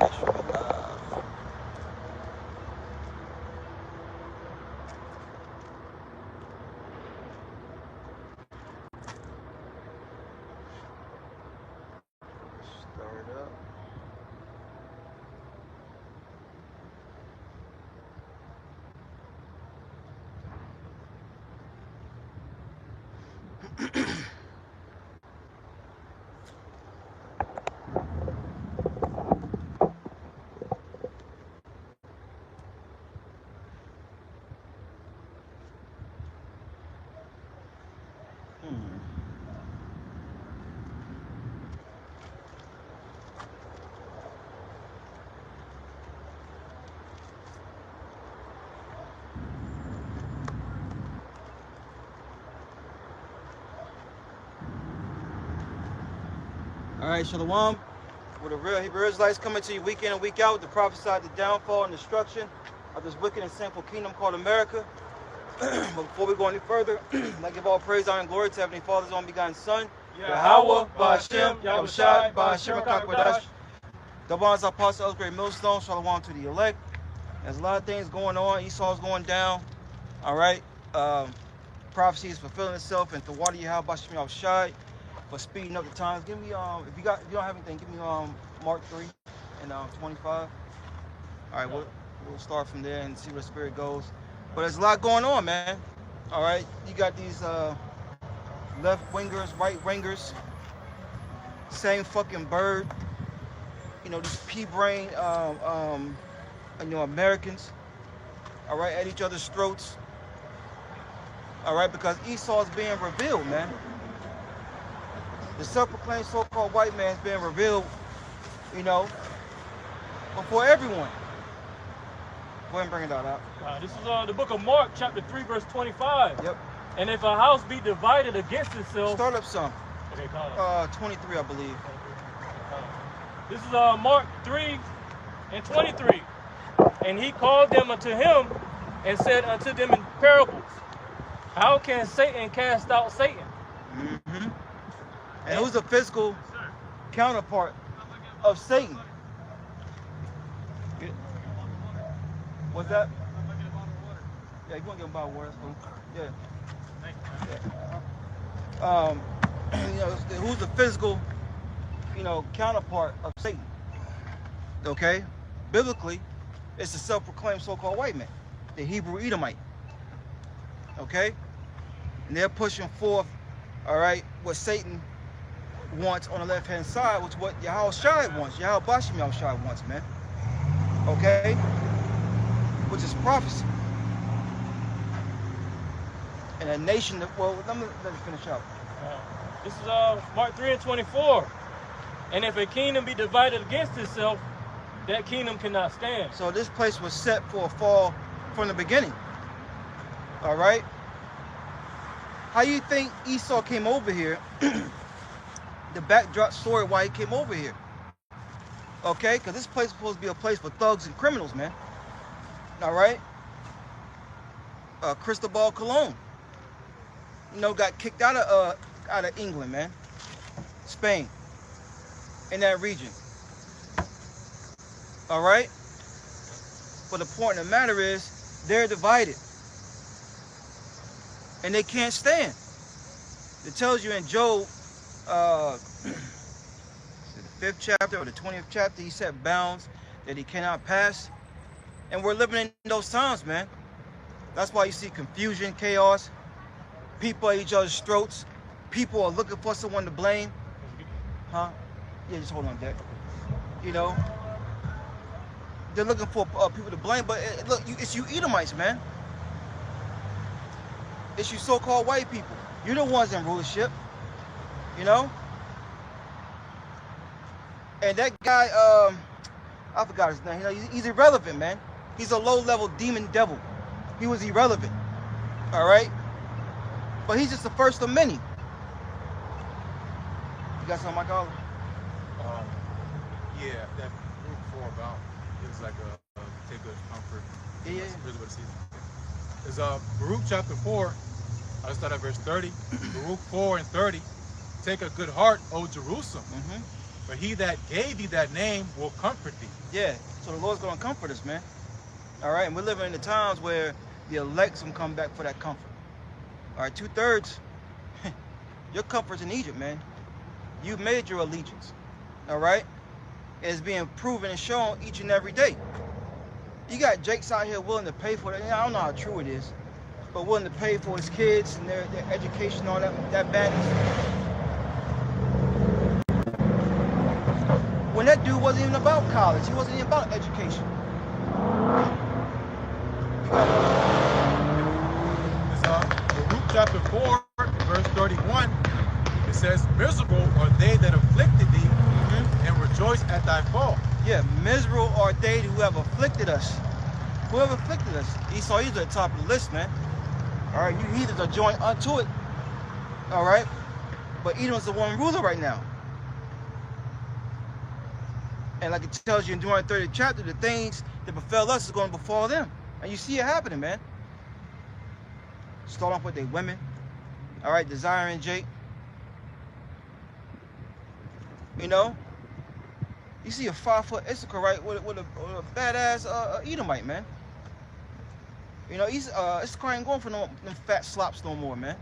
Make sure we live. Start up. All right, Shalom. With the real Hebrew Israelites coming to you week in and week out to prophesy the downfall and destruction of this wicked and sinful kingdom called America. But before we go any further, I give all praise, honor, and glory to Heavenly Father's only begotten Son, Yahweh, Ba'Hashem, Yahushai, Ba'Hashem, HaKadosh. Double honors Apostle Elder Great Millstone, Shalom to the elect. There's a lot of things going on. Esau's going down. All right. Prophecy is fulfilling itself, and to water Yahweh, Ba'Hashem, Yahushai. For speeding up the times, give me if you don't have anything, give me Mark 3 and 25. All right, we'll start from there and see where the spirit goes. But there's a lot going on, man. All right, you got these left wingers, right wingers, same fucking bird. You know, these pea-brain Americans. All right, at each other's throats. All right, because Esau is being revealed, man. The self-proclaimed so-called white man is being revealed, you know, before everyone. Go ahead and bring it out. This is the book of Mark, chapter 3, verse 25. Yep. And if a house be divided against itself... Start up some. Okay, call it. 23, I believe. This is Mark 3 and 23. And he called them unto him and said unto them in parables, how can Satan cast out Satan? Mm-hmm. And who's the physical counterpart of Satan? What's that? Yeah, you want to get a bottle of water? Yeah. You know, who's the physical, counterpart of Satan? Okay? Biblically, it's the self-proclaimed so-called white man, the Hebrew Edomite. Okay? And they're pushing forth, all right, what Satan wants on the left-hand side, which is what Yahushai wants, Yahweh Ba'Hashem Yahushai wants, man. Okay? Which is prophecy. And a nation that, well, let me finish out. This is Mark 3 and 24. And if a kingdom be divided against itself, that kingdom cannot stand. So this place was set for a fall from the beginning. All right? How you think Esau came over here? The backdrop story why he came over here. Okay? Because this place is supposed to be a place for thugs and criminals, man. All right? Cristobal Colon, got kicked out of England, man. Spain. In that region. All right? But the point of the matter is, they're divided. And they can't stand. It tells you in Job, the 5th chapter or the 20th chapter, he set bounds that he cannot pass. And we're living in those times, man. That's why you see confusion, chaos, people at each other's throats. People are looking for someone to blame. Huh? Yeah, just hold on, Deck. They're looking for people to blame, but look, it's you Edomites, man. It's you so-called white people. You're the ones in rulership, And that guy, I forgot his name. He's irrelevant, man. He's a low-level demon devil. He was irrelevant, all right? But he's just the first of many. You got something, Mike Oliver? Yeah, that group 4 about is like a take good comfort. Yeah. That's really what it is. It's Baruch chapter 4. I start at verse 30. Baruch 4 and 30. Take a good heart, O Jerusalem. Mm-hmm. but he that gave thee that name will comfort thee. Yeah, so the Lord's going to comfort us, man. All right, and we're living in the times where the elect's going to come back for that comfort. All right, 2/3, your comfort's in Egypt, man. You've made your allegiance. All right? It's being proven and shown each and every day. You got Jakes out here willing to pay for it. I don't know how true it is, but willing to pay for his kids and their education, all that badness. When that dude wasn't even about college, he wasn't even about education. Luke chapter 4, verse 31, it says, miserable are they that afflicted thee, and rejoice at thy fall. Yeah, miserable are they who have afflicted us. Who have afflicted us? Esau, he's at the top of the list, man. All right, you heathens are joined unto it. All right? But Edom's the one ruler right now. And like it tells you in Deuteronomy 30th chapter, the things that befell us is going to befall them. And you see it happening, man. Start off with their women. All right, desiring Jake. You know? You see a 5-foot Issachar, right, with a badass Edomite, man. You know, Issachar ain't going for them fat slops no more, man.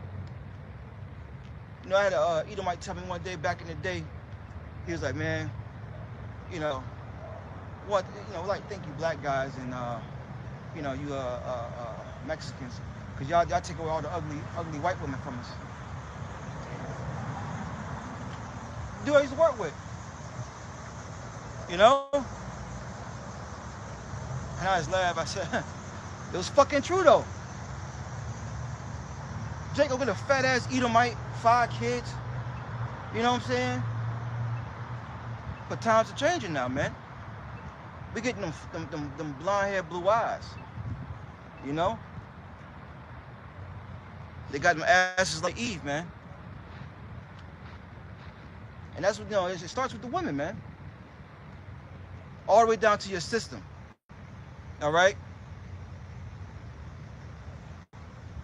You know, I had a Edomite tell me one day back in the day, he was like, man, you know, what, you know, like, thank you black guys and, you know, you Mexicans, because y'all take away all the ugly white women from us. Dude I used to work with. You know? And I just laughed. I said, it was fucking true though. Jacob with a fat ass Edomite, 5 kids. You know what I'm saying? But times are changing now, man. We getting them blonde hair, blue eyes. You know? They got them asses like Eve, man. And that's what, you know, it starts with the women, man. All the way down to your system. All right?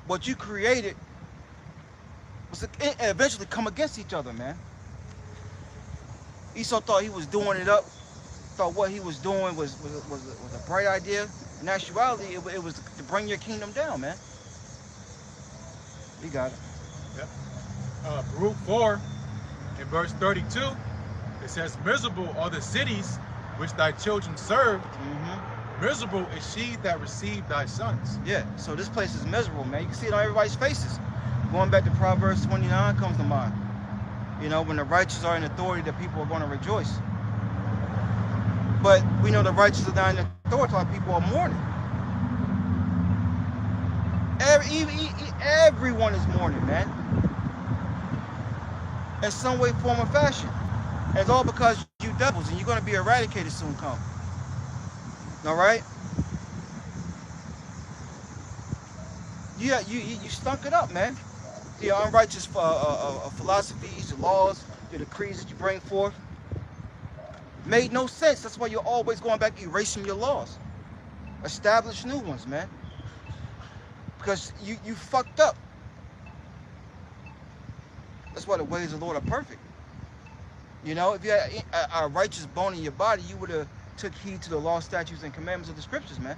What you created was eventually come against each other, man. Esau thought he was doing it up, thought what he was doing was a bright idea. In actuality, it was to bring your kingdom down, man. You got it. Yep. Baruch 4, in verse 32, it says, miserable are the cities which thy children served. Miserable is she that received thy sons. Yeah, so this place is miserable, man. You can see it on everybody's faces. Going back to Proverbs 29 comes to mind. You know, when the righteous are in authority, the people are going to rejoice. But we know the righteous are not in authority, like people are mourning. Everyone is mourning, man. In some way, form, or fashion. And it's all because you devils, and you're going to be eradicated soon come. All right? Yeah, you stunk it up, man. Your unrighteous philosophies, your laws, your decrees that you bring forth made no sense. That's why you're always going back erasing your laws. Establish new ones, man. Because you fucked up. That's why the ways of the Lord are perfect. You know, if you had a righteous bone in your body, you would have took heed to the law, statutes, and commandments of the scriptures, man.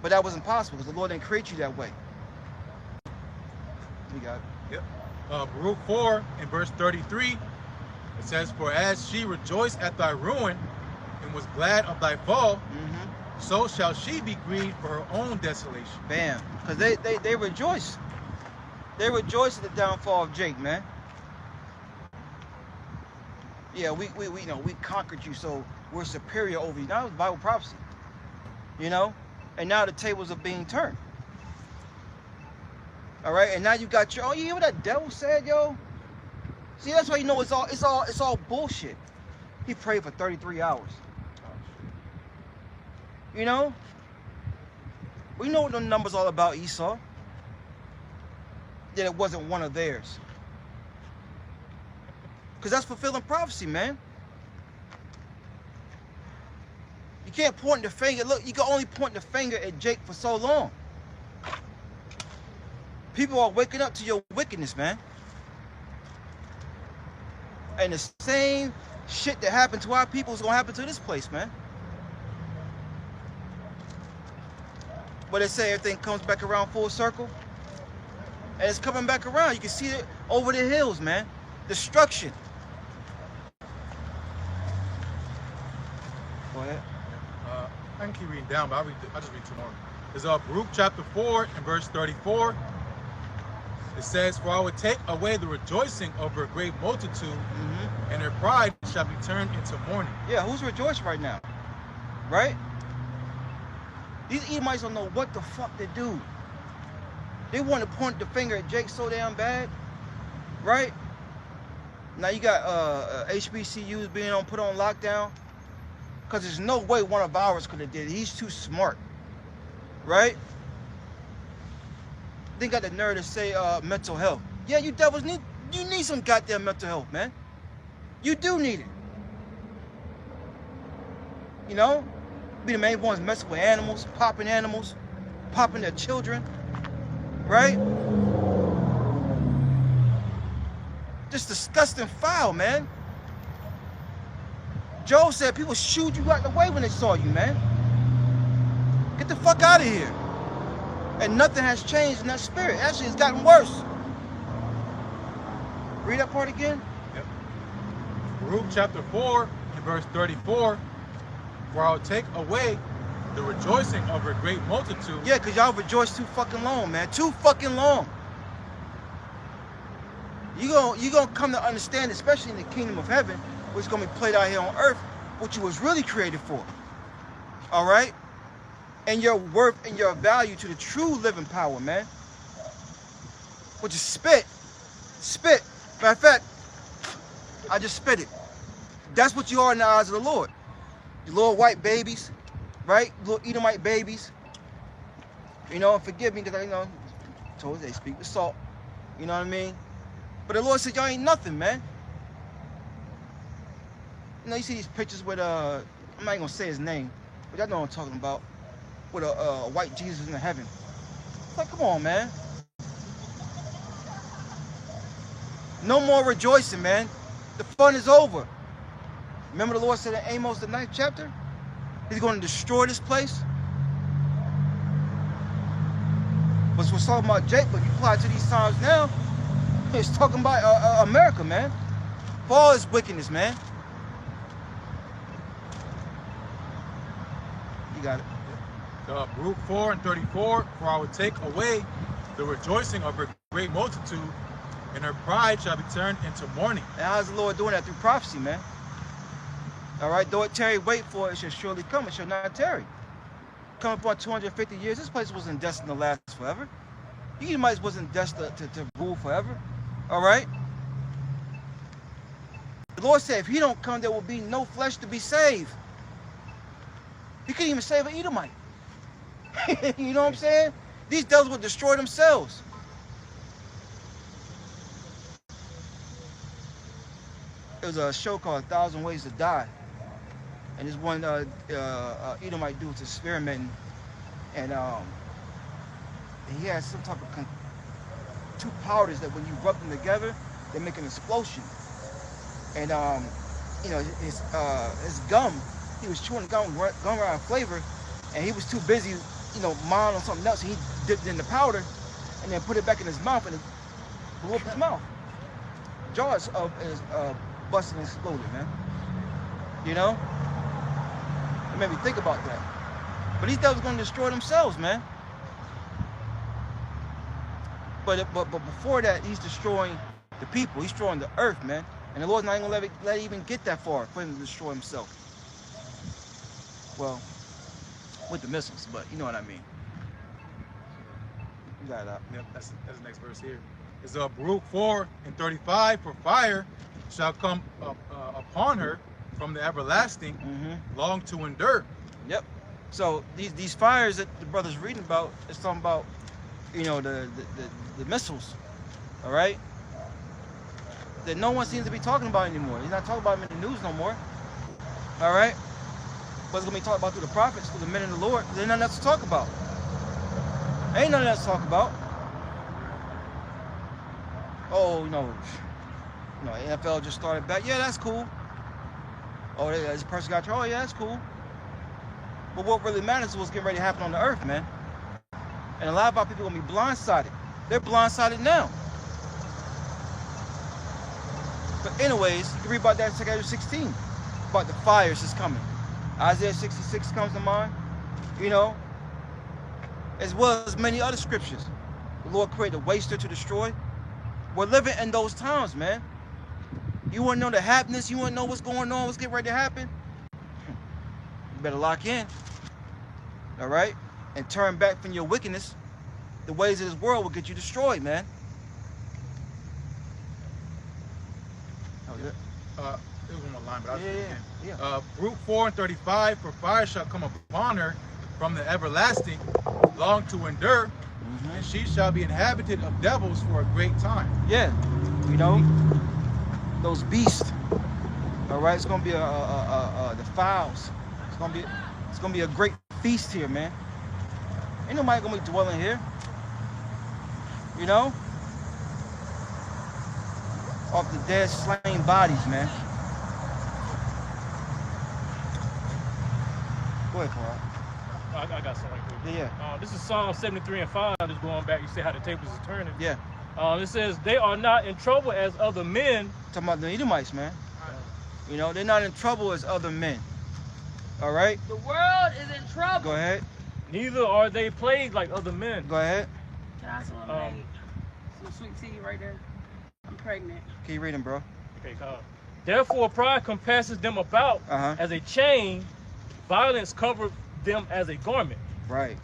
But that wasn't possible because the Lord didn't create you that way. You got it. Yep. Baruch 4, in verse 33, it says, for as she rejoiced at thy ruin and was glad of thy fall, so shall she be grieved for her own desolation. Bam. Because they rejoice. They rejoice at the downfall of Jake, man. Yeah, we you know, we conquered you, so we're superior over you. Now it's Bible prophecy. You know? And now the tables are being turned. All right, and now you got your, oh, you hear what that devil said, yo? See, that's why you know it's all bullshit. He prayed for 33 hours. You know? We know what the numbers all about, Esau. That it wasn't one of theirs. Because that's fulfilling prophecy, man. You can't point the finger. Look, you can only point the finger at Jake for so long. People are waking up to your wickedness, man. And the same shit that happened to our people is gonna happen to this place, man. But they say everything comes back around full circle. And it's coming back around. You can see it over the hills, man. Destruction. Go ahead. I can keep reading down, but I'll just read two more. It's Baruch chapter 4 and verse 34. It says, "For I will take away the rejoicing over a great multitude, and their pride shall be turned into mourning." Yeah, who's rejoicing right now? Right? These Edomites don't know what the fuck to do. They want to point the finger at Jake so damn bad. Right? Now you got HBCUs being put on lockdown. Because there's no way one of ours could have did it. He's too smart. Right? They got the nerve to say mental health. Yeah, you devils need some goddamn mental health, man. You do need it. You know? Be the main ones messing with animals, popping their children. Right? Just disgusting foul, man. Joe said people shooed you out the way when they saw you, man. Get the fuck out of here. And nothing has changed in that spirit. Actually, it's gotten worse. Read that part again. Yep. Baruch chapter 4 and verse 34. "For I'll take away the rejoicing over a great multitude." Yeah, because y'all rejoice too fucking long, man. Too fucking long. You gonna come to understand, especially in the kingdom of heaven, what's gonna be played out here on earth, what you was really created for. All right? And your worth and your value to the true living power, man. Which is spit. Spit. Matter of fact, I just spit it. That's what you are in the eyes of the Lord. You little white babies, right? Little Edomite babies. You know, and forgive me because I told they speak with salt. You know what I mean? But the Lord said, y'all ain't nothing, man. You know, you see these pictures with, I'm not even gonna say his name, but y'all know what I'm talking about. With a white Jesus in heaven. It's like, come on, man. No more rejoicing, man. The fun is over. Remember the Lord said in Amos, the 9th chapter? He's going to destroy this place. But we're talking about Jake, but you apply it to these times now, it's talking about America, man. For all its wickedness, man. You got it. Baruch 4 and 34. "For I will take away the rejoicing of a great multitude, and her pride shall be turned into mourning." And how's the Lord doing that? Through prophecy, man. All right, though it tarry, wait for it, it shall surely come, it shall not tarry. Come upon 250 years, this place wasn't destined to last forever. The Edomites wasn't destined to rule forever. All right? The Lord said, if he don't come, there will be no flesh to be saved. He couldn't even save an Edomite. You know what I'm saying? These devils would destroy themselves. There was a show called 1,000 Ways to Die. And this one Edomite dude was experimenting. And he had some type of two powders that when you rub them together, they make an explosion. And you know, his gum, he was chewing gum around flavor, and he was too busy, you know, minding on something else. He dipped it in the powder and then put it back in his mouth, and it blew up his mouth. Jaws is busted and exploded, man. You know? It made me think about that. But these devils are going to destroy themselves, man. But before that, he's destroying the people. He's destroying the earth, man. And the Lord's not even going to let it even get that far for him to destroy himself. Well, with the missiles, but you know what I mean. You got it up. Yep, that's the next verse here. It's Baruch 4 and 35. "For fire shall come upon her from the everlasting, long to endure." Yep. So these fires that the brother's reading about, it's talking about, you know, the missiles. All right. That no one seems to be talking about anymore. He's not talking about them in the news no more. All right. But it's gonna be talked about through the prophets, through the men of the Lord. There's nothing else to talk about. Ain't nothing else to talk about. Oh, you know, You know, NFL just started back. Yeah, that's cool. Oh, this person got trouble. Oh, yeah, that's cool. But what really matters is what's getting ready to happen on the earth, man. And a lot of our people are going to be blindsided. They're blindsided now. But anyways, you can read about that in 2 Kings 16. About the fires that's coming. Isaiah 66 comes to mind. You know, as well as many other scriptures. The Lord created a waster to destroy. We're living in those times, man. You want to know the happiness? You want to know what's going on? What's getting ready to happen? You better lock in. All right? And turn back from your wickedness. The ways of this world will get you destroyed, man. It was one more line, but I'll Yeah. Root 4 and 35, for fire shall come upon her from the everlasting, long to endure, and she shall be inhabited of devils for a great time. Yeah. You know, those beasts. All right, it's gonna be the fowls. It's gonna be a great feast here, man. Ain't nobody gonna be dwelling here. You know, off the dead, slain bodies, man. Go ahead, Farad. I got something for you. Yeah. This is Psalm 73 and 5. Just going back, you see how the tables is turning. Yeah. It says, they are not in trouble as other men. Talking about the Edomites, man. You know, they're not in trouble as other men. All right? The world is in trouble. Go ahead. Neither are they plagued like other men. Go ahead. Can I have some lemonade? Some sweet tea right there. I'm pregnant. Keep reading, bro. Okay, therefore, pride compasses them about as a chain. Violence covers them as a garment. Right.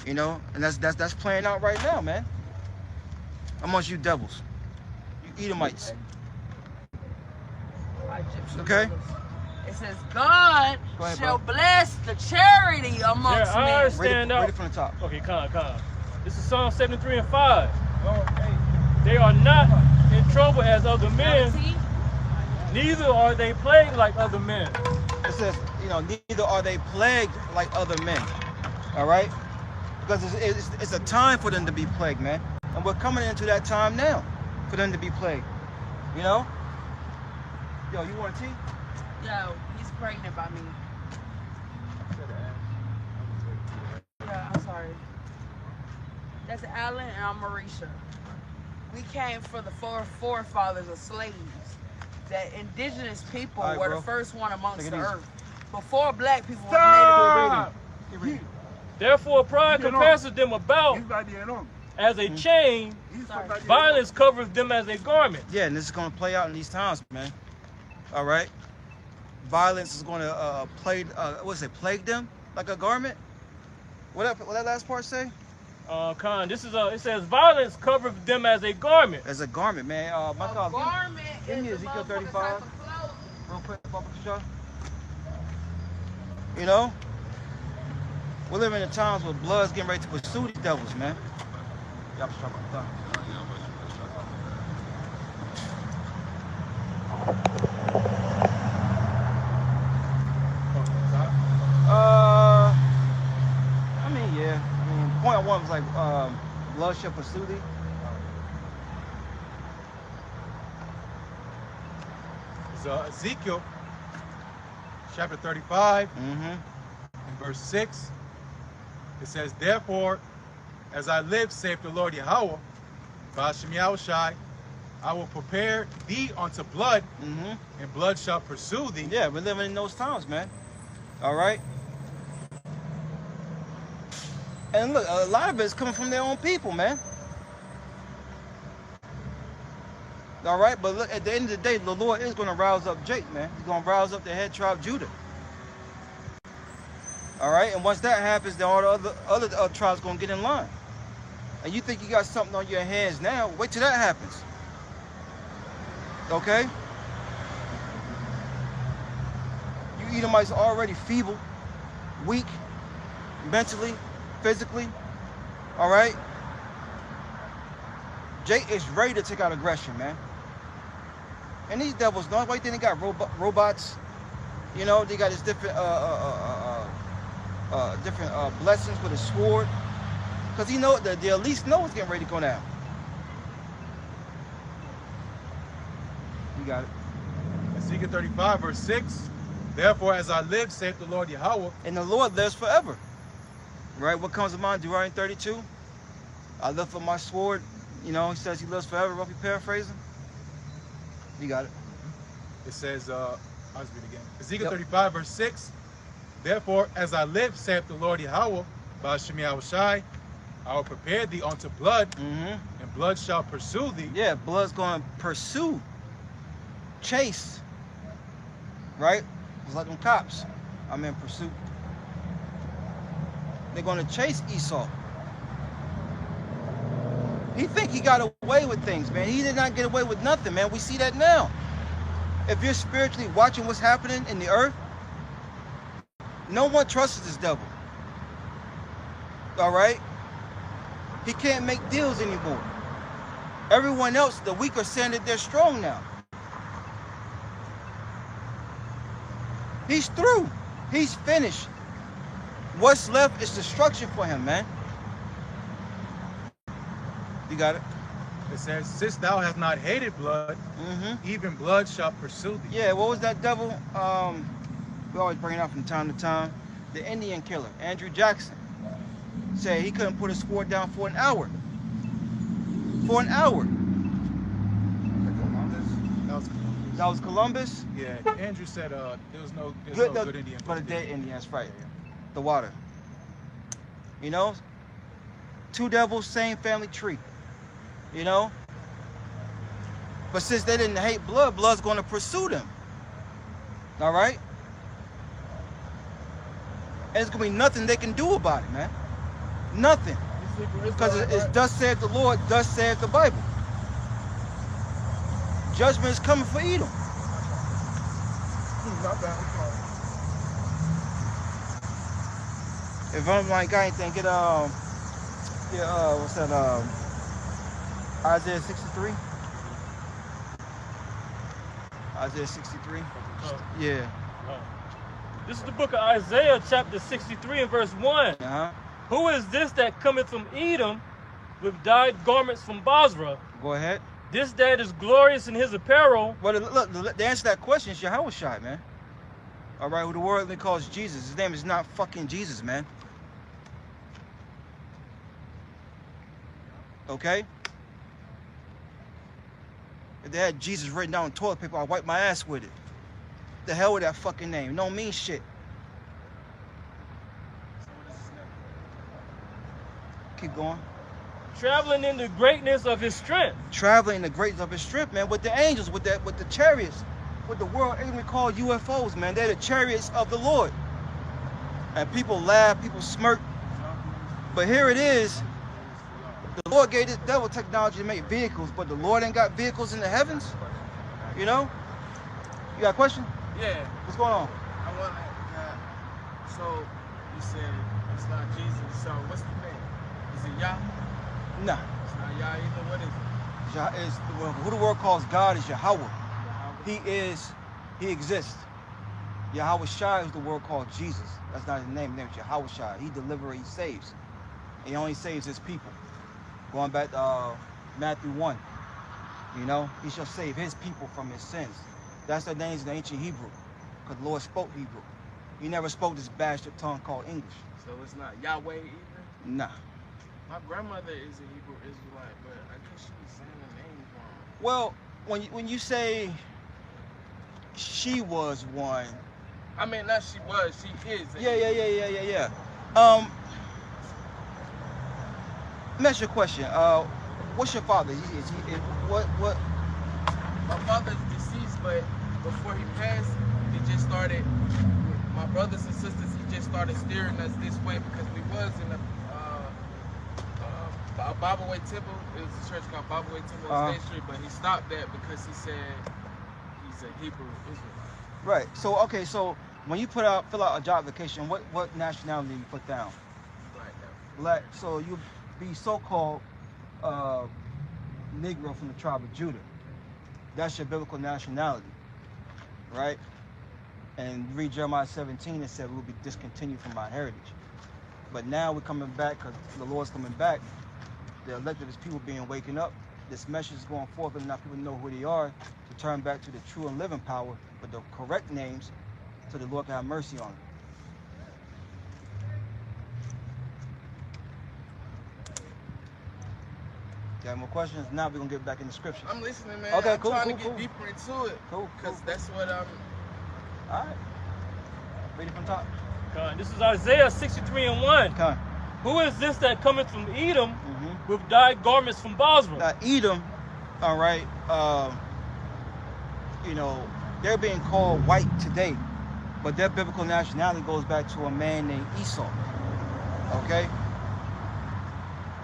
You know, and that's playing out right now, man. Amongst you devils. You Edomites. Okay? It says, God ahead, shall bro. bless the charity amongst men. Stand up. Read it from the top. Okay, come. This is Psalm 73 and 5. They are not in trouble as other men. Neither are they plagued like other men. It says, you know, neither are they plagued like other men. All right? Because it's a time for them to be plagued, man. And we're coming into that time now for them to be plagued. You know? Yo, you want tea? Yo, he's pregnant by me. Yeah, I'm sorry. That's Alan and I'm Marisha. We came for the forefathers of slaves. That indigenous people were the first one amongst the earth. Before black people were native. Therefore, pride compasses them about as a chain. Violence covers them as a garment. Yeah, and this is going to play out in these times, man. All right? Violence is going to plague them like a garment? What that last part say? This is it says violence covers them as a garment. As a garment, man. Give me Ezekiel 35. Real quick, Baba Kasha. You know? We're living in times where blood's getting ready to pursue these devils, man. Point one was like blood shall pursue thee. It's Ezekiel chapter 35 and verse 6. It says, therefore, as I live, saith the Lord Yahweh, Ba'ashem Yahushai, I will prepare thee unto blood, and blood shall pursue thee. Yeah, we're living in those times, man. All right? And look, a lot of it is coming from their own people, man. All right? But look, at the end of the day, the Lord is going to rouse up Jake, man. He's going to rouse up the head tribe Judah. All right? And once that happens, then all the other tribes going to get in line. And you think you got something on your hands now, wait till that happens. Okay? You Edomites are already feeble, weak, mentally, physically. All right? Jake is ready to take out aggression, man. And these devils, no, why you think they got robots? You know, they got this different blessings with a sword. Because you know, they at least know it's getting ready to go down. You got it. Ezekiel 35, verse 6. Therefore, as I live, saith the Lord Yahweh. And the Lord lives forever. Right? What comes to mind? Deuteronomy 32. I lift up my sword. You know, he says he lives forever, roughly paraphrasing. You got it. It says, I'll just read it again. Ezekiel Yep. 35, verse 6. Therefore, as I live, saith the Lord Yahweh, by Hashem Yahushai, I will prepare thee unto blood, and blood shall pursue thee. Yeah, blood's going to pursue, chase, right? It's like them cops. I'm in pursuit. They're going to chase Esau. He think he got away with things, man. He did not get away with nothing, man. We see that now. If you're spiritually watching what's happening in the earth, no one trusts this devil. All right? He can't make deals anymore. Everyone else, the weak, are saying that they're strong now. He's through. He's finished. What's left is destruction for him, man. You got it? It says, since thou hast not hated blood, even blood shall pursue thee. Yeah, what was that devil? We always bring it up from time to time. The Indian killer, Andrew Jackson, said he couldn't put his sword down for an hour. For an hour. That was Columbus. That was Columbus? Yeah, Andrew said there's no good Indian. But a dead Indian, that's right. The water. You know? Two devils, same family tree. You know? But since they didn't hate blood, blood's going to pursue them. All right? And there's going to be nothing they can do about it, man. Nothing. Because it's thus saith the Lord, thus saith the Bible. Judgment is coming for Edom. If I'm like, got anything, get what's that? Isaiah 63. Isaiah 63. Yeah. This is the book of Isaiah, chapter 63 and verse 1. Who is this that cometh from Edom with dyed garments from Basra? Go ahead. This that is glorious in his apparel. Well, look, the answer to that question is Yahushua, man. All right, who the world calls Jesus. His name is not fucking Jesus, man. Okay? If they had Jesus written down on toilet paper, I'd wipe my ass with it. The hell with that fucking name. It don't mean shit. Keep going. Traveling in the greatness of his strength. Traveling in the greatness of his strength, man, with the angels, with the chariots, with the world even called UFOs, man. They're the chariots of the Lord. And people laugh, people smirk. But here it is. The Lord gave this devil technology to make vehicles, but the Lord ain't got vehicles in the heavens. You know? You got a question? Yeah. What's going on? I want to so you said it's not Jesus. So what's the name? Is it Yah? Nah. It's not Yah either. What is it? Who the world calls God is Yahweh. He exists. Yahweh Shai is the world called Jesus. That's not his name. His name is Yahweh Shai. He delivers, he saves. He only saves his people. Going back to Matthew 1. You know, he shall save his people from his sins. That's the names in the ancient Hebrew. Because the Lord spoke Hebrew. He never spoke this bastard tongue called English. So it's not Yahweh either? Nah. My grandmother is a Hebrew Israelite, but I guess she was saying the name wrong. Well, when you say she was one. I mean, not she was, she is. Yeah. Let me ask you a question. What's your father? What? My father's deceased, but before he passed, he just started, my brothers and sisters, he just started steering us this way because we was in a Bible Way Temple. It was a church called Bible Way Temple on State Street, but he stopped that because he said he's a Hebrew Israelite. Right. So, okay, so when you fill out a job application, what nationality do you put down? Black. So you be so-called Negro from the tribe of Judah. That's your biblical nationality, right? And read Jeremiah 17, it said we will be discontinued from our heritage. But now we're coming back because the Lord's coming back. The elected as people being waken up. this message is going forth, and not people know who they are, to turn back to the true and living power with the correct names, so the Lord can have mercy on them. You have more questions? Now we're gonna get back in the scriptures. I'm listening, man. Okay, I'm cool, trying cool, to get cool. deeper into it. Cool, Because cool. that's what I'm... All right. Read it from top. This is Isaiah 63:1. Come. Who is this that cometh from Edom with dyed garments from Basra? Now Edom, all right. You know, they're being called white today, but their biblical nationality goes back to a man named Esau. Okay.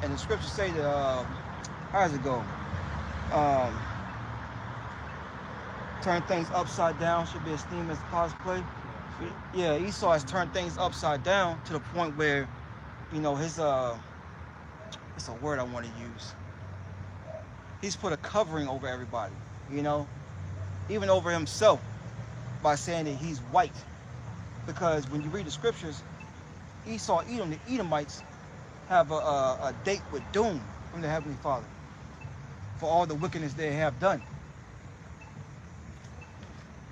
And the scriptures say that, how does it go? Turn things upside down should be esteemed as cosplay. Yeah, Esau has turned things upside down to the point where, you know, his it's a word I want to use. He's put a covering over everybody, you know, even over himself, by saying that he's white. Because when you read the scriptures, Esau, Edom, the Edomites, have a date with doom from the Heavenly Father for all the wickedness they have done.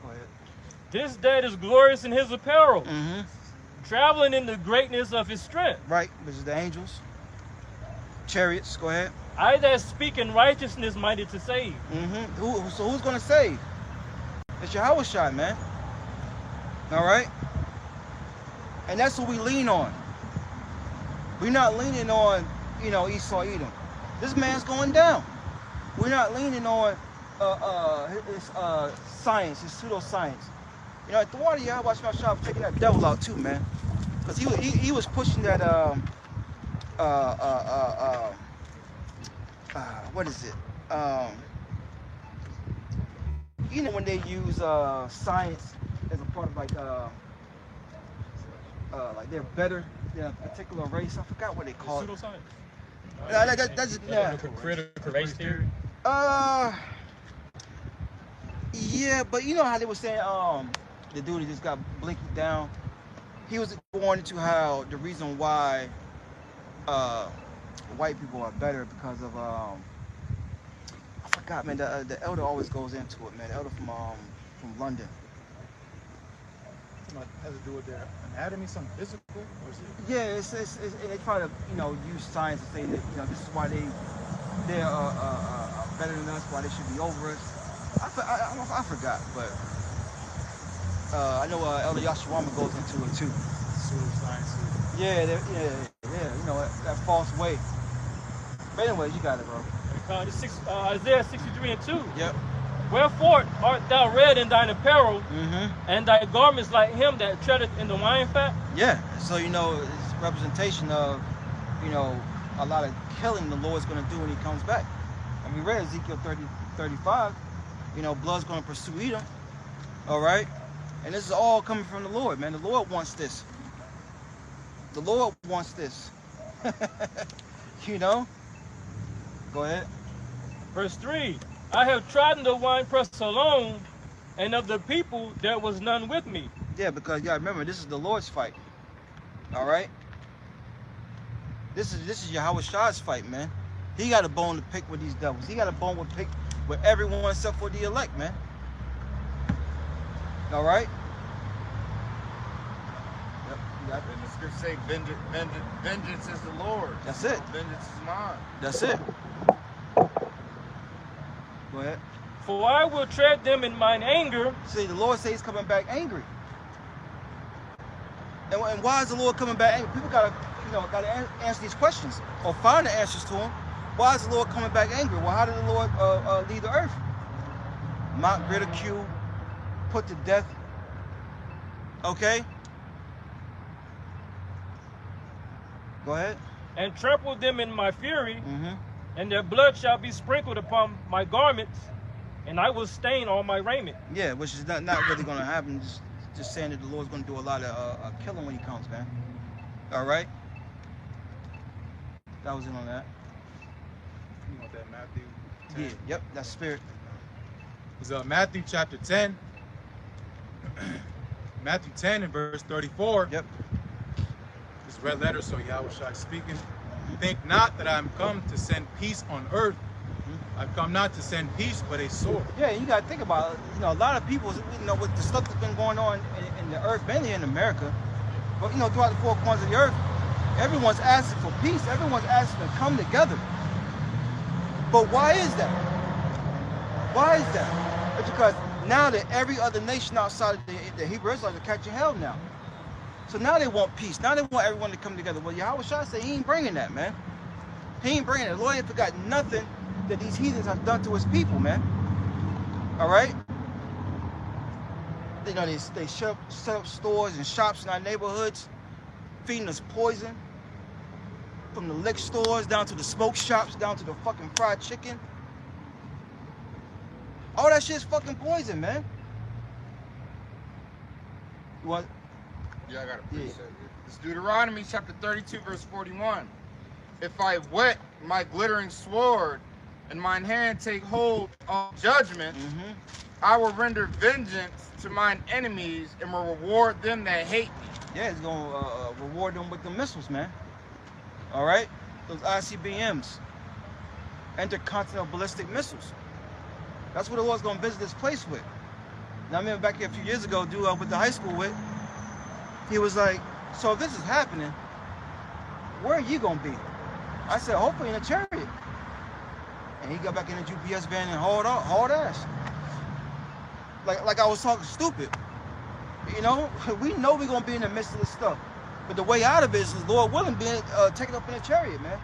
Go ahead. This date is glorious in his apparel, Mm-hmm. traveling in the greatness of his strength. Right, which is the angels. Chariots, go ahead. I that speak in righteousness minded to save. Mm-hmm. So who's going to save? It's Yahushua, man. All right? And that's who we lean on. We're not leaning on, you know, Esau, Edom. This man's going down. We're not leaning on his science, his pseudoscience. You know, at the water, I watched my shop taking that devil out too, man. Because he was pushing that, what is it? You know, when they use science as a part of like they're better than a particular race. I forgot what they call it. Pseudoscience. That's yeah. Critical race theory. Yeah, but you know how they were saying the dude that just got blinky down. He was going into how the reason why white people are better because of I forgot, man. The elder always goes into it, man. The elder from London. Has to do with their anatomy, something physical, or is it? Yeah, it's they try to, you know, use science to say that, you know, this is why they're better than us, why they should be over us. I forgot, but I know Elder Yashawama goes into it too. Pseudoscience. Yeah, you know, that false way. But anyways, you got it, bro. Isaiah 63:2. Yep. Wherefore art thou red in thine apparel, Mm-hmm. and thy garments like him that treadeth in the wine fat? Yeah, so, you know, it's a representation of, you know, a lot of killing the Lord's going to do when he comes back. And we read Ezekiel 30:35, you know, blood's going to pursue Edom, all right? And this is all coming from the Lord, man. The Lord wants this. The Lord wants this. You know? Go ahead. Verse 3. I have trodden the winepress alone, and of the people there was none with me. Yeah, because you gotta remember, this is the Lord's fight. All right? This is Yahweh's fight, man. He got a bone to pick with these devils. He got a bone to pick with everyone except for the elect, man. All right? Yep. You got it. And the scripture say, vengeance is the Lord. That's it. Vengeance is mine. That's it. Go ahead. For I will tread them in mine anger. See, the Lord says he's coming back angry. And why is the Lord coming back angry? People gotta answer these questions or find the answers to them. Why is the Lord coming back angry? Well, how did the Lord leave the earth? Mock, ridicule, put to death. Okay? Go ahead. And trample them in my fury, Mm-hmm. and their blood shall be sprinkled upon my garments, and I will stain all my raiment. Yeah, which is not really going to happen. Just saying that the Lord's going to do a lot of killing when he comes, man. All right? That was it on that. You want that Matthew 10? Yeah, yep, that's spirit. It's Matthew chapter 10. Matthew 10 and verse 34. Yep. It's red letters, so Yahweh speaking. Think not that I am come to send peace on earth. I come not to send peace, but a sword. Yeah, you gotta think about it. You know, a lot of people, you know, with the stuff that's been going on in the earth, mainly in America, but you know, throughout the four corners of the earth, everyone's asking for peace. Everyone's asking to come together. But why is that? Why is that? It's because now that every other nation outside of the Hebrew Israelites are catching hell now. So now they want peace. Now they want everyone to come together. Well, Yahweh Shai said he ain't bringing that, man. He ain't bringing it. The Lord ain't forgot nothing that these heathens have done to his people, man. All right? You know, they set up stores and shops in our neighborhoods, feeding us poison. From the liquor stores down to the smoke shops, down to the fucking fried chicken. All that shit's fucking poison, man. You want? Yeah, I got a Yeah. precept. It's Deuteronomy chapter 32, verse 41. If I whet my glittering sword and mine hand take hold on judgment, I will render vengeance to mine enemies and will reward them that hate me. Yeah, it's gonna reward them with the missiles, man. All right, those ICBMs, intercontinental ballistic missiles. That's what the Lord's gonna visit this place with. Now, I remember back here a few years ago, dude I went to high school with, he was like, so if this is happening, where are you gonna be? I said, hopefully in a chariot. And he got back in the GPS van and hauled ass. Like I was talking stupid. You know, we know we're gonna be in the midst of this stuff. But the way out of it is, Lord willing, being taken up in a chariot, man.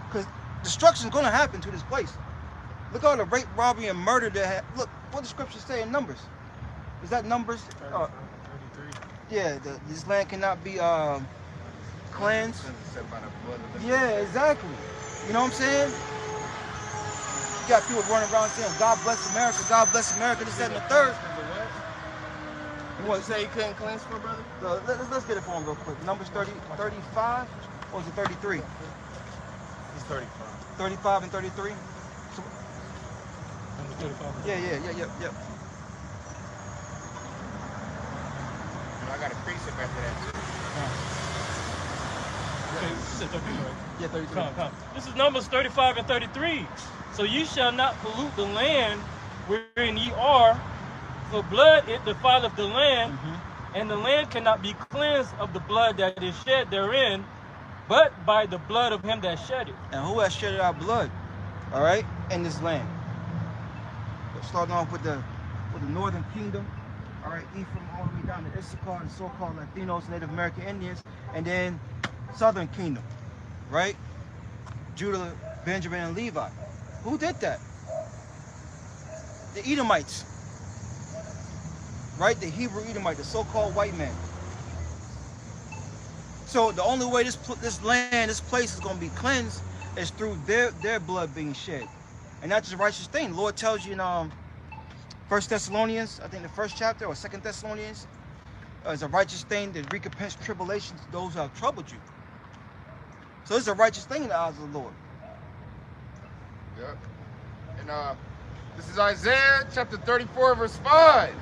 Because destruction's gonna happen to this place. Look at all the rape, robbery, and murder that look, what the scriptures say in Numbers. Is that Numbers? 33. Yeah, this land cannot be cleansed. Said by the blood of the Yeah, exactly. You know what I'm saying? You got people running around saying, God bless America, this, that, and the third. You What want you say you couldn't cleanse for, brother? let's get it for him real quick. Numbers 35, or is it 33? It's 35. 35 and 33? So, Number 35. yeah. I got a precept after that too. Okay, you said 33, right? Yeah, 33. Come. This is Numbers 35 and 33. So you shall not pollute the land wherein ye are, for blood it defileth the land, and the land cannot be cleansed of the blood that is shed therein, but by the blood of him that shed it. And who has shedded our blood, all right, in this land? Starting off with the northern kingdom, all right, Ephraim all the way down to Issachar and so-called Latinos, Native American Indians, and then southern kingdom, right? Judah, Benjamin, and Levi. Who did that? The Edomites, right? The Hebrew Edomite, the so-called white man. So the only way this place is going to be cleansed is through their blood being shed. And that's just a righteous thing. The Lord tells you in 1 Thessalonians, I think the first chapter, or 2 Thessalonians, it's a righteous thing to recompense tribulation to those who have troubled you. So it's a righteous thing in the eyes of the Lord. Yep. And this is Isaiah chapter 34, verse 5.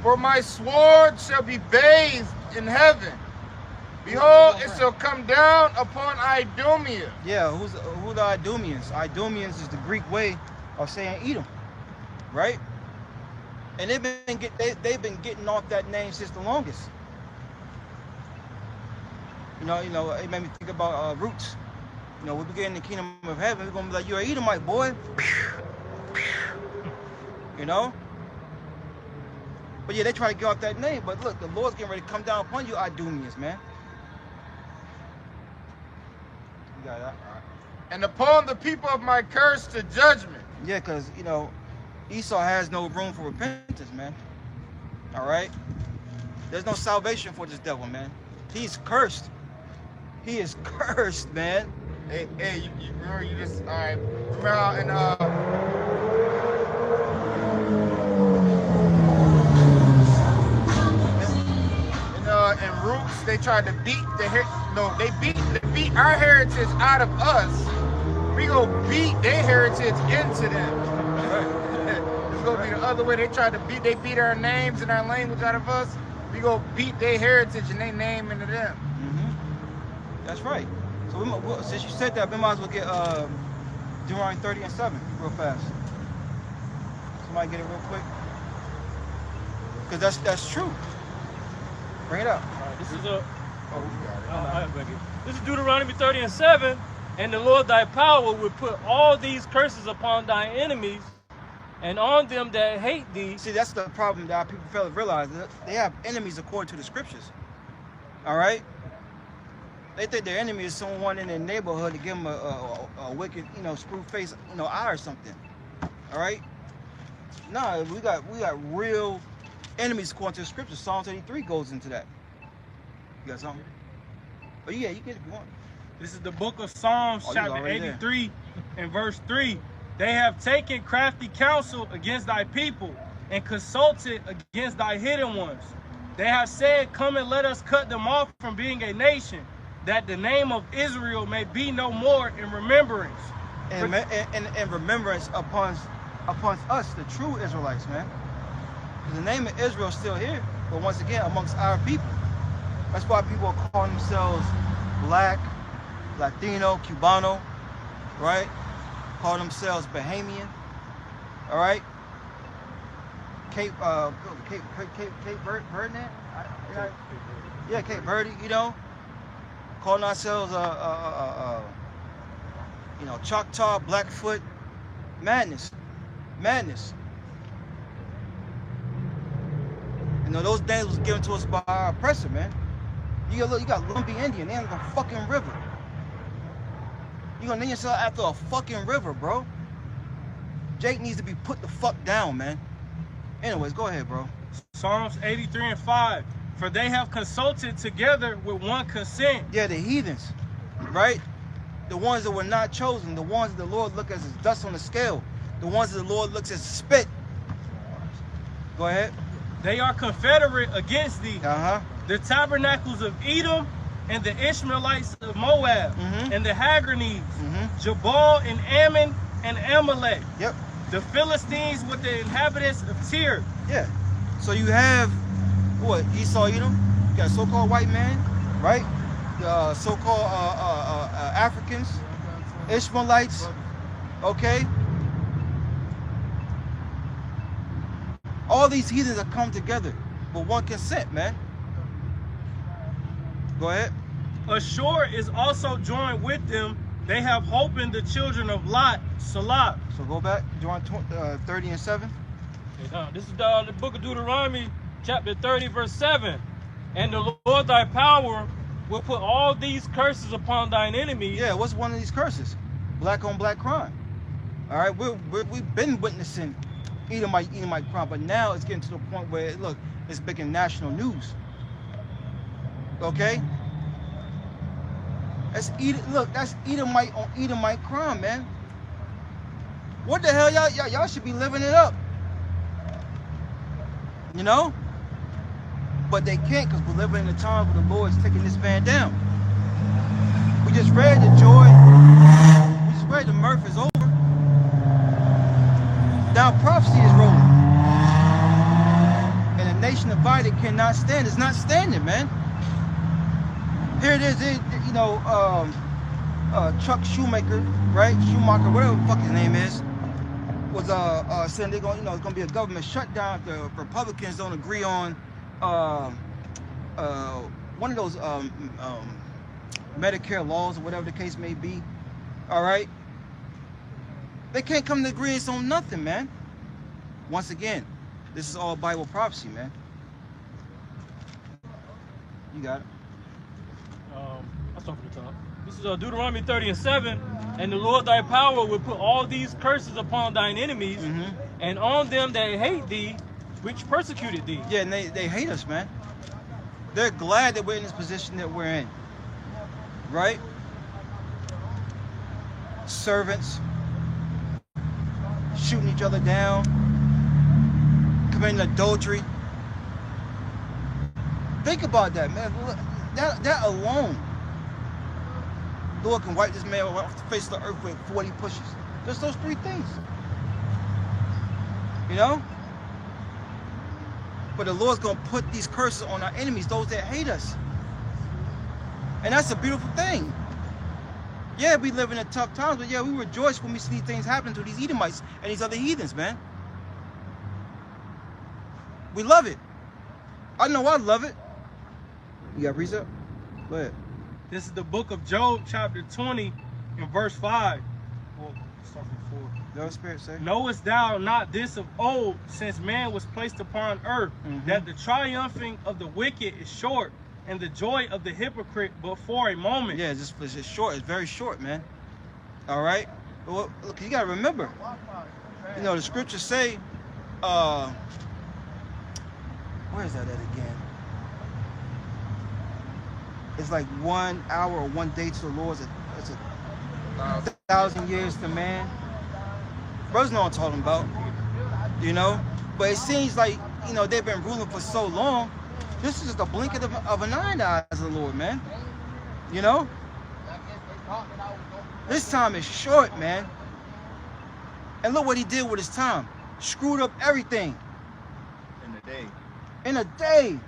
For my sword shall be bathed in heaven. Behold, it shall come down upon Idumea. Yeah, who the Idumeans? Idumeans is the Greek way of saying Edom, right? And they've been getting off that name since the longest. You know, it made me think about roots. You know, we begin in the kingdom of heaven, we're gonna be like, you're an Edomite, boy. You know? But yeah, they try to get off that name. But look, the Lord's getting ready to come down upon you, Idumeans, man. You got that? All right. And upon the people of my curse to judgment. Yeah, because, you know, Esau has no room for repentance, man. All right? There's no salvation for this devil, man. He's cursed. He is cursed, man. Hey, you remember you just, all right, remember how in Roots, they tried to beat they beat our heritage out of us. We go beat their heritage into them. It's gonna be the other way. They beat our names and our language out of us. We go beat their heritage and their name into them. That's right. So since you said that, we might as well get Deuteronomy 30 and 7, real fast. Somebody get it real quick. Because that's true. Bring it up. All right, this is Oh, this is Deuteronomy 30 and 7. And the Lord thy power will put all these curses upon thy enemies, and on them that hate thee. See, that's the problem that people fail to realize. They have enemies according to the scriptures. All right? They think their enemy is someone in their neighborhood to give them a wicked, screw face, eye or something. All right? No, we got real enemies according to the scriptures. Psalm 83 goes into that. You got something? Oh yeah, you get it if you want. This is the book of Psalms, Oh, chapter 83 and verse 3. They have taken crafty counsel against thy people and consulted against thy hidden ones. They have said, come and let us cut them off from being a nation, that the name of Israel may be no more in remembrance. And remembrance upon us, the true Israelites, man. Because the name of Israel is still here, but once again, amongst our people. That's why people are calling themselves black, Latino, Cubano, right? Call themselves Bahamian, all right? Cape Verde, yeah, Cape Verde, calling ourselves Choctaw, Blackfoot, madness. Those names was given to us by our oppressor, man. You got Lumpy Indian, they in the fucking river. You gonna name yourself after a fucking river, bro. Jake needs to be put the fuck down, man. Anyways, go ahead, bro. Psalms 83 and 5. For they have consulted together with one consent. Yeah, the heathens, right? The ones that were not chosen, the ones that the Lord look as dust on the scale, the ones that the Lord looks as spit. Go ahead. They are confederate against thee. The tabernacles of Edom and the Ishmaelites of Moab, and the Hagarines, Jabal and Ammon and Amalek. Yep. The Philistines with the inhabitants of Tyre. Yeah. So you have what? Esau, Edom. You got a so-called white man, right? The so-called Africans, Ishmaelites. Okay. All these heathens have come together with one consent, man. Go ahead. Ashur is also joined with them. They have hope in the children of Lot, Salah. So go back, John 30 and 7. This is the book of Deuteronomy, chapter 30, verse 7. And the Lord thy power will put all these curses upon thine enemies. Yeah, what's one of these curses? Black on black crime. All right, we've been witnessing Edomite crime, but now it's getting to the point where, look, it's making national news. Okay? That's Edomite on Edomite crime, man. What the hell, y'all should be living it up. But they can't, because we're living in a time where the Lord's taking this man down. We just read the joy. We just read the mirth is over. Now prophecy is rolling. And a nation divided cannot stand. It's not standing, man. Here it is, Chuck Schumacher, right? Schumacher, whatever the fuck his name is, was saying they're going, it's gonna be a government shutdown if the Republicans don't agree on one of those Medicare laws or whatever the case may be. All right. They can't come to agreement on nothing, man. Once again, this is all Bible prophecy, man. You got it. I'll start from the top. This is Deuteronomy 30 and 7. And the Lord thy power will put all these curses upon thine enemies, and on them that hate thee, which persecuted thee. Yeah, and they hate us, man. They're glad that we're in this position that we're in. Right? Servants shooting each other down, committing adultery. Think about that, man. That alone, Lord can wipe this man off the face of the earth with 40 pushes. Just those three things. But the Lord's going to put these curses on our enemies, those that hate us. And that's a beautiful thing. Yeah, we live in tough times, but yeah, we rejoice when we see things happen to these Edomites and these other heathens, man. We love it. I know I love it. You got precept? Go ahead. This is the book of Job, chapter 20, and verse 5. Well, start from 4. The Holy Spirit say. Knowest thou not this of old, since man was placed upon earth, that the triumphing of the wicked is short, and the joy of the hypocrite but for a moment? Yeah, it's just short. It's very short, man. All right? Well, look, you got to remember, you know, the scriptures say, where is that at again? It's like 1 hour or 1 day to the Lord. It's a 1,000 years to man. Brothers know what I'm talking about, you know? But it seems like, you know, they've been ruling for so long. This is just a blink of an eye in the eyes of the Lord, man. You know? This time is short, man. And look what he did with his time. Screwed up everything. In a day. In a day.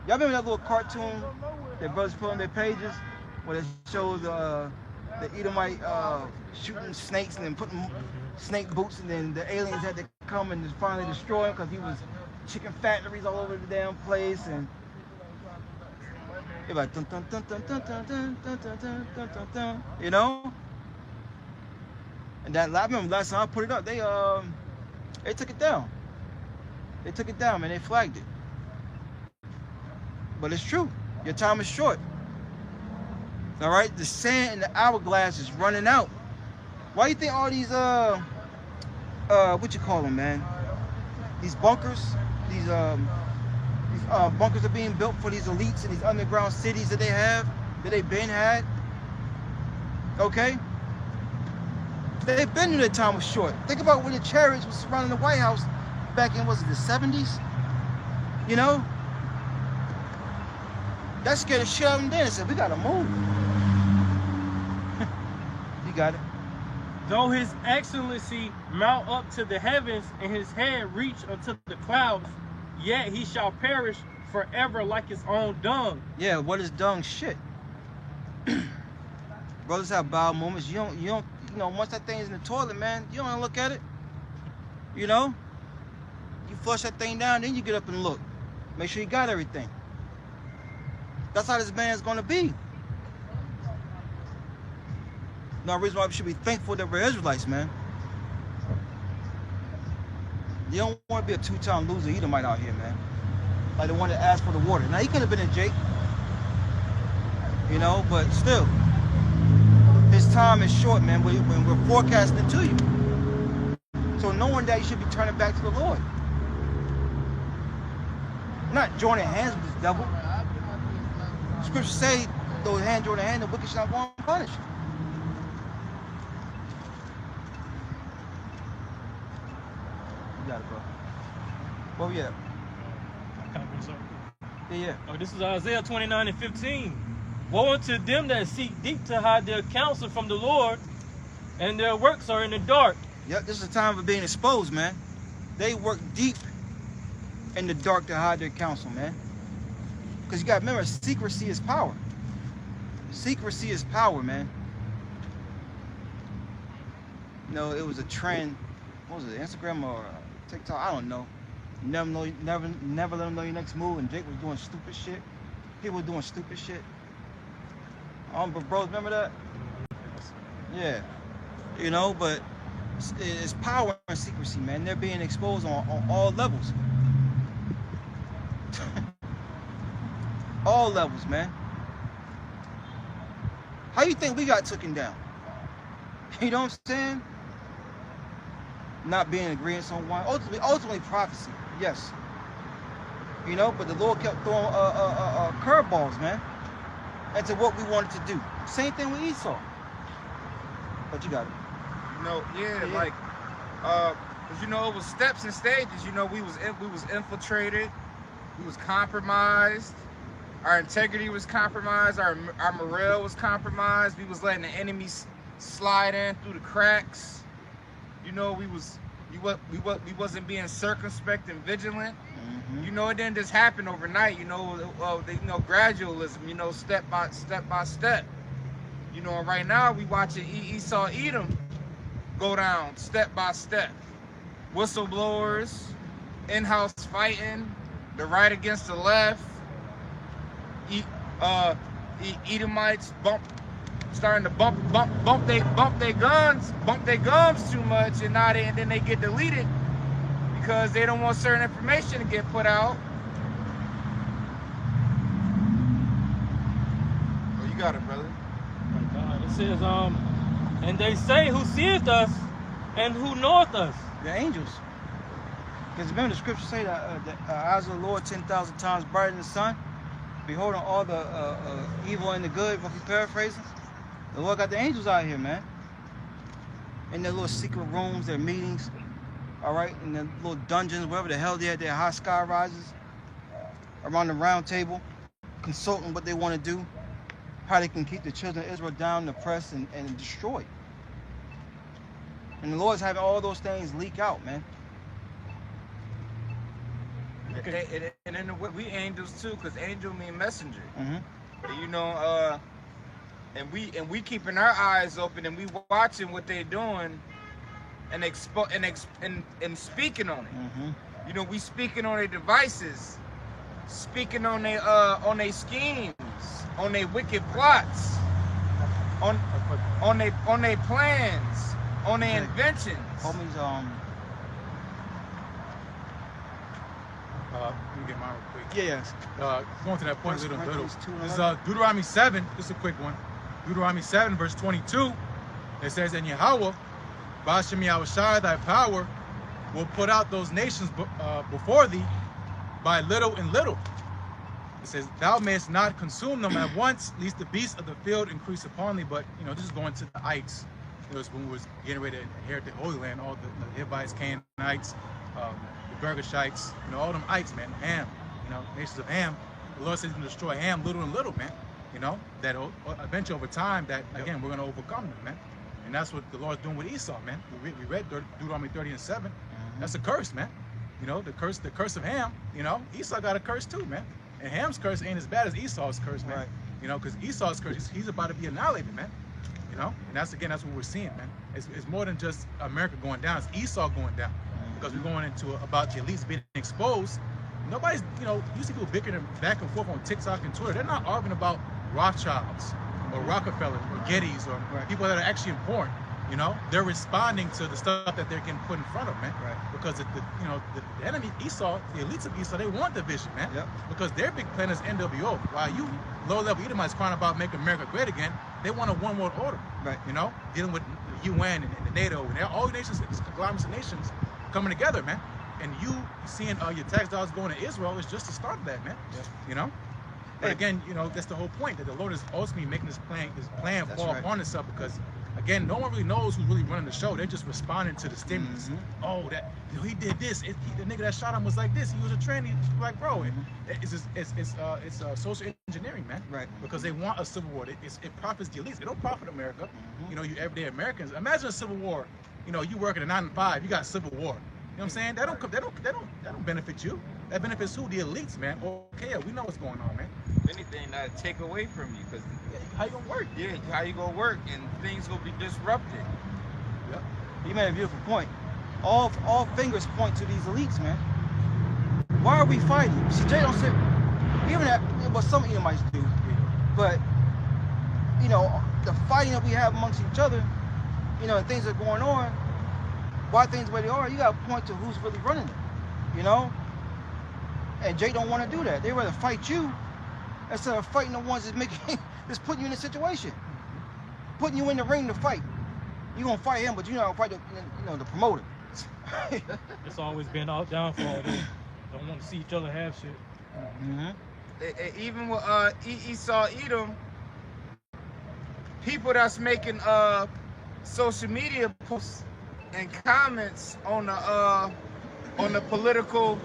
Y'all remember that little cartoon that brothers put on their pages where it shows the Edomite shooting snakes and then putting snake boots, and then the aliens had to come and just finally destroy him because he was chicken factories all over the damn place, and they're like dun, dun, dun, dun, dun, dun, dun, dun, dun, dun, dun, dun, dun, you know? And that, I remember last time I put it up, they took it down. They took it down, man. They flagged it. But it's true. Your time is short. All right? The sand in the hourglass is running out. Why do you think all these, what you call them, man? These bunkers, these bunkers are being built for these elites and these underground cities that they have, that they've been had. Okay? They've been in their time was short. Think about when the chariots was surrounding the White House back in, was it the 70s? You know? That scared the shit out of them then. They said, we gotta move. You got it. Though his excellency mount up to the heavens and his head reach unto the clouds, yet he shall perish forever like his own dung. Yeah, what is dung? Shit. Brothers have bowel moments. You don't, once that thing is in the toilet, man, you don't wanna look at it. You know? You flush that thing down, then you get up and look. Make sure you got everything. That's how this man's gonna be. No reason why we should be thankful that we're Israelites, man. You don't want to be a two-time loser Edomite out here, man. Like the one that asked for the water. Now, he could have been a Jake. You know, but still. His time is short, man, when we're forecasting to you. So knowing that you should be turning back to the Lord. Not joining hands with this devil. Scriptures say, though hand join hand, the wicked shall not go unpunished. You got it, bro. Where we at? Yeah. Oh, this is Isaiah 29:15. Woe unto them that seek deep to hide their counsel from the Lord, and their works are in the dark. Yep, this is a time for being exposed, man. They work deep in the dark to hide their counsel, man. Because you got to remember, secrecy is power. Secrecy is power, man. You know, it was a trend. What was it, Instagram or TikTok? I don't know. Never let them know your next move. And Jake was doing stupid shit. People were doing stupid shit. But bros, remember that? Yeah. You know, but it's power and secrecy, man. They're being exposed on all levels. All levels, man. How you think we got taken down? You know what I'm saying? Not being in agreement on one. Ultimately prophecy, yes. You know, but the Lord kept throwing curveballs, man, into what we wanted to do. Same thing with Esau. But you got it. You know, like, cause you know it was steps and stages. You know, we was infiltrated, we was compromised, our integrity was compromised, our morale was compromised. We was letting the enemies slide in through the cracks. You know, we wasn't being circumspect and vigilant. Mm-hmm. You know, it didn't just happen overnight. You know, gradualism. You know, step by step. You know, right now we watching Esau Edom go down step by step. Whistleblowers, in-house fighting, the right against the left. Edomites starting to bump their gums too much, and then they get deleted because they don't want certain information to get put out. Oh, you got it, brother. It says, and they say, who seeth us and who knoweth us? The angels. Because remember the scriptures say that the eyes of the Lord 10,000 times brighter than the sun, beholding all the evil and the good, if we paraphrasing. The Lord got the angels out here, man. In their little secret rooms, their meetings, all right, in their little dungeons, wherever the hell they're at, their high sky rises, around the round table, consulting what they want to do, how they can keep the children of Israel down, oppressed, and destroyed. And the Lord's having all those things leak out, man. Okay. And then we angels too, because angel mean messenger. Mm-hmm. You know, and we keeping our eyes open, and we watching what they doing, and speaking on it. Mm-hmm. You know, we speaking on their devices, speaking on their schemes, on their wicked plots, on their plans, on their inventions. Homies, Let me get mine real quick. yeah. Going to that point First little. Corinthians 2 and This is 11. Deuteronomy 7. This is a quick one. Deuteronomy 7, verse 22. It says, and Yahweh, Bashem Yahushai, thy power, will put out those nations before thee by little and little. It says, thou mayest not consume them at once, lest the beasts of the field increase upon thee. But, you know, this is going to the ites. It was when we was getting ready to inherit the Holy Land, all the Hivites, Canaanites, the Girgashites, you know, all them ites, man, Ham, you know, nations of Ham. The Lord says he's going to destroy Ham little and little, man. You know, that eventually over time, that, again, we're going to overcome them, man. And that's what the Lord's doing with Esau, man. We read Deuteronomy 30 and 7. That's a curse, man. You know, the curse of Ham, you know, Esau got a curse too, man. And Ham's curse ain't as bad as Esau's curse, man. Right. You know, because Esau's curse, he's about to be annihilated, man. You know, and that's what we're seeing, man. It's more than just America going down, it's Esau going down. Because we're going into about the elites being exposed. Nobody's, you know, you see people bickering back and forth on TikTok and Twitter. They're not arguing about Rothschilds or Rockefeller or Gettys or people that are actually important. You know, they're responding to the stuff that they're getting put in front of, man. Right. Because the enemy, Esau, the elites of Esau, they want division, man. Yep. Because their big plan is NWO. While you low-level Edomites crying about making America great again, they want a one-world order. Right. You know, dealing with the UN and the NATO and all nations, conglomerates of nations coming together, man. And you seeing your tax dollars going to Israel is just the start of that, man. Yep. You know. But again, you know, that's the whole point, that the Lord is ultimately making this plan fall upon itself, because again, no one really knows who's really running the show. They're just responding to the stimulus. Mm-hmm. Oh, that, you know, he did this. The nigga that shot him was like this. He was a tranny. Like, bro, it's social engineering, man. Right. Because they want a civil war. It profits the elites. It don't profit America. Mm-hmm. You know, you everyday Americans. Imagine a civil war. You know, you working a 9 to 5. You got a civil war. You know what I'm saying? That don't benefit you. That benefits who? The elites, man. Okay, we know what's going on, man. If anything, that'll take away from you, because how you gonna work? Yeah, how you gonna work, and things gonna be disrupted. Yep. You made a beautiful point. All fingers point to these elites, man. Why are we fighting? See, Jay don't say, even that, what some Edomites do, but you know, the fighting that we have amongst each other, you know, and things that are going on, why things the way they are, you gotta point to who's really running it, you know? And Jay don't want to do that. They rather fight you instead of fighting the ones that's putting you in a situation, putting you in the ring to fight. You gonna fight him, but you know, fight the promoter. It's always been our downfall. They don't want to see each other have shit. Mm-hmm. Even with Esau Edom, people that's making social media posts and comments on the political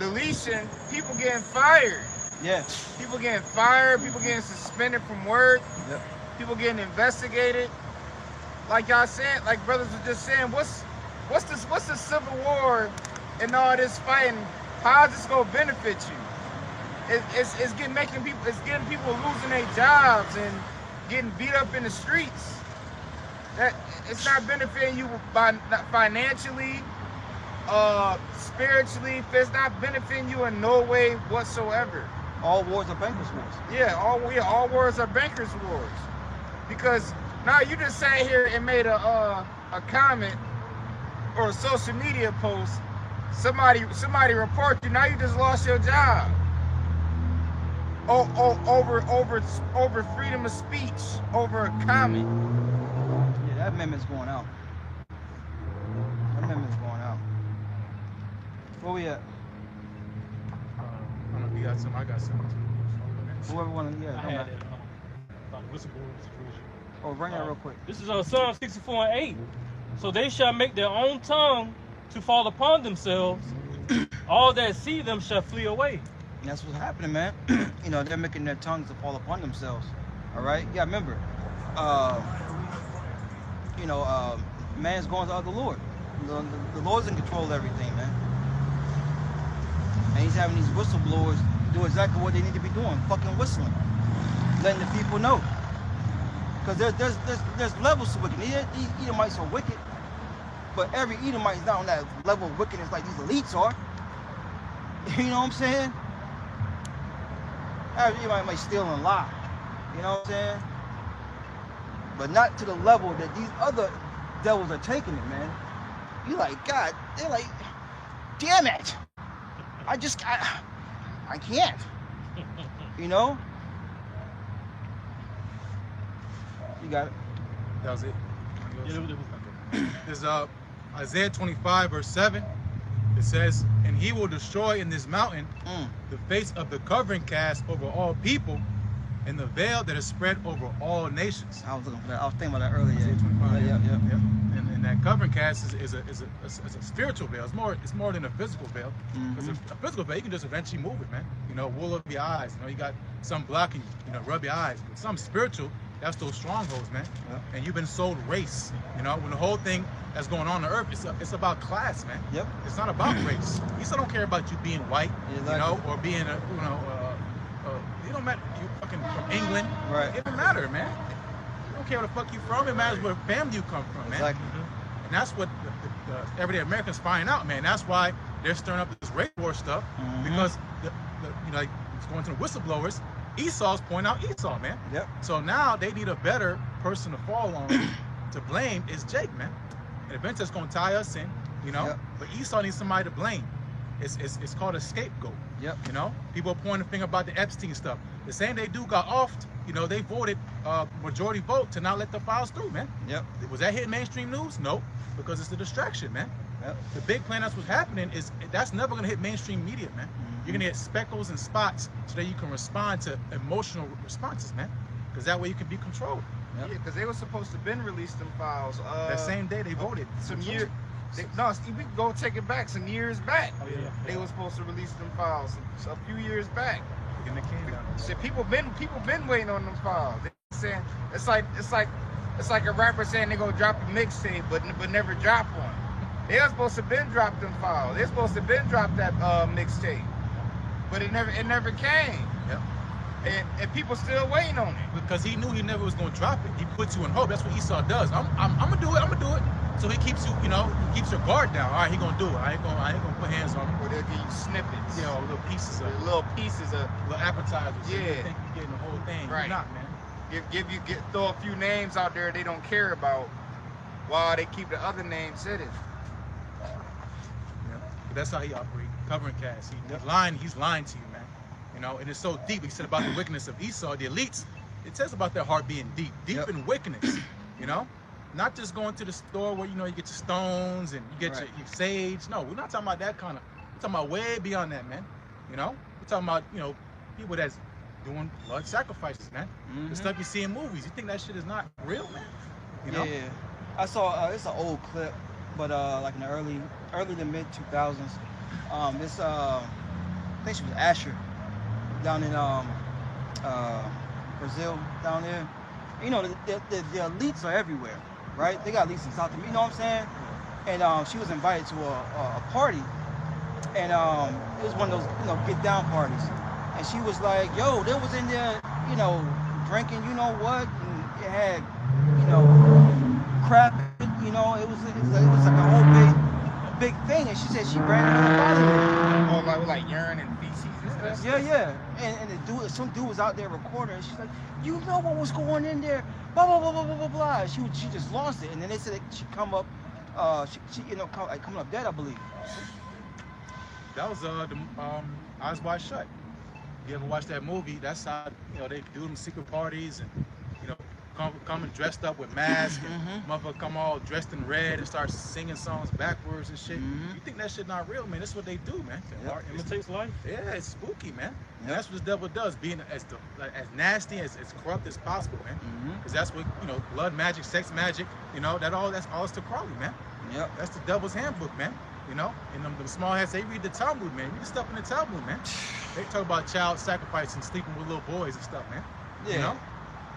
deletion, people getting fired. Yeah. People getting fired, people getting suspended from work, yep. People getting investigated. Like y'all said, like brothers were just saying, what's the Civil War and all this fighting? How's this gonna benefit you? It's getting people losing their jobs, and getting beat up in the streets. That it's not benefiting you not financially, spiritually. It's not benefiting you in no way whatsoever. All wars are bankers' wars. Yeah, all wars are bankers' wars. Because now you just sat here and made a comment or a social media post. Somebody report you. Now you just lost your job. Over freedom of speech, over a comment. Yeah, that amendment's going out. That amendment's going out. Where we at? I don't know if you got some. I got some. Whoever wanna, yeah. I Don't had matter. it about the whistleblower situation. Oh, bring that real quick. This is on Psalm 64:8. So they shall make their own tongue to fall upon themselves. All that see them shall flee away. And that's what's happening, man. You know, they're making their tongues to fall upon themselves. All right? Yeah, remember, man's going to the Lord. The Lord's in control of everything, man. And he's having these whistleblowers do exactly what they need to be doing, fucking whistling, letting the people know. Because there's levels to wickedness. These Edomites are wicked, but every Edomite is not on that level of wickedness like these elites are. You know what I'm saying? Every Edomite might steal and lie. You know what I'm saying? But not to the level that these other devils are taking it, man. You like, God, they're like, damn it. I can't. You know? You got it. That was it. Yeah, it was- There's Isaiah 25 verse 7. It says, and he will destroy in this mountain the face of the covering cast over all people, and the veil that is spread over all nations. I was looking for that. I was thinking about that earlier. Isaiah 25. Yeah. And that covering cast is a spiritual veil. It's more than a physical veil. Because a physical veil, you can just eventually move it, man. You know, wool over your eyes. You know, you got some blocking you. You know, rub your eyes. But some spiritual, that's those strongholds, man. Yep. And you've been sold race. You know, when the whole thing that's going on earth, it's about class, man. Yep. It's not about race. He still don't care about you being white, Exactly. you know, or being it don't matter. You fucking from England. Right. It don't matter, man. You don't care where the fuck you from. It matters where family you come from, man. Exactly. And that's what the everyday Americans find out, man. That's why they're stirring up this race war stuff, because like it's going to the whistleblowers. Esau's pointing out Esau, man. Yep. So now they need a better person to fall on to blame is Jake, man. And eventually it's going to tie us in, you know. Yep. But Esau needs somebody to blame. It's called a scapegoat. Yep. You know, people are pointing the finger about the Epstein stuff. The same they do got offed. You know, they voted majority vote to not let the files through, man. Yep. Was that hitting mainstream news? No, because it's a distraction, man. Yep. The big plan that's what's happening is that's never gonna hit mainstream media, man. You're gonna get speckles and spots so that you can respond to emotional responses, man. Because that way you can be controlled. Yep. Yeah, because they were supposed to been release them files. That same day they voted. Some year. We can go take it back some years back. Oh, yeah. They were supposed to release them files a few years back. Getting the can down. Shit, people been waiting on them files. They saying it's like a rapper saying they gonna drop a mixtape but never drop one. They were supposed to been drop them files. They're supposed to been drop that mixtape, but it never came. Yep. And people still waiting on it. Because he knew he never was gonna drop it. He puts you in hope. That's what Esau does. I'm gonna do it. I'm gonna do it. So he keeps you, you know, he keeps your guard down. All right, he gonna do it. I ain't gonna put hands on him. Or they'll give you snippets. You know, little pieces of little pieces of little appetizers. So you Yeah. think you're getting the whole thing. Right. You're not, man. throw a few names out there they don't care about, while they keep the other names hidden. Yeah. But that's how he operates. Covering cast. Yep. He's lying to you, man. You know, and it's so deep. He said about the wickedness of Esau, the elites. It says about their heart being deep Yep. in wickedness. You know, not just going to the store where you know you get your stones and you get Right. your sage. No, we're not talking about that kind of. We're talking about way beyond that, man. You know, we're talking about people that's doing blood sacrifices, man. The stuff you see in movies. You think that shit is not real, man? You know? Yeah. I saw it's an old clip, but like in the early to mid 2000s. This I think she was Asher down in Brazil down there. You know, the elites are everywhere, right? They got elites in South America, you know what I'm saying? And she was invited to a party, and it was one of those, get down parties. And she was like, yo, they was in there, drinking, you know what, and it had, you know, crap. You know, it was like a whole big thing. And she said she ran into the bottom of it. Oh, like urine and feces and stuff. Yeah. And the dude, some dude was out there recording. And she's like, you know what was going in there? Blah blah blah blah blah blah blah. She just lost it. And then they said that she come up, she coming up dead, I believe. That was the Eyes Wide Shut. You ever watch that movie? That's how, you know, they do them secret parties and, you know, coming dressed up with masks and motherfucker come all dressed in red and start singing songs backwards and shit. You think that shit not real, man? That's what they do, man. Art imitates life. Yeah, it's spooky, man. And that's what the devil does, being as nasty, as corrupt as possible, man. Because that's what, you know, blood magic, sex magic, you know, that's all it's to Crowley, man. Yep. That's the devil's handbook, man. You know, and them small hats, they read the Talmud, man. Read the stuff in the Talmud, man. They talk about child sacrifice and sleeping with little boys and stuff, man. Yeah. You know?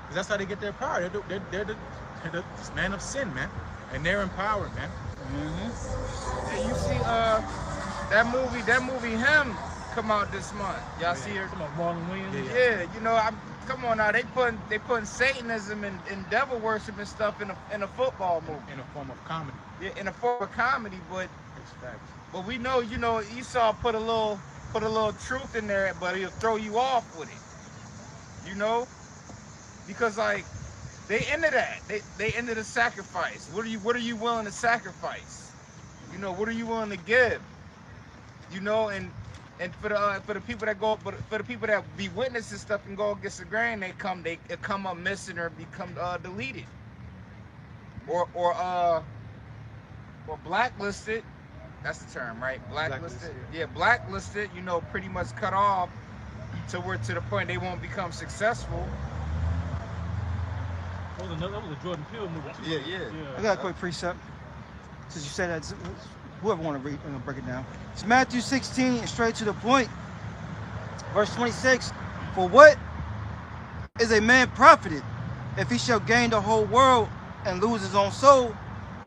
Because that's how they get their power. They're the man of sin, man. And they're empowered, man. Yeah, you see that movie Him come out this month. Y'all see her? Come on, Marlon Williams. Yeah, you know, come on now, they putting Satanism and devil worship and stuff in a football movie. In a form of comedy. Yeah, in a form of comedy, but we know, you know, Esau put a little truth in there, but he'll throw you off with it. You know? Because like they into that. They into the sacrifice. What are you willing to sacrifice? You know, what are you willing to give? You know, and for the people that go, for the people that be witnessing stuff and go against the grain, they come up missing or become deleted. Or blacklisted. That's the term, right? Blacklisted. Yeah, blacklisted. You know, pretty much cut off to the point they won't become successful. That was a Jordan Peele movie. Yeah. I got a quick precept. Since you said that, whoever want to read, I'm gonna break it down. It's Matthew 16, and straight to the point. Verse 26. For what is a man profited if he shall gain the whole world and lose his own soul?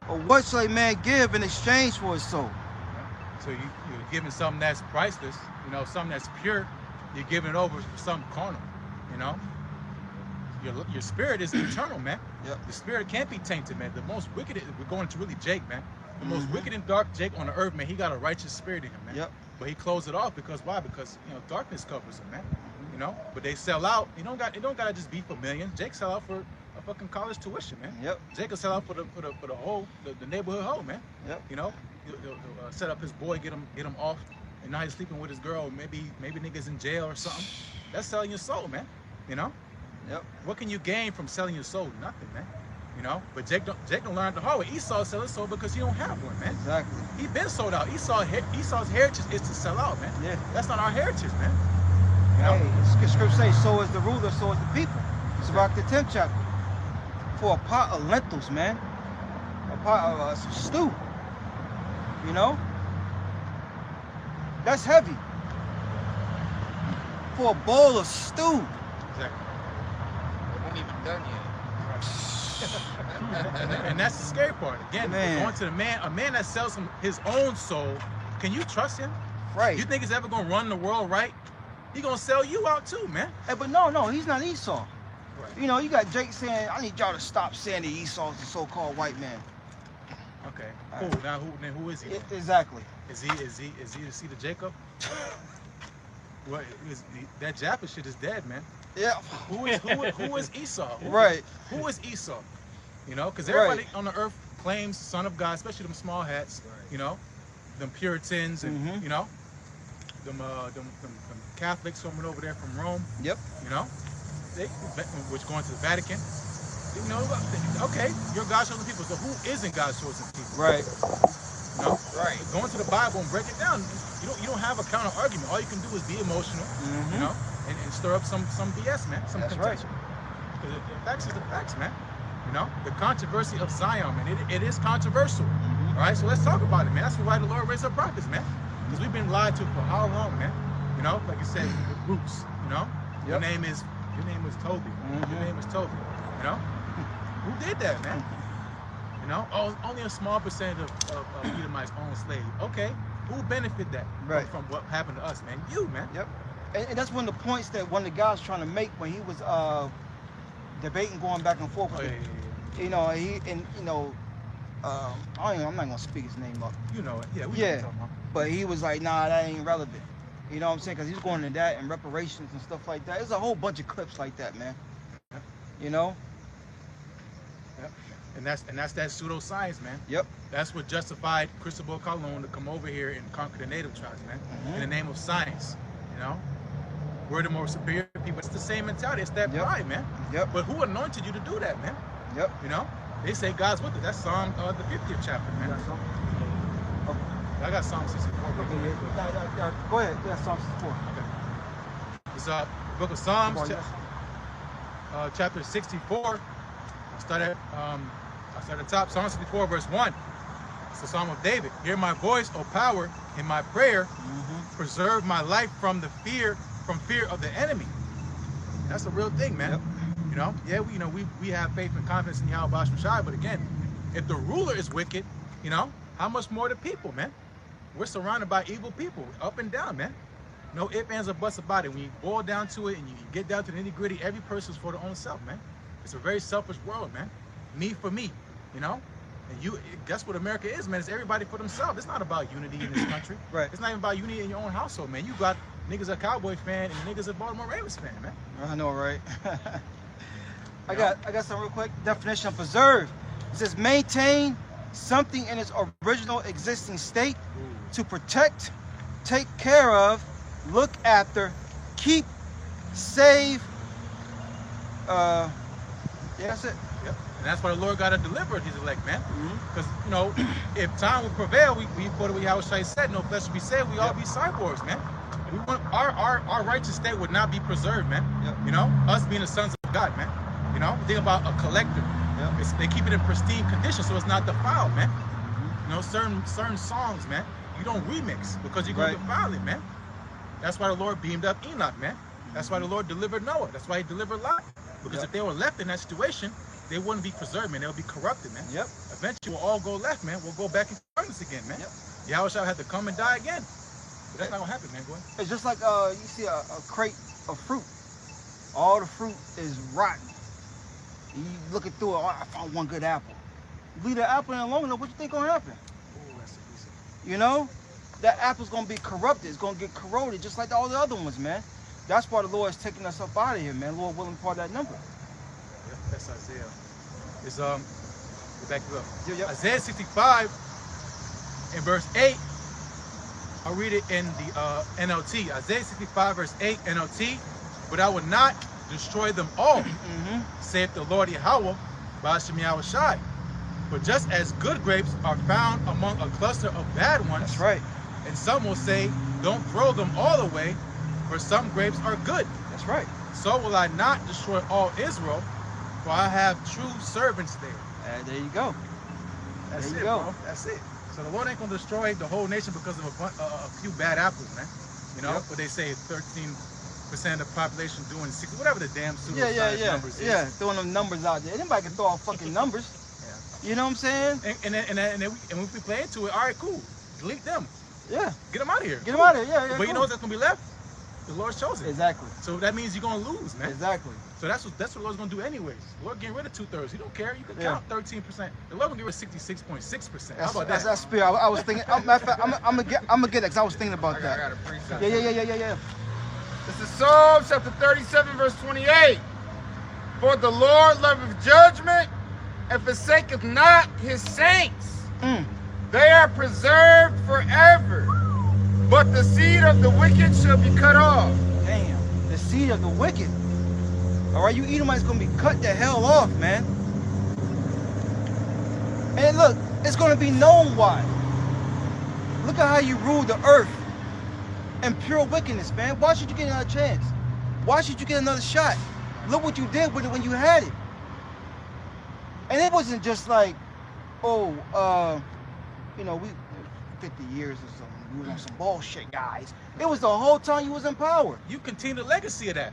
Or what shall a man give in exchange for his soul? So you're giving something that's priceless, you know, something that's pure, you're giving it over for something carnal, you know? Your spirit is eternal, man. Yep. The spirit can't be tainted, man. The most wicked, we're going to really Jake, man. The most wicked and dark Jake on the earth, man, he got a righteous spirit in him, man. Yep. But he closed it off because why? Because, you know, darkness covers him, man. You know? But they sell out. It don't gotta just be for millions. Jake sell out for a fucking college tuition, man. Yep. Jake will sell out for the whole the neighborhood hoe, man. Yep. You know? He'll set up his boy, get him off, and now he's sleeping with his girl. Maybe niggas in jail or something. That's selling your soul, man. You know? Yep. What can you gain from selling your soul? Nothing, man. You know? But Jake don't learn the hard way. Esau sell his soul because he don't have one, man. Exactly. He been sold out. Esau's heritage is to sell out, man. Yeah. That's not our heritage, man. You know? Hey, scripture says, so is the ruler, so is the people. It's about the 10th chapter. For a pot of lentils, man. A pot of some stew. You know? That's heavy. For a bowl of stew. Exactly. It ain't even done yet. And that's the scary part. Again, Man. going to a man that sells his own soul. Can you trust him? Right. You think he's ever gonna run the world right? He gonna sell you out too, man. Hey, but no, he's not Esau. Right. You know, you got Jake saying, I need y'all to stop saying that Esau's the so-called white man. Okay. All Cool. right. Now who is he? Exactly. Is he the seed of Jacob? What is that Jaffa shit is dead, man. Yeah. Who is Esau? Right. Who is Esau? You know, because Right. everybody on the earth claims son of God, especially them small hats. You know, them Puritans and you know, them Catholics coming over there from Rome. Yep. You know, which going to the Vatican. You know, okay, you're God's chosen people. So who isn't God's chosen people? Right. You know, right. Go into the Bible and break it down. You don't have a counter argument. All you can do is be emotional. You know, and stir up some BS, man. Some That's contention. Because the facts is the facts, man. You know, the controversy of Zion, man. It is controversial. All right, so let's talk about it, man. That's why the Lord raised up prophets, man. Because we've been lied to for how long, man? You know, like you said, the roots. You know, your name is Toby. Your name is Toby. You know, who did that, man? You know, only a small percentage of Edomites own slaves. Okay, who benefited that from what happened to us, man? You, man. Yep. And that's one of the points that one of the guys was trying to make when he was debating, going back and forth. Oh, With yeah, the, you know, I'm not gonna speak his name up. You know it. Yeah, we Yeah. can talk about. But he was like, nah, that ain't relevant. You know what I'm saying? Because he's going into that and reparations and stuff like that. There's a whole bunch of clips like that, man. Yep. You know? Yep. And that's that pseudoscience, man. Yep. That's what justified Cristobal Colon to come over here and conquer the native tribes, man. In the name of science, you know? We're the more superior people. It's the same mentality. It's that pride, man. Yep. But who anointed you to do that, man? Yep. You know? They say God's with us. That's Psalm the 50th chapter, man. I got Psalm 64. Go ahead. Yeah, Psalm 64. Okay. It's book of Psalms, chapter 64. I'll start at the top. Psalm 64, verse 1. It's the Psalm of David. Hear my voice, O power, in my prayer. Preserve my life from fear of the enemy. That's a real thing, man. Yep. You know, yeah, we have faith and confidence in Yahweh Shai, but again, if the ruler is wicked, you know, how much more the people, man? We're surrounded by evil people, up and down, man. No ifs, ands, or buts about it. When you boil down to it and you get down to the nitty gritty, every person's for their own self, man. It's a very selfish world, man. Me for me, you know? And that's what America is, man. It's everybody for themselves. It's not about unity in this country. Right. It's not even about unity in your own household, man. You got niggas a Cowboy fan and niggas a Baltimore Ravens fan, man. I know, right? I got some real quick definition of preserve. It says maintain something in its original existing state, to protect, take care of, look after, keep, save. Yeah, that's it. Yep. And that's why the Lord got to deliver his elect, man. Because, you know, if time would prevail, we quoted what Yahweh said, no flesh will be saved, we all be cyborgs, man. We want our righteous state would not be preserved, man. Yep. You know, us being the sons of God, man. You know, think about a collector. Yep. They keep it in pristine condition so it's not defiled, man. You know, certain songs, man, you don't remix because you're going to defile it, man. That's why the Lord beamed up Enoch, man. That's why the Lord delivered Noah. That's why he delivered Lot. Because if they were left in that situation, they wouldn't be preserved, man. They'll be corrupted, man. Yep. Eventually, we'll all go left, man. We'll go back in darkness again, man. Yahweh shall have to come and die again. But that's not going to happen, man. Go ahead. It's just like you see a crate of fruit. All the fruit is rotten. You looking through it, oh, I found one good apple. You leave the apple in long enough, what you think gonna happen? Oh, that's a You know? That apple's gonna be corrupted. It's gonna get corroded just like all the other ones, man. That's why the Lord is taking us up out of here, man. Lord willing, part of that number. Yeah, that's Isaiah. It's back you up. Yep. Isaiah 65 in verse 8. I'll read it in the NLT. Isaiah 65 verse 8 NLT. But I will not destroy them all, saith the Lord Yahweh, Ba'ashem Yahweh Shai. But just as good grapes are found among a cluster of bad ones, That's right. and some will say, don't throw them all away, for some grapes are good. That's right. So will I not destroy all Israel, for I have true servants there. There you go. That's There it, you go. bro. That's it. So the Lord ain't gonna destroy the whole nation because of a few bad apples, man. You know, what they say, 13% of the population doing 60, whatever the damn pseudo-science numbers is. Yeah, throwing them numbers out there. Anybody can throw out fucking numbers. You know what I'm saying? And if we play into it, all right, cool. Delete them. Yeah. Get them out of here. Get them out of here. Yeah. But you know what's gonna be left? The Lord's chosen. Exactly. So that means you're gonna lose, man. Exactly. So that's what the Lord's gonna do anyways. The Lord getting rid of 2/3. He don't care. You can count 13%. The Lord gonna get rid of 66.6%. How about that? That's spirit. I was thinking. Matter of fact, I'm gonna get it because I was thinking about that. I got a precept. Yeah. This is Psalm chapter 37, verse 28. For the Lord loveth judgment and forsaketh not his saints. They are preserved forever, but the seed of the wicked shall be cut off. Damn, the seed of the wicked. All right, you Edomites gonna be cut the hell off, man. And look, it's gonna be known why. Look at how you rule the earth in pure wickedness, man. Why should you get another chance? Why should you get another shot? Look what you did with it when you had it. And it wasn't just like, oh, you know, we 50 years or something. We was on some bullshit, guys. It was the whole time you was in power. You continue the legacy of that.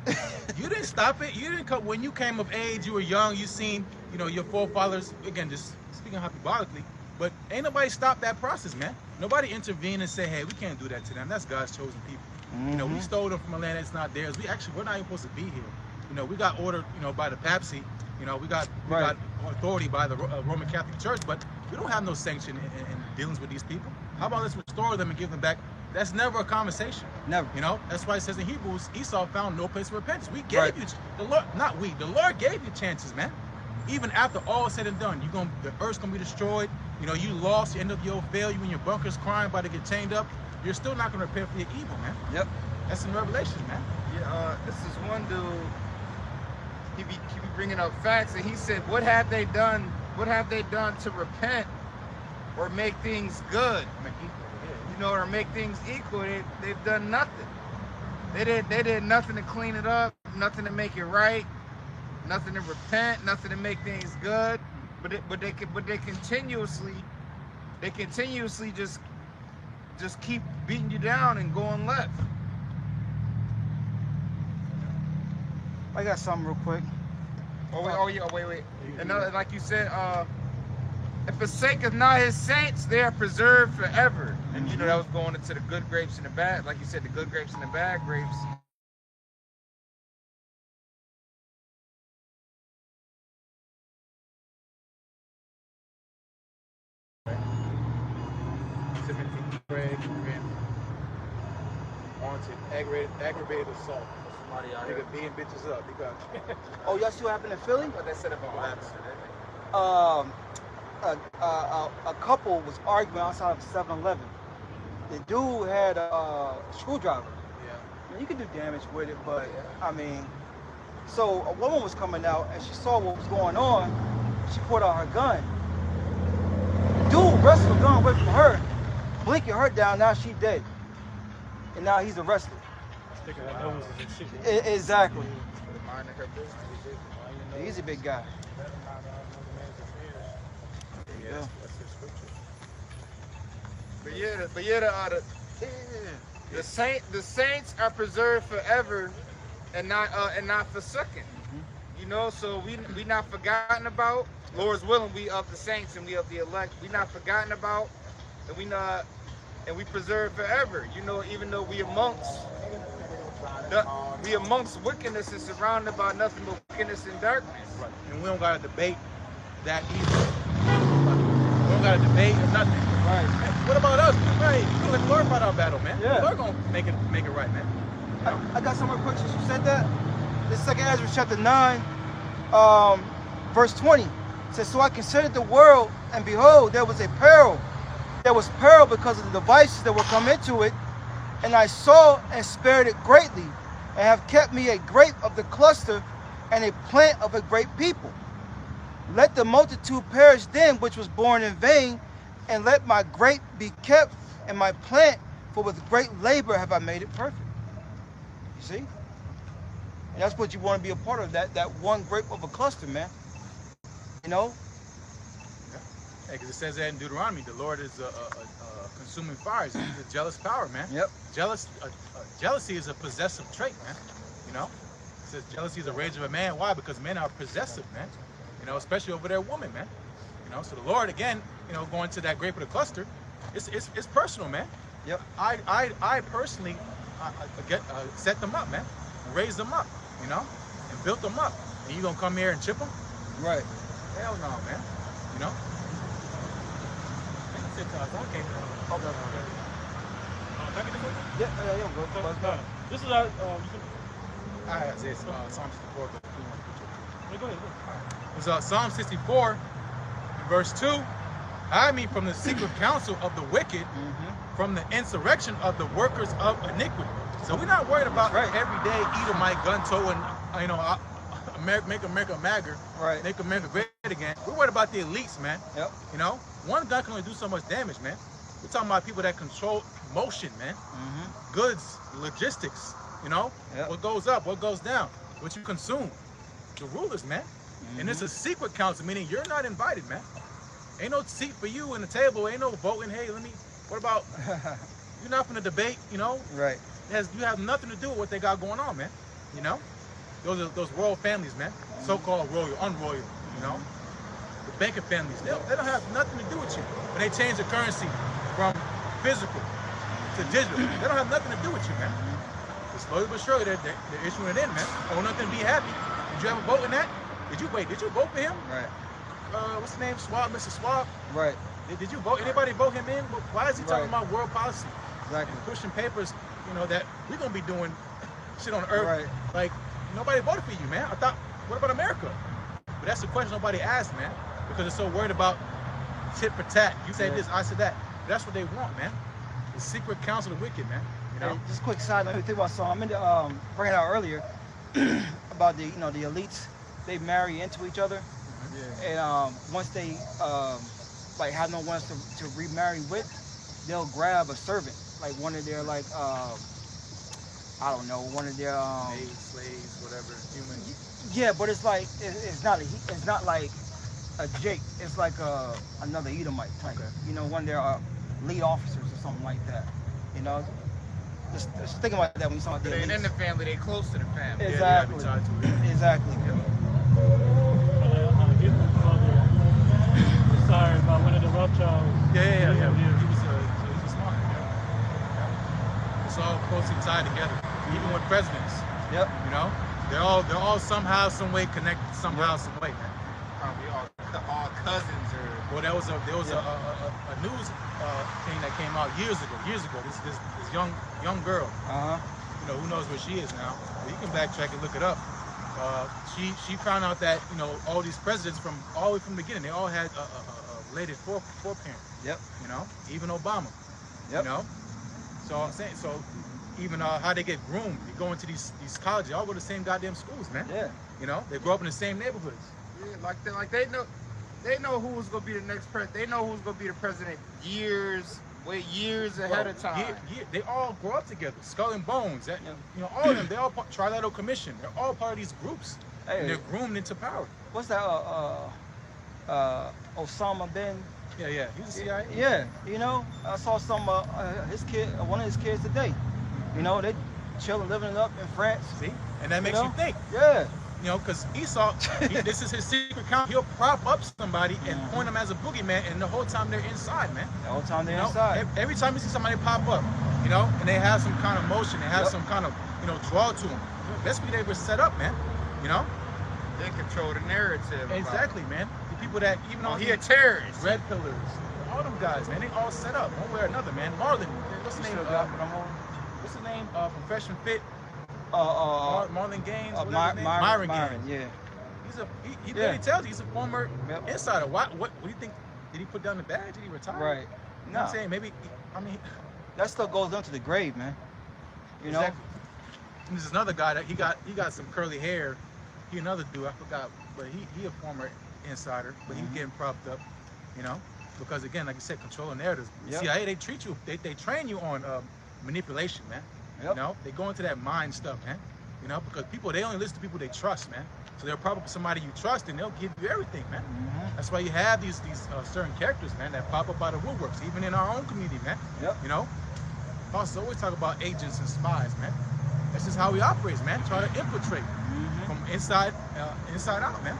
You didn't stop it. You didn't come when you came of age. You were young. You seen, you know, your forefathers. Again, just speaking hyperbolically, but ain't nobody stopped that process, man. Nobody intervened and said, hey, we can't do that to them. That's God's chosen people. You know, we stole them from a land that's not theirs. We're not even supposed to be here. You know, we got ordered, you know, by the papacy. You know, we got authority by the Roman Catholic Church, but we don't have no sanction in dealings with these people. How about let's restore them and give them back? That's never a conversation. Never. You know, that's why it says in Hebrews, Esau found no place of repentance. We gave you the Lord, not we. The Lord gave you chances, man. Even after all is said and done, the earth's gonna be destroyed. You know, you lost, you end up your failure, you in your bunkers crying, about to get chained up. You're still not gonna repent for your evil, man. Yep. That's in Revelation, man. Yeah, this is one dude. He be bringing up facts, and he said, "What have they done? What have they done to repent or make things good? You know, or make things equal? They've done nothing. They did nothing to clean it up, nothing to make it right, nothing to repent, nothing to make things good. But they continuously just keep beating you down and going left." I got something real quick. Wait. Another, like you said, and forsaketh not his saints, they are preserved forever. And you know, that was going into the good grapes and the bad, like you said, the good grapes and the bad grapes. Aggravated assault. Somebody out here beating bitches up. Oh, y'all see what happened in Philly? What they said about A couple was arguing outside of 7-Eleven. The dude had a screwdriver. Yeah. I mean, you can do damage with it, but I mean, so a woman was coming out and she saw what was going on. She pulled out her gun. Dude wrestled the gun away from her, blinking her down. Now she dead, and now he's arrested. Exactly. He's a big guy. Yeah. The saints are preserved forever, and not forsaken. You know, so we not forgotten about. Lord's willing, we of the saints and we of the elect. We not forgotten about, and we preserve forever. You know, even though we amongst wickedness and surrounded by nothing but wickedness and darkness. Right. And we don't gotta debate that either. We don't gotta debate or nothing. Right. What about us? Right. We're gonna glorify our battle, man. Yeah. We're gonna make it right, man. I got some more quick since you said that. This is 2nd Ezra chapter 9, verse 20. It says, "So I considered the world, and behold, there was a peril. There was peril because of the devices that were come into it. And I saw and spared it greatly, and have kept me a grape of the cluster, and a plant of a great people. Let the multitude perish then which was born in vain, and let my grape be kept, and my plant, for with great labor have I made it perfect." You see? And that's what you want to be a part of, that one grape of a cluster, man. You know? Yeah, because it says that in Deuteronomy, the Lord is a consuming fire. He's a jealous power, man. Yep. Jealousy is a possessive trait, man. You know? It says jealousy is a rage of a man. Why? Because men are possessive, man. You know, especially over their woman, man. You know, so the Lord, again, you know, going to that grape of the cluster, it's personal, man. Yep. I personally set them up, man. Raised them up, you know, and built them up. And you gonna come here and chip them? Right. Hell no, man. You know? Yeah, go. This is our. It's Psalm 64. Go ahead. It's Psalm 64, verse 2. Hide me from the secret counsel of the wicked, from the insurrection of the workers of iniquity. So we're not worried about everyday Edomite gun toe and you know make America MAGA, make America great again. We're worried about the elites, man. Yep. You know, one gun can only do so much damage, man. We're talking about people that control motion, man. Goods, logistics. You know, what goes up, what goes down, what you consume. The rulers, man. And it's a secret council, meaning you're not invited, man. Ain't no seat for you in the table. Ain't no voting. Hey, what about? You're not gonna debate, you know. Right. You have nothing to do with what they got going on, man. You know, those royal families, man. So-called royal, unroyal, you know. The banking families, they don't have nothing to do with you. When they change the currency from physical to digital, they don't have nothing to do with you, man. slowly but surely, they're issuing it in, man. Oh, nothing, be happy. Did you have a vote in that? Did you vote for him? Right. What's his name? Swab, Mr. Swab. Right. Did you vote? Anybody vote him in? Why is he talking about world policy? Exactly. And pushing papers, that we're gonna be doing shit on Earth. Right. Like nobody voted for you, man. I thought, what about America? But that's the question nobody asked, man, because they're so worried about tit for tat. You say this, I said that. That's what they want, man. The secret council of the wicked, man. And just a quick side note, think about something. I meant to bring it out earlier about the elites. They marry into each other, and once they like have no one to remarry with, they'll grab a servant, like one of their I don't know, one of their maids, slaves, whatever, human. Yeah, but it's like it's not like a Jake. It's like another Edomite type. Okay. One of their lead officers or something like that. Just think about that when you talk about the elites. They're in the family. They close to the family. Exactly. Yeah, exactly. Sorry about one of the Rothschilds. Yeah. He was a smart man. Yeah. It's all closely tied together, even with presidents. Yep. They're all somehow, some way connected. Somehow, some way, man. Probably all cousins or. Well, there was a news thing that came out years ago. This young girl. Who knows where she is now? But you can backtrack and look it up. She found out that all these presidents from all the way from the beginning, they all had a related foreparent. Yep. Even Obama. Yep. So I'm saying, even how they get groomed, they go into these colleges, they all go to the same goddamn schools, man. Yeah. They grow up in the same neighborhoods. Yeah, like they know who was gonna be the next president. They know who's gonna be the president years ahead of time. They all grow up together, skull and bones. All of them. They all Trilateral Commission. They're all part of these groups. Hey, and they're groomed into power. What's that? Osama bin. Yeah. He was a CIA. Yeah. I saw one of his kids today. They chilling, living it up in France. See, and that makes you think. Yeah. Because Esau, this is his secret count. He'll prop up somebody and point them as a boogeyman, and the whole time they're inside, man. The whole time they're inside. Every time you see somebody pop up, and they have some kind of motion, they have some kind of, draw to them. That's what they were set up, man. They control the narrative. Exactly, man. The people that even on he a terrorist. Red pillars, all them guys, man. They all set up one way or another, man. Marlon, what's his name? What's his name? From Fresh and Fit. Marlon Gaines, Myron Gaines. Yeah. He really tells you he's a former insider. What do you think? Did he put down the badge? Did he retire? Right. You know what I'm saying? Maybe. That stuff goes down to the grave, man. Exactly. And there's another guy that he got some curly hair. He another dude, I forgot, but he a former insider, but he's getting propped up, because again, like I said, controlling narratives. CIA, they treat you, they train you on manipulation, man. They go into that mind stuff, man. Because they only listen to people they trust, man. So they'll probably somebody you trust, and they'll give you everything, man. That's why you have these certain characters, man, that pop up out of woodworks, even in our own community, man. Also, always talk about agents and spies, man. That's just how we operate, man. Try to infiltrate from inside out, man.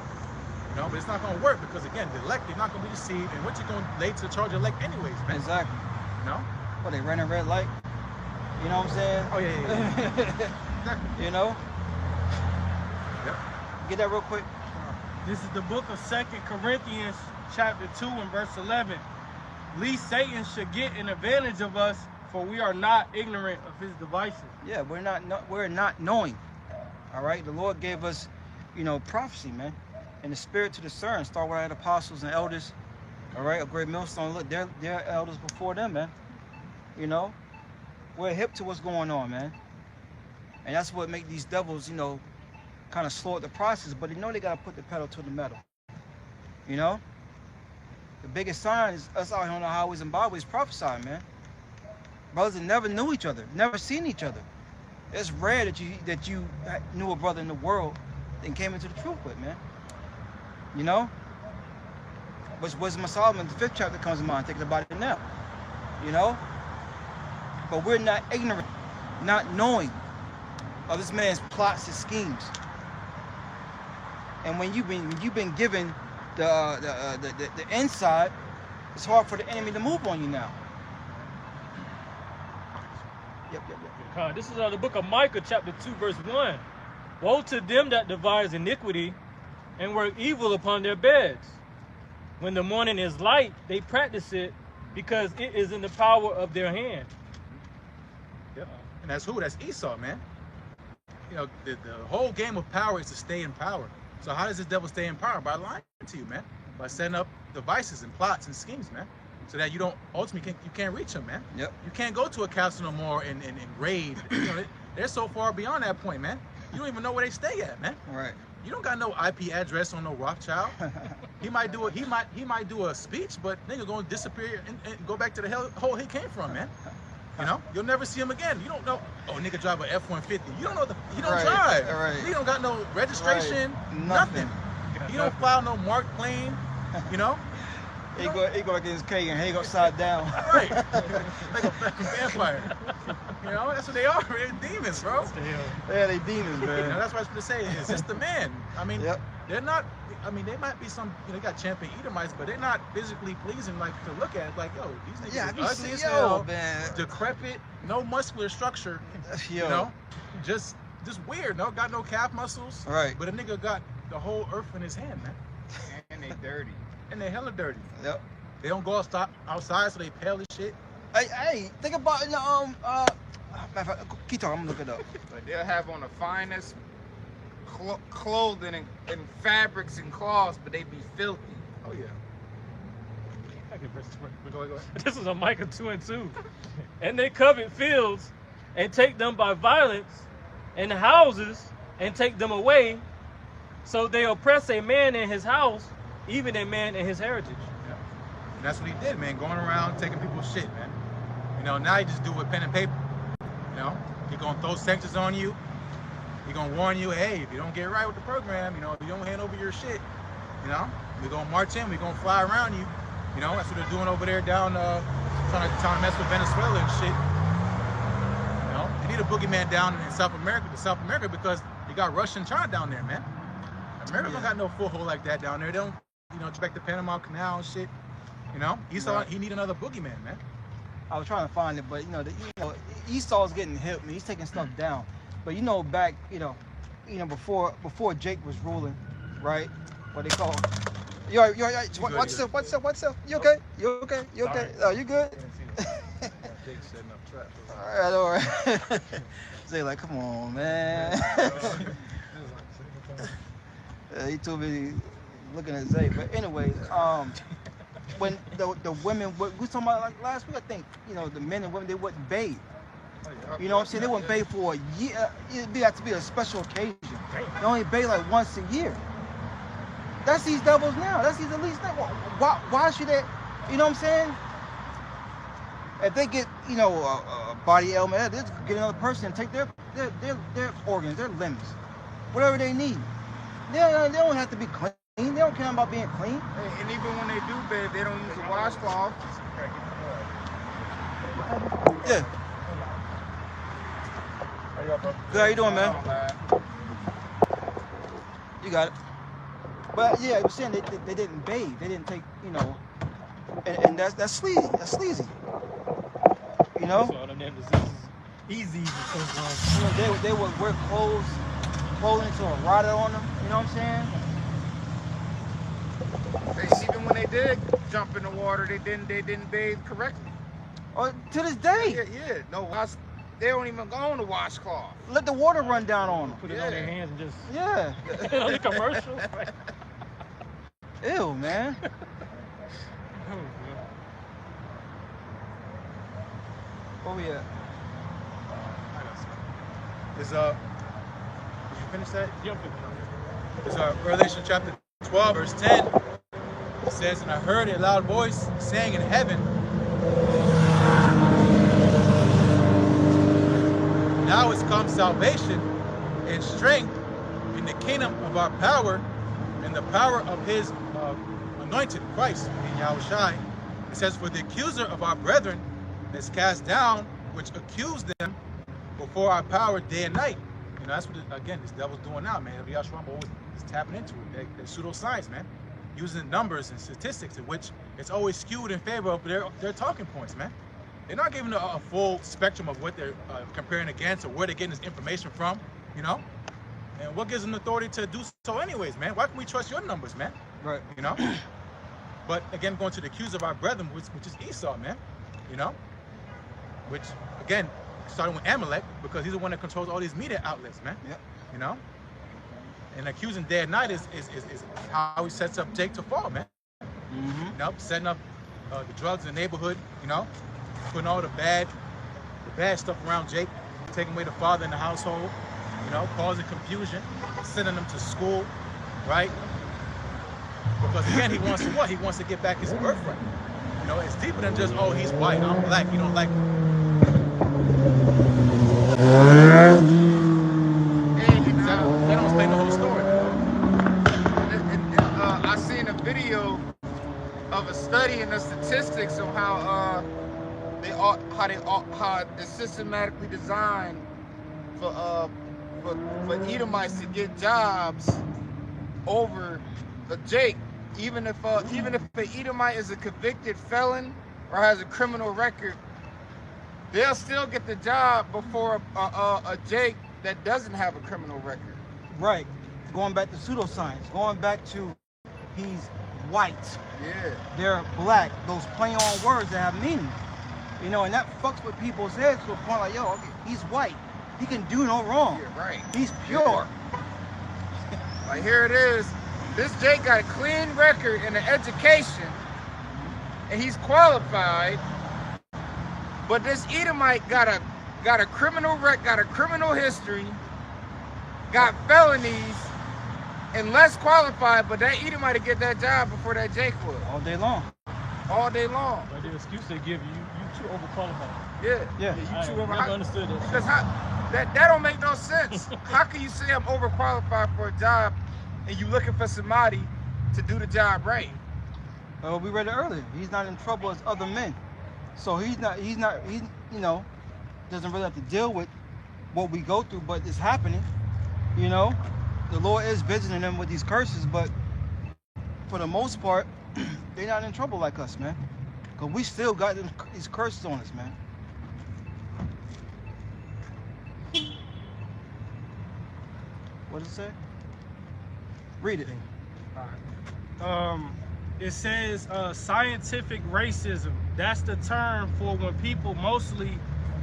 But it's not gonna work because again, the elect, they're not gonna be deceived, and what you're gonna lay to charge the elect anyways, man. Exactly. Well, they ran a red light. You know what I'm saying? Oh yeah. Yep. Get that real quick. This is the book of 2 Corinthians chapter 2 and verse 11. Least Satan should get an advantage of us, for we are not ignorant of his devices. Yeah, we're not knowing. All right, the Lord gave us, prophecy, man, and the spirit to discern. Start with our apostles and elders. All right, a great millstone. Look, they're elders before them, man. We're hip to what's going on, man, and that's what make these devils, kind of slow up the process. But they know they gotta put the pedal to the metal. The biggest sign is us out here on the highways and byways prophesying, man. Brothers that never knew each other, never seen each other. It's rare that you knew a brother in the world and came into the truth with, man. Which Wisdom of Solomon, the 5th chapter comes to mind, thinking about it now. But we're not ignorant, not knowing of this man's plots and schemes. And when you've been given the inside, it's hard for the enemy to move on you now. Yep. This is the book of Micah, chapter 2, verse 1. Woe to them that devise iniquity and work evil upon their beds. When the morning is light, they practice it because it is in the power of their hand. Yep. And that's who? That's Esau, man. You know, the whole game of power is to stay in power. So how does this devil stay in power? By lying to you, man. By setting up devices and plots and schemes, man. So that you don't ultimately you can't reach him, man. Yep. You can't go to a castle no more and raid. You know, they're so far beyond that point, man. You don't even know where they stay at, man. Right. You don't got no IP address on no Rothschild. He might do a speech, but nigga gonna disappear and go back to the hole he came from, man. You know, you'll never see him again. You don't know. Oh, nigga drive an F-150. You don't know he don't drive. Right. He don't got no registration. Right. Nothing. He don't file no marked plane. You know. He go like his cake and hang upside down. Right. Like a vampire. You know, that's what they are. They're demons, bro. Yeah, they demons, man. You know, that's what I was gonna say. Is this the man? I mean, Yep. they're not. I mean, they might be some. You know, they got champion Edomites, but they're not physically pleasing. Like to look at, like, yo, these niggas is ugly as hell, man. decrepit, no muscular structure. Yo. You know, just weird. No, got no calf muscles. Right. But a nigga got the whole earth in his hand, man. And they dirty. And they hella dirty. Yep. They don't go outside, so they pale as shit. Hey, think about keep talking. I'm gonna look it up. But they'll have on the finest clothing and fabrics and cloths, but they be filthy. Oh yeah. Go ahead. This is a Micah 2 and 2. And they covet fields and take them by violence, and houses and take them away. So they oppress a man in his house, even a man in his heritage. Yeah. And that's what he did, man. Going around taking people's shit, man. You know, now he just do it with pen and paper. You know, he gonna throw sanctions on you. He gonna warn you, hey, if you don't get right with the program, you know, if you don't hand over your shit, you know, we gonna march in, we gonna fly around you. You know, that's what they're doing over there down, trying to mess with Venezuela and shit. You know, they need a boogeyman down in South America, because you got Russia and China down there, man. America don't got no foothold like that down there. They don't, you know, respect the Panama Canal and shit. You know, he need another boogeyman, man. I was trying to find it, but Esau's getting hip, man. He's taking stuff down. But back, before Jake was ruling, right? What they call? You all right? What's up? You okay? You okay? Oh, you good? Jake setting up traps. All right. Zay like, come on, man. He too busy looking at Zay. But anyways, when the women, we were talking about like last week, I think, the men and women, they wouldn't bathe. You know what I'm saying? They wouldn't bathe for a year. It'd have to be a special occasion. They only bathe like once a year. That's these devils now. That's these elites now. Why should they, you know what I'm saying? If they get, a body ailment, they just get another person and take their organs, their limbs, whatever they need. They don't have to be clean. They don't care about being clean. Hey, and even when they do bathe, they don't use a washcloth. Yeah. Good, how you doing, man? You got it. But yeah, I was saying they didn't bathe. They didn't take, and that's sleazy. That's sleazy. You know? Easy. They would wear clothing until it rotted on them. You know what I'm saying? Hey, even when they did jump in the water, they didn't bathe correctly. Or to this day. Yeah. No, they don't even go on the washcloth. Let the water run down on them. Put it on their hands and just. Yeah. On the commercial. Ew, man. Where we at? Did you finish that? Yeah. It's Revelation chapter 12, verse 10. It says, and I heard a loud voice saying in heaven, now is come salvation and strength in the kingdom of our power and the power of his anointed Christ in Yahushai. It says, for the accuser of our brethren is cast down, which accused them before our power day and night. That's what, again, this devil's doing now, man. Yahshua always is tapping into it. They're pseudoscience, man. Using numbers and statistics in which it's always skewed in favor of their talking points, man. they're not giving a full spectrum of what they're comparing against or where they're getting this information from, you know? And what gives them the authority to do so anyways, man? Why can we trust your numbers, man? Right. You know? But again, going to the accuse of our brethren, which is Esau, man, you know? Which, again, starting with Amalek, because he's the one that controls all these media outlets, man. Yep. You know? And accusing day and night is how he sets up Jake to fall, man. Mm-hmm. You know, setting up the drugs in the neighborhood, you know, putting all the bad stuff around Jake, taking away the father in the household, you know, causing confusion, sending them to school, right? Because again, he wants to what? He wants to get back his birthright. You know, it's deeper than just, oh, he's white, I'm black, you don't like me. That don't explain the whole story. I seen a video of a study and the statistics of how they systematically designed for Edomites to get jobs over Jake, even if an Edomite is a convicted felon or has a criminal record, they'll still get the job before a Jake that doesn't have a criminal record. Right. Going back to pseudoscience, going back to he's white. Yeah. They're black. Those play on words that have meaning. You know, and that fucks with people's heads to a point like, yo, okay, he's white. He can do no wrong. Yeah, right. He's pure. Like here it is. This Jake got a clean record in the education, and he's qualified. But this Edomite got a criminal got a criminal history, got felonies, and less qualified. But that Edomite to get that job before that Jake would. All day long. All day long. But the excuse they give you too overqualified. Yeah. Yeah. You too I never understood that. Because that don't make no sense. How can you say I'm overqualified for a job and you looking for somebody to do the job right? We read it earlier. He's not in trouble as other men. So he you know, doesn't really have to deal with what we go through, but it's happening. You know, the Lord is visiting them with these curses, but for the most part, they're not in trouble like us, man. Because we still got these curses on us, man. What does it say? Read it. It says scientific racism. That's the term for when people, mostly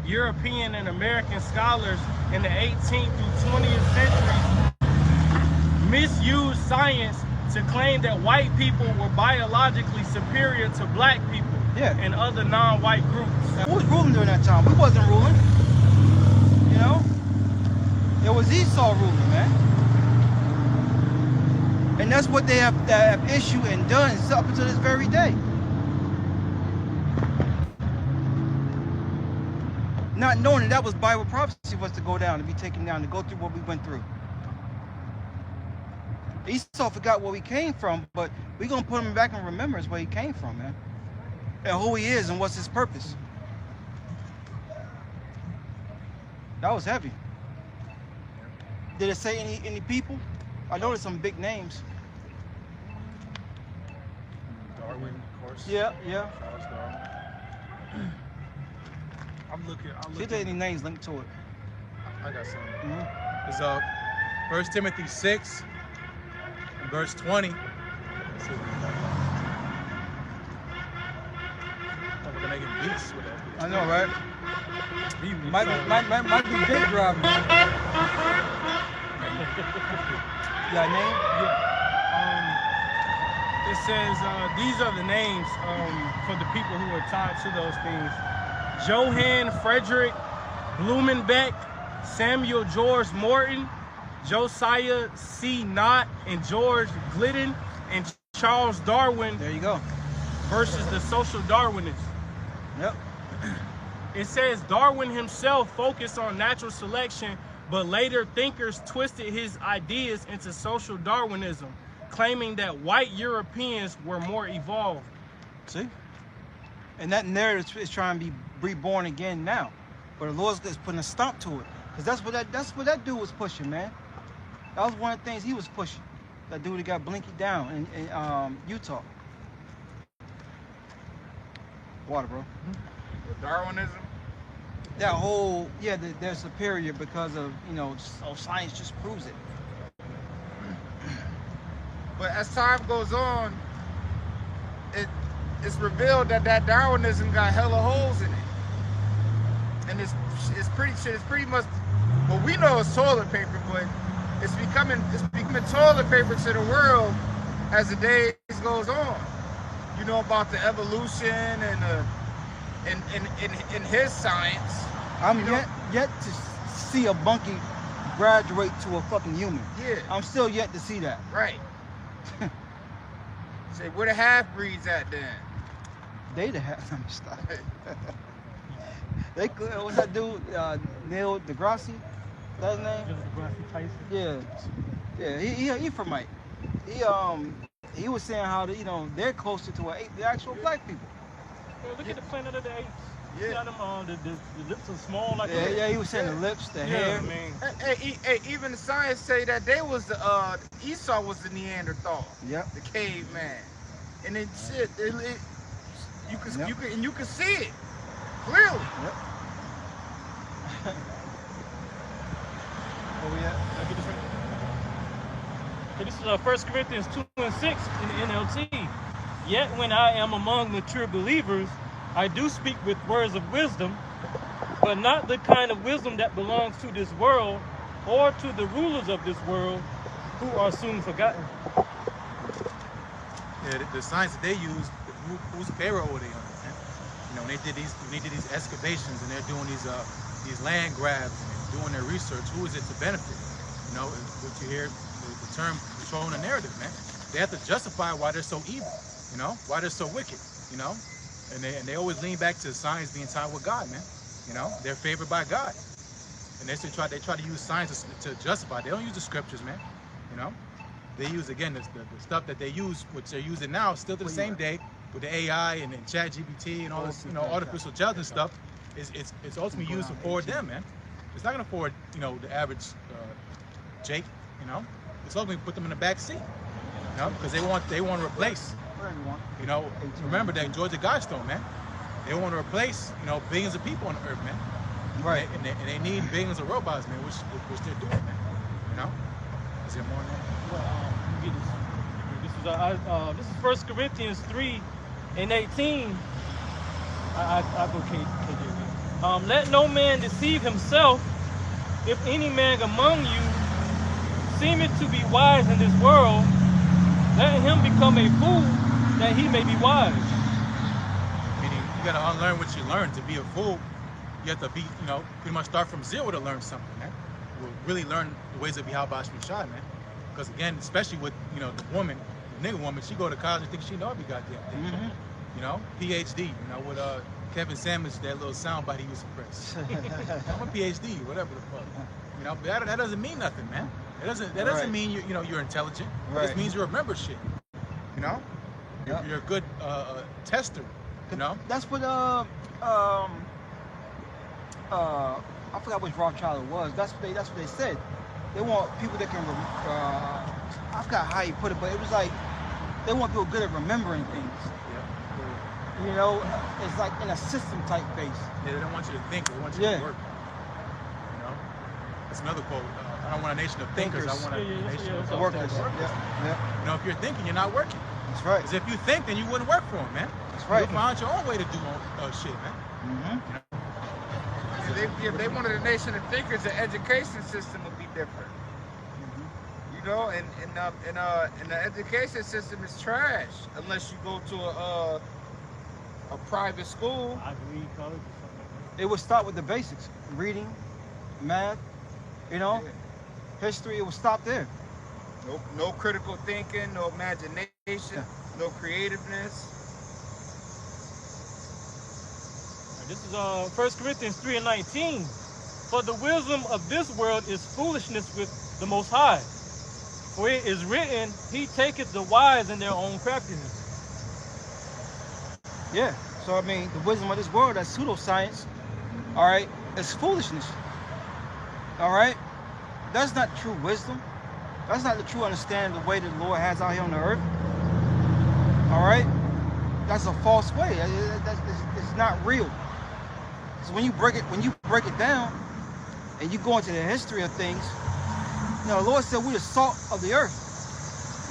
European and American scholars in the 18th through 20th centuries, misused science to claim that white people were biologically superior to black people and other non-white groups. Who was ruling during that time? We wasn't ruling. You know? It was Esau ruling, man. And that's what they have issued and done up until this very day. Not knowing that was Bible prophecy was to go down, to be taken down, to go through what we went through. Esau forgot where we came from, but we're going to put him back in remembrance where he came from, man. And who he is and what's his purpose. That was heavy. Did it say any people? I noticed some big names. Darwin, of course. Yeah. Charles Darwin. I'm looking. See if there any names linked to it. I got some. Mm-hmm. It's 1 Timothy 6 and verse 20. Let's see what we got. Oh, we're gonna make beats with that. I know, right? Beat Might be big driving. Yeah, name? Yeah. It says these are the names for the people who are tied to those things: Johann Frederick Blumenbeck, Samuel George Morton, Josiah C. Knott, and George Glidden, and Charles Darwin. There you go. Versus the social Darwinists. Yep. It says Darwin himself focused on natural selection, but later thinkers twisted his ideas into social Darwinism, claiming that white Europeans were more evolved. See? And that narrative is trying to be reborn again now. But the Lord's just putting a stop to it. Because that's what that dude was pushing, man. That was one of the things he was pushing. That dude that got blinky down in Utah. Water, bro. With Darwinism. That whole, yeah, they're superior because of, science just proves it. But as time goes on, it's revealed that Darwinism got hella holes in it, and it's pretty much, well, we know it's toilet paper, but it's becoming toilet paper to the world as the days goes on. You know about the evolution and in his science. I'm yet to see a monkey graduate to a fucking human. Yeah. I'm still yet to see that. Right. Say, where the half-breeds at then? They the half. Stop. They could. What's that dude? Neil deGrasse. That's his name. deGrasse Tyson. Yeah. He from Mike. He was saying how they're closer to the actual black people. Well, look at the Planet of the Apes. Yeah. You got them, the lips are small like that. Yeah. He was saying the lips, the hair. I mean, Hey, even the science say that they was the Esau was the Neanderthal. Yep. The caveman, and it shit. You can see it clearly. Yep. Where we at? I get this right. Okay, this is 1 Corinthians 2:6 in the NLT. Yet when I am among mature believers, I do speak with words of wisdom, but not the kind of wisdom that belongs to this world or to the rulers of this world, who are soon forgotten. Yeah, the science that they use, whose payroll were they on, man? When they did these excavations and they're doing these land grabs and they're doing their research, who is it to benefit? What you hear, the term controlling the narrative, man. They have to justify why they're so evil, why they're so wicked, and they always lean back to science being tied with God, man. They're favored by God, and they try to use science to justify. They don't use the scriptures, man. They use, again, the stuff that they use, which they're using now, still to the same day with the AI and ChatGPT and all this, artificial intelligence stuff. It's ultimately used to forward them, man. It's not gonna forward, the average Jake. It's ultimately put them in the back seat, because they want to replace. Remember that Georgia Guidestone, man. They want to replace, billions of people on the earth, man. Right. And they need billions of robots, man, which they're doing, man. Is there more on that? This is 1 Corinthians 3:18. I go KJV. Let no man deceive himself. If any man among you seemeth to be wise in this world, let him become a fool, that he may be wise. Meaning, you gotta unlearn what you learned. To be a fool, you have to be, pretty much start from zero to learn something, man. We'll really learn the ways of Yahweh Shai, man. Because again, especially with, the woman, the nigga woman, she go to college and think she know every goddamn thing. PhD, with Kevin Samuels, that little soundbite he used to press. I'm a PhD, whatever the fuck. But that doesn't mean nothing, man. That doesn't mean you're intelligent. It just means you remember shit. You're a good tester. That's what I forgot which Rothschild it was. That's what they said. They want people that can I forgot how he put it, but it was like they want people good at remembering things. It's like in a system type base. Yeah, they don't want you to think, they want you to work. That's another quote. I don't want a nation of thinkers. I want a nation of workers. Yeah. If you're thinking, you're not working. That's right. Because if you think, then you wouldn't work for them, man. That's right. You'll find your own way to do shit, man. If they wanted a nation of thinkers, the education system would be different. And the education system is trash unless you go to a private school. I agree, college or something like that. It would start with the basics: reading, math, history. It would stop there. No critical thinking, no imagination, no creativeness. This is 1 Corinthians 3:19. For the wisdom of this world is foolishness with the Most High. For it is written, He taketh the wise in their own craftiness. Yeah. So the wisdom of this world, that's pseudoscience. All right, it's foolishness. All right, that's not true wisdom. That's not the true understanding of the way that the Lord has out here on the earth. All right, that's a false way. It's not real. So when you break it down, and you go into the history of things, you know, the Lord said we're the salt of the earth.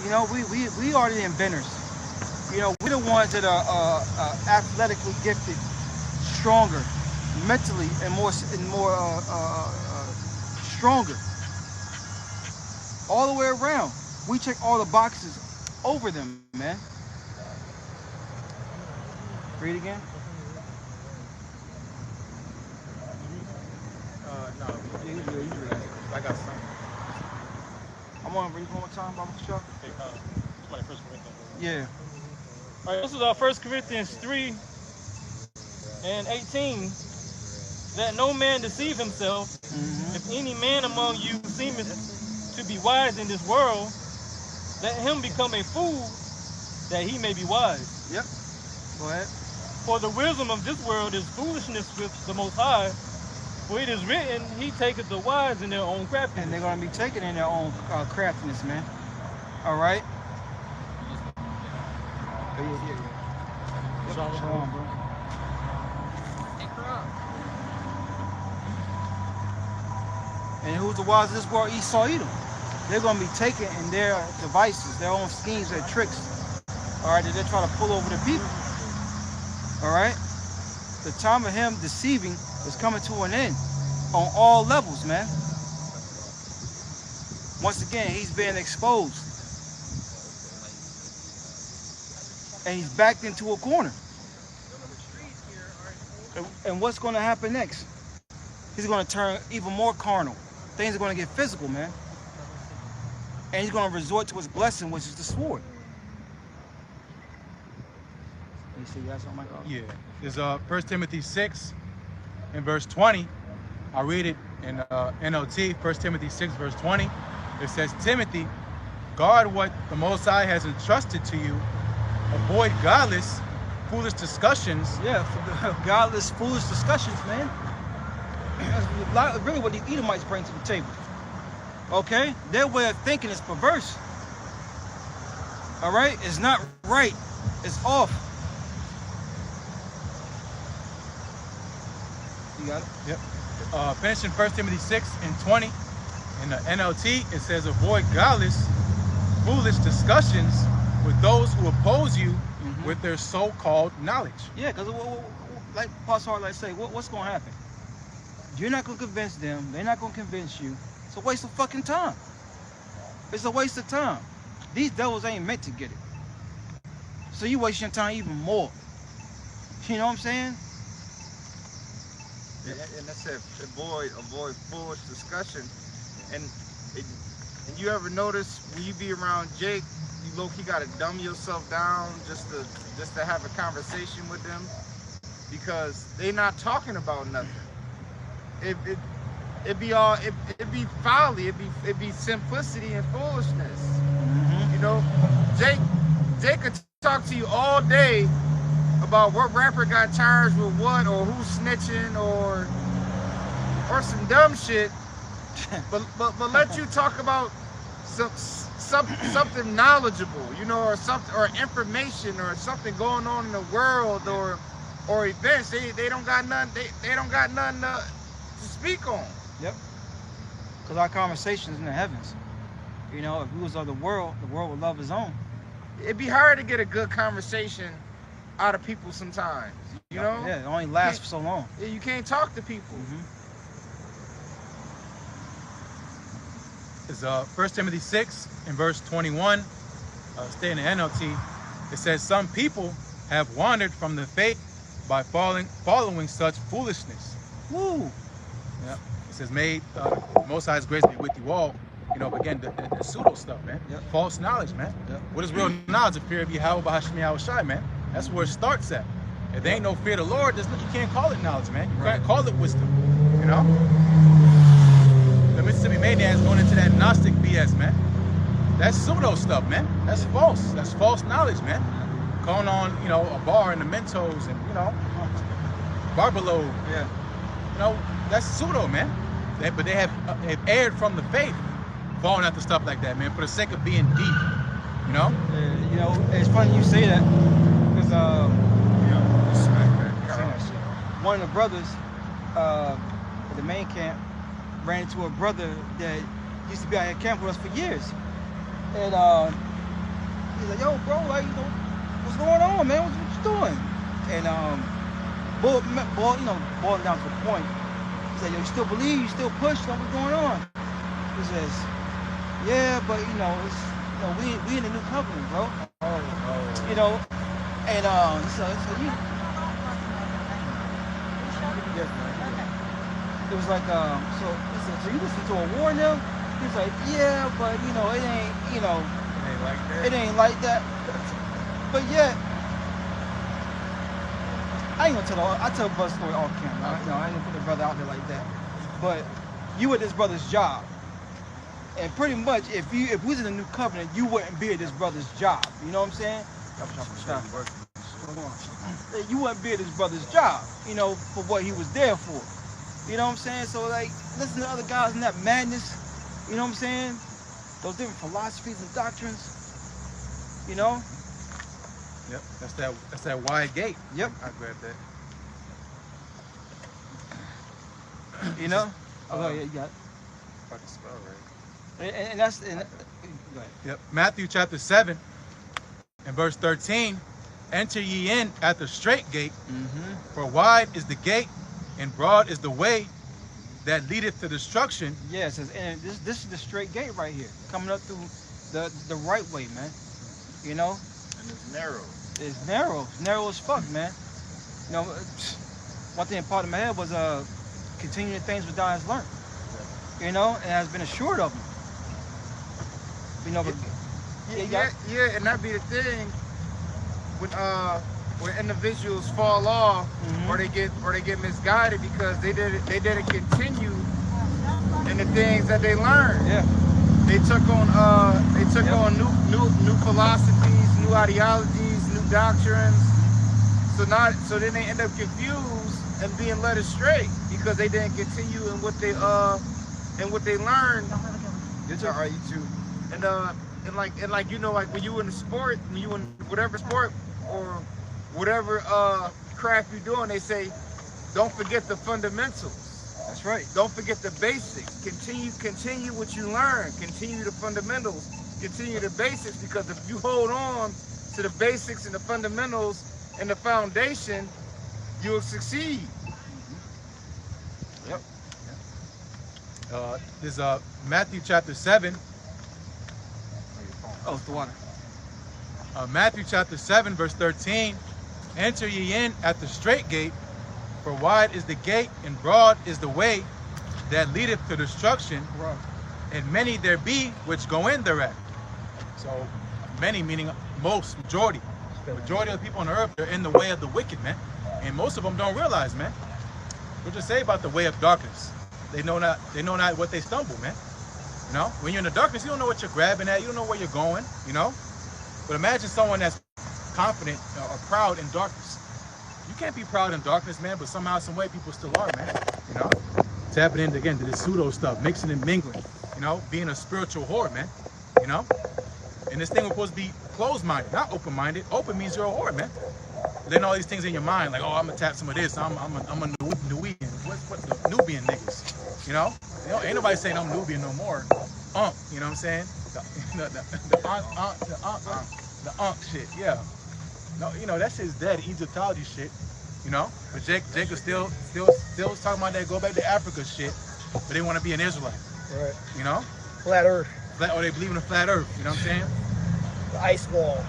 You know, we are the inventors. You know, we're the ones that are athletically gifted, stronger, mentally, and more stronger. All the way around. We check all the boxes over them, man. Read again. No. Yeah, you read. I got something. I'm gonna read one more time, Bible Chuck. Okay, it's my first Corinthians. Yeah. All right, this is our 1 Corinthians 3 and 18. Let no man deceive himself. Mm-hmm. If any man among you seemeth to be wise in this world, let him become a fool, that he may be wise. Yep. Go ahead. For the wisdom of this world is foolishness with the Most High. For it is written, He taketh the wise in their own craftiness. And they're gonna be taken in their own craftiness, man. All right. Shalom, bro. And who's the wise of this world? Esau, Edom. They're going to be taken in their devices, their own schemes, their tricks. All right, that they're trying to pull over the people. All right. The time of him deceiving is coming to an end on all levels, man. Once again, he's being exposed. And he's backed into a corner. And what's going to happen next? He's going to turn even more carnal. Things are going to get physical, man. And he's going to resort to his blessing, which is the sword. You see, you got something, Michael? Yeah. There's 1 Timothy 6 and verse 20. I'll read it in NLT, 1 Timothy 6, verse 20. It says, Timothy, guard what the Most High has entrusted to you. Avoid godless, foolish discussions. Yeah, godless, foolish discussions, man. That's really what the Edomites bring to the table. Okay? Their way of thinking is perverse. All right? It's not right. It's off. You got it? Yep. Finishing 1 Timothy 6 and 20. In the NLT, it says, avoid godless, foolish discussions with those who oppose you with their so-called knowledge. Yeah, because like Pastor Hart like say, what's going to happen? You're not going to convince them. They're not going to convince you. It's a waste of fucking time. It's a waste of time. These devils ain't meant to get it. So you waste your time even more. You know what I'm saying? And I said, avoid foolish discussion. And you ever notice when you be around Jake, you low-key gotta dumb yourself down just to have a conversation with them, because they not talking about nothing. It be folly, it be simplicity and foolishness. You know, Jake could talk to you all day about what rapper got charged with what, or who's snitching, or some dumb shit, but let you talk about something knowledgeable, you know, or something, or information, or something going on in the world, or events. They don't got nothing. They don't got nothing to speak on. Yep. Because our conversation's in the heavens. You know, if we was of the world would love his own. It'd be hard to get a good conversation out of people sometimes. You know? Yeah, it only lasts for so long. Yeah, you can't talk to people. It's 1 Timothy 6 and verse 21. Stay in the NLT. It says, some people have wandered from the faith by following such foolishness. Woo! Yeah. It says, may Most High's grace be with you all. You know, but again, the pseudo stuff, man. Yep. False knowledge, man. Yep. What is real knowledge? The fear of Yahweh Bahashmi Yahushai, man. That's where it starts at. If there ain't no fear of the Lord, you can't call it knowledge, man. You can't call it wisdom, you know? The Mississippi Maniacs going into that Gnostic BS, man. That's pseudo stuff, man. That's false. That's false knowledge, man. Calling on, you know, a bar and the Mentos and, you know, Barbalo. Yeah. You know, that's pseudo, man. But they have erred from the faith, falling after stuff like that, man, for the sake of being deep, you know? Yeah, you know, it's funny you say that, because one of the brothers, at the main camp, ran into a brother that used to be out at camp with us for years. And he's like, yo, bro, like, what's going on, man? What you doing? And boiling down to the point, he's like, yo, you still believe? You still push? Like, what's going on? He says, yeah, but we in the new covenant, bro. And so you. Yes, man. It was like, so he said, so you listen to a war now? He's like, yeah, but it ain't, It ain't like that. it ain't like that. But yet, I ain't gonna I tell a brother story off camera. I ain't gonna put the brother out there like that. But you at this brother's job. And pretty much, if we was in the new covenant, you wouldn't be at this brother's job. You know what I'm saying? You wouldn't be at his brother's job, for what he was there for. You know what I'm saying? So, like, listen to other guys in that madness. You know what I'm saying? Those different philosophies and doctrines. Yep, that's that wide gate. Yep. I grabbed that. Oh, yeah, you got it. If I can spell right. And that's... go ahead. Yep. Matthew chapter 7 and verse 13. Enter ye in at the straight gate, for wide is the gate, and broad is the way that leadeth to destruction. Yeah, it says, and this is the straight gate right here, coming up through the right way, man. And it's narrow. It's narrow as fuck, man. One thing that popped in my head was continuing things with thou hast learned. And has been assured of them. But Yeah, and that be the thing when individuals fall off or they get misguided because they didn't continue in the things that they learned. Yeah. They took on new philosophies, new ideologies, new doctrines. So then they end up confused and being led astray because they didn't continue in what they learned. It's all right, you too. And like when you in a sport, when you in whatever sport or whatever craft you're doing, they say, don't forget the fundamentals. That's right. Don't forget the basics. Continue what you learn. Continue the fundamentals. Continue the basics, because if you hold on to the basics and the fundamentals and the foundation, you'll succeed. Yep. This is Matthew chapter 7. Oh, it's the water. Matthew chapter 7, verse 13. Enter ye in at the straight gate, for wide is the gate and broad is the way that leadeth to destruction, Right. and many there be which go in thereat. So many meaning most, majority. Majority of the people on the earth are in the way of the wicked, man. And most of them don't realize, man. What you say about the way of darkness? They know not what they stumble, man. When you're in the darkness, you don't know what you're grabbing at, you don't know where you're going, But imagine someone that's confident or proud in darkness. You can't be proud in darkness, man, but somehow, some way, people still are, man. Tapping into, again, to this pseudo stuff, mixing and mingling, being a spiritual whore, man, And this thing was supposed to be closed-minded, not open-minded. Open means you're a whore, man. Letting all these things in your mind, like, oh, I'm gonna tap some of this. I'm a Nubian. What the Nubian niggas? Ain't nobody saying I'm Nubian no more. You know what I'm saying? The shit, yeah. No, that shit's dead. Egyptology shit, But Jake was still talking about that go back to Africa shit, but they want to be an Israelite. Right. Flat Earth. Or they believe in a flat Earth. You know what I'm saying? The ice wall.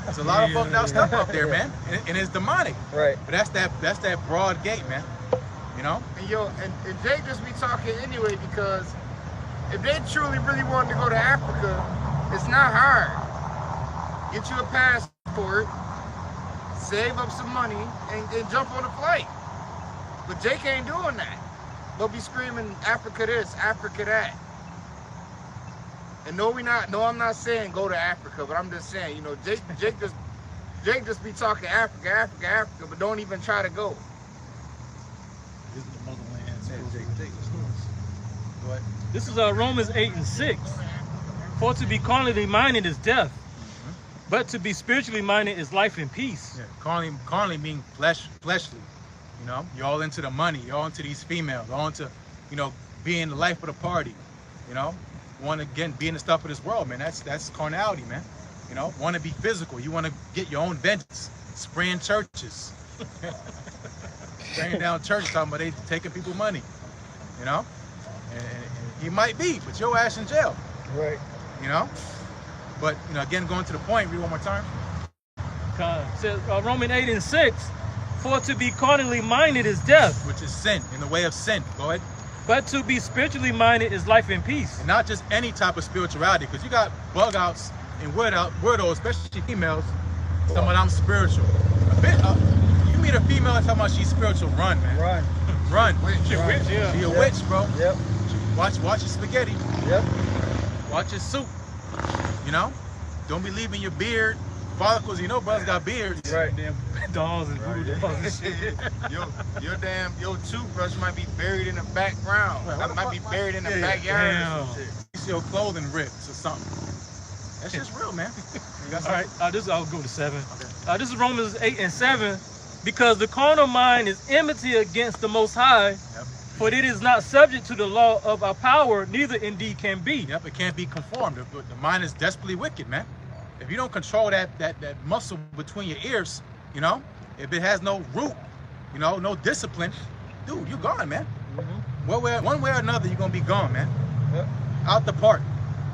There's a lot of fucked out stuff up there, man, and it's demonic. Right. But that's that broad gate, man. And Jake just be talking anyway, because if they truly really wanted to go to Africa, it's not hard. Get you a passport, save up some money, and jump on a flight. But Jake ain't doing that. They'll be screaming Africa this, Africa that. And no, I'm not saying go to Africa, but I'm just saying, Jake just be talking Africa, but don't even try to go. This is Romans 8:6. For to be carnally minded is death, but to be spiritually minded is life and peace. Yeah, carnally mean fleshly. You know, you're all into the money, you're all into these females, all into, you know, being the life of the party. You know, want to again be in the stuff of this world, man. That's carnality, man. You know, want to be physical. You want to get your own vengeance, spraying churches, spraying down churches, talking about they taking people money. You know, and he might be, but your ass in jail. Right. You know, but you know, again, going to the point. Read one more time. Says Romans 8:6, for to be carnally minded is death, Which is sin, in the way of sin. Go ahead. but to be spiritually minded is life and peace. And not just any type of spirituality, because you got bug outs and weirdos, especially females, talking about I'm spiritual. You meet a female and talking about she's spiritual, run, man. Run. Run. She a witch, yeah. She a witch, bro. Yep. Watch your spaghetti. Yep. Watch your soup. You know? Don't be leaving your beard. Follicles, you know brothers got beards. Right. Damn dolls and voodoo dolls and shit. your toothbrush might be buried in the background. Right, That might be buried in the yeah, backyard. damn. Or some shit. You see your clothing rips or something. That's just real, man. You got All right, something? I'll go to 7. Okay. This is Romans 8:7, because the carnal mind is enmity against the Most High, Yep. for it is not subject to the law of our power, neither indeed can be. Yep, it can't be conformed. The mind is desperately wicked, man. If you don't control that muscle between your ears, you know, if it has no root, you know, no discipline, dude, you're gone, man. Mm-hmm. One way or another, you're gonna be gone, man. Yep. Out the park,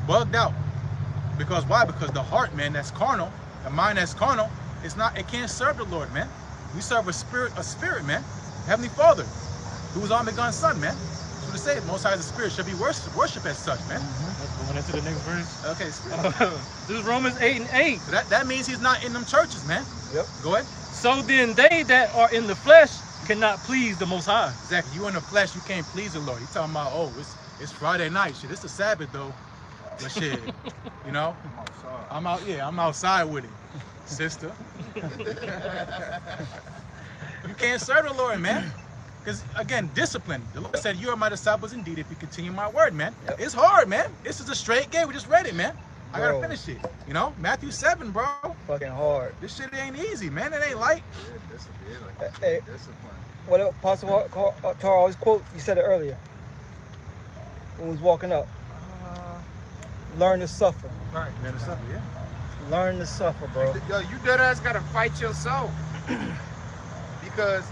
bugged out. Because why? Because the heart, man, that's carnal, the mind that's carnal, it can't serve the Lord, man. We serve a spirit, man. Heavenly Father, who is our begotten Son, man. That's what it says. Most High is a spirit, should be worshipped as such, man. Let's go into the next verse. Okay, spirit. This is Romans 8:8. So that means he's not in them churches, man. Yep. Go ahead. So then they that are in the flesh cannot please the Most High. Exactly. You in the flesh, you can't please the Lord. You talking about, oh, it's Friday night. Shit, it's the Sabbath though. But shit, you know, I'm outside with it, sister. You can't serve the Lord, man. Because again, discipline. The Lord said, "You are my disciples indeed if you continue my word, man." Yep. It's hard, man. This is a straight game. We just read it, man. I gotta Bro. finish it. You know, Matthew 7, bro. Fucking hard. This shit ain't easy, man. It ain't light. Hey, what Apostle Tar always quote, you said it earlier when we was walking up. Learn to suffer. Right. Man, it's up, yeah. Learn to suffer, bro. Yo, you dead ass gotta fight yourself. Because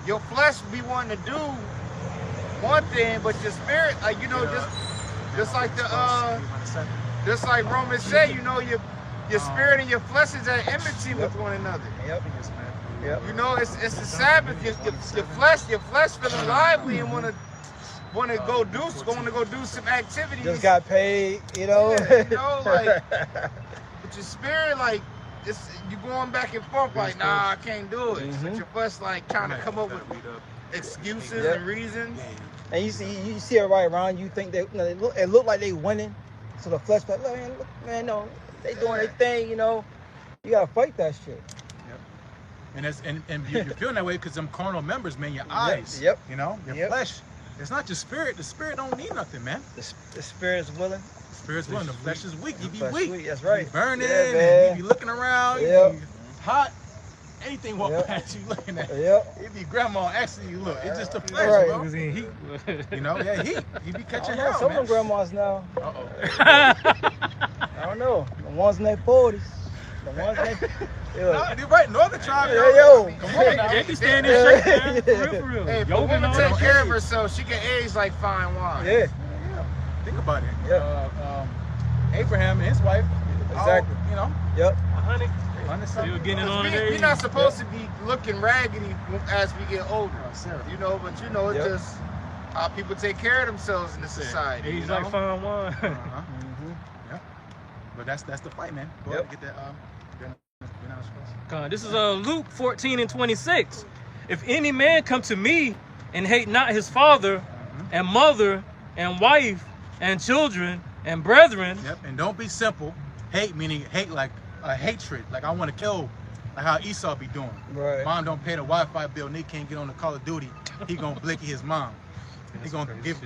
your flesh be wanting to do one thing, but your spirit, like, you know, just like just like Romans say, you know, your spirit and your flesh is at enmity with one another. Yep. Yep. You know, it's the Sabbath. Your flesh feeling lively and wanna go do some activities. Just got paid, you know. Yeah, you know, like, but your spirit, like, you going back and forth, like, nah, I can't do it. But your flesh, like, trying to come up with excuses and reasons. And you see everybody around you think they, you know, it look like they winning. So the flesh like, look, man, no, they doing their thing, you know. You gotta fight that shit. And you're feeling that way because them carnal members, man, your eyes, Yep. you know, your flesh. It's not your spirit. The spirit don't need nothing, man. The spirit's willing. The spirit's willing. The flesh is weak. You be Flesh weak. weak, that's right. You be burning. Yeah, And man. you be looking around. Yep. You be hot. Anything walk Yep. past you looking at. Yep. It be grandma asking you, look. It's just the flesh, Right. bro. He was in heat. You know, yeah, heat. You be I catching don't know, hell, some man. of them grandmas now. Uh-oh. I don't know. The ones in their 40s. The ones in their... No, you're right. Northern tribe. Yeah, yo. Come on now. They can stand in shape, man. For real, for real. Hey, if a Yoga woman and all take that. care of herself, she can age like fine wine. Yeah. Think about it. Yeah. Abraham and his wife. Exactly. You know. Yep. Honey, Understand. still getting it on today. We're not supposed to be looking raggedy as we get older, you know. But you know, it's Yep. just how people take care of themselves in the society. Age You know? like fine wine. Uh-huh. Mm-hmm. Yeah. But that's the fight, man. Go ahead and get that. This is Luke 14:26. If any man come to me and hate not his father and mother and wife and children and brethren. Yep. And don't be simple. Hate meaning hate like a hatred. Like I want to kill. Like how Esau be doing. Right. Mom don't pay the Wi-Fi bill. Nick can't get on the Call of Duty. He gonna blicky his mom. He gonna give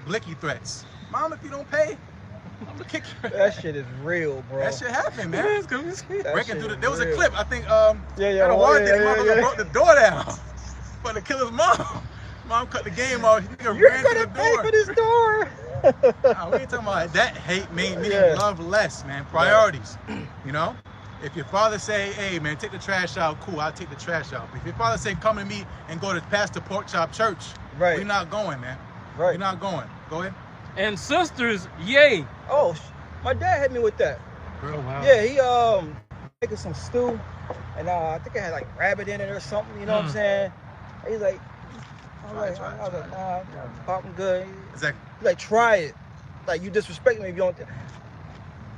blicky threats. Mom, if you don't pay, I'm gonna kick your That ass. shit is real, bro. That shit happened, man. That Breaking shit through is there was a real. clip. I think Yeah, at a water thing, motherfucker yeah. broke the door down. but to kill his mom. Mom cut the game off. Nigga You're ran to gonna the pay door. for this door. Nah, we ain't talking about that hate, meaning Yeah. love less, man. Priorities. You know? If your father say, hey man, take the trash out, cool, I'll take the trash out. But if your father say, come to me and go to Pastor Pork Chop Church, Right. we're not going, man. Right. We're not going. Go ahead. And sisters, yay. Oh, my dad hit me with that. Bro, wow. Yeah, he making some stew, and I think I had like rabbit in it or something. You know what I'm saying? He's like, I was like, nah, popping good. Exactly. He's like, try it. Like, you disrespect me if you don't. You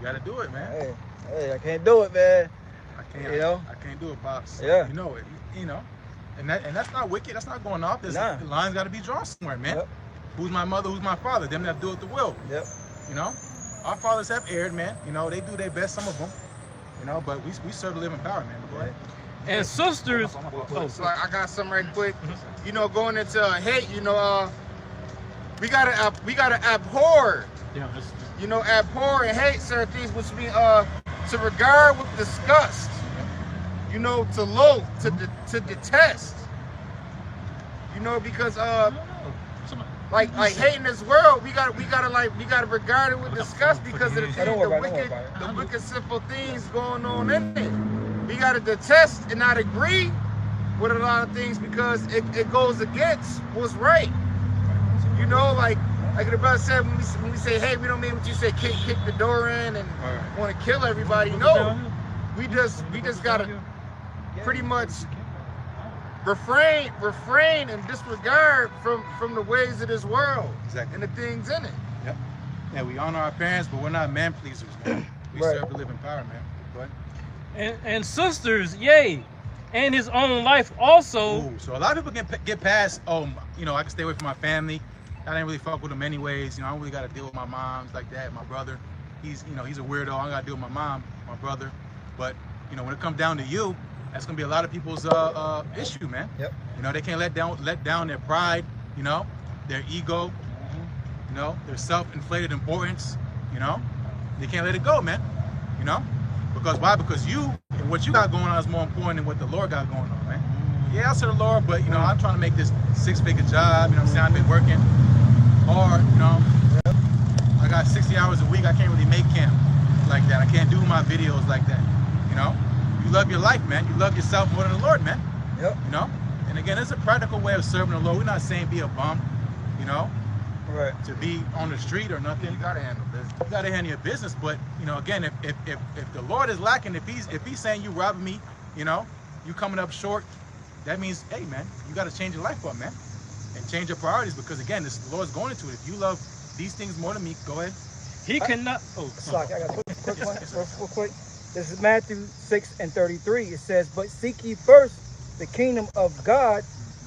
gotta do it, man. Hey, I can't do it, man. I can't. You know? I can't do it, Pops. Yeah. You know it. You know, and that's not wicked. That's not going off. There's Nah. the line's got to be drawn somewhere, man. Yep. Who's my mother? Who's my father? Them that do it the will. Yep. You know, our fathers have erred, man. You know, they do their best, some of them. You know, but we serve the living power, man. Go ahead. And sisters, So I got something right quick. You know, going into hate, you know, we gotta abhor. yeah, You know, abhor and hate certain things, which mean to regard with disgust. You know, to loathe, to detest. You know, because like hating this world, we gotta regard it with disgust because of the wicked sinful things going on in it. We gotta detest and not agree with a lot of things because it goes against what's right. You know, like the brother said, when we say hate, we don't mean what you say, kick the door in and want to kill everybody. No, we just gotta pretty much refrain and disregard from the ways of this world and the things in it. Yep. Yeah, we honor our parents, but we're not man pleasers, man. We serve the living power, man. Go ahead. and sisters, yay. And his own life also. Ooh, so a lot of people can get past, you know, I can stay away from my family. I didn't really fuck with them anyways. You know, I don't really got to deal with my moms like that. My brother, he's a weirdo. I got to deal with my mom, my brother. But, you know, when it comes down to you, that's going to be a lot of people's issue, man. Yep. You know, they can't let down their pride, you know, their ego, you know, their self-inflated importance, you know. They can't let it go, man, you know. Because why? Because you and what you got going on is more important than what the Lord got going on, man. Yeah, I serve the Lord, but, you know, I'm trying to make this 6-figure job, you know what I'm saying? I've been working hard, you know. I got 60 hours a week. I can't really make camp like that. I can't do my videos like that, you know. You love your life, man. You love yourself more than the Lord, man. Yep. You know? And again, it's a practical way of serving the Lord. We're not saying be a bum, you know, Right. to be on the street or nothing. You gotta handle business. You gotta handle your business, but you know, again, if the Lord is lacking, if he's saying you robbing me, you know, you coming up short, that means, hey man, you gotta change your life up, man, and change your priorities because again, the Lord's going into it. If you love these things more than me, go ahead. He cannot. Slack, I got a quick one, real quick. This is Matthew 6:33. It says, "But seek ye first the kingdom of God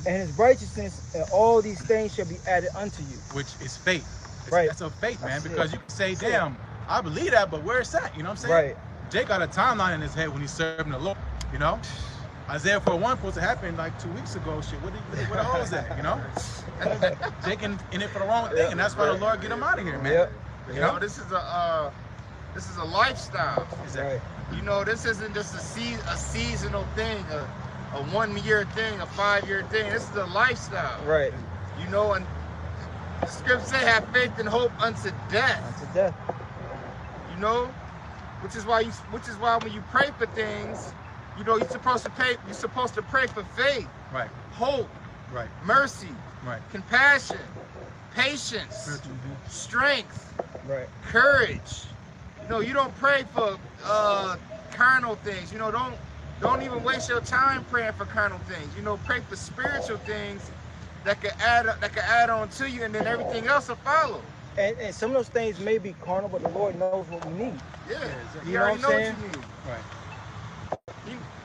and his righteousness, and all these things shall be added unto you." Which is faith. Right. That's a faith, man, That's because it. you can say, damn, I believe that, but where's that? You know what I'm saying? Right. Jake got a timeline in his head when he's serving the Lord, you know? Isaiah 4:1 supposed to happen like 2 weeks ago. Shit, where the hell is that, you know? Jake in it for the wrong thing, and that's why the Lord get him out of here, man. Yep. You know, this is a lifestyle. Exactly. Right. You know, this isn't just a seasonal thing, a 1 year thing, a 5 year thing. This is a lifestyle. Right. You know, and the scripture say, "Have faith and hope unto death." Unto death. You know, which is why when you pray for things, you know, you're supposed to pray for faith, Right. hope, Right. mercy, Right. compassion, patience, strength, Right. courage. You know, you don't pray for carnal things. You know, don't even waste your time praying for carnal things. You know, pray for spiritual things that can add on to you, and then everything else will follow. And some of those things may be carnal, but the Lord knows what we need. Yeah, You he know already what I'm know saying? what you need. Right.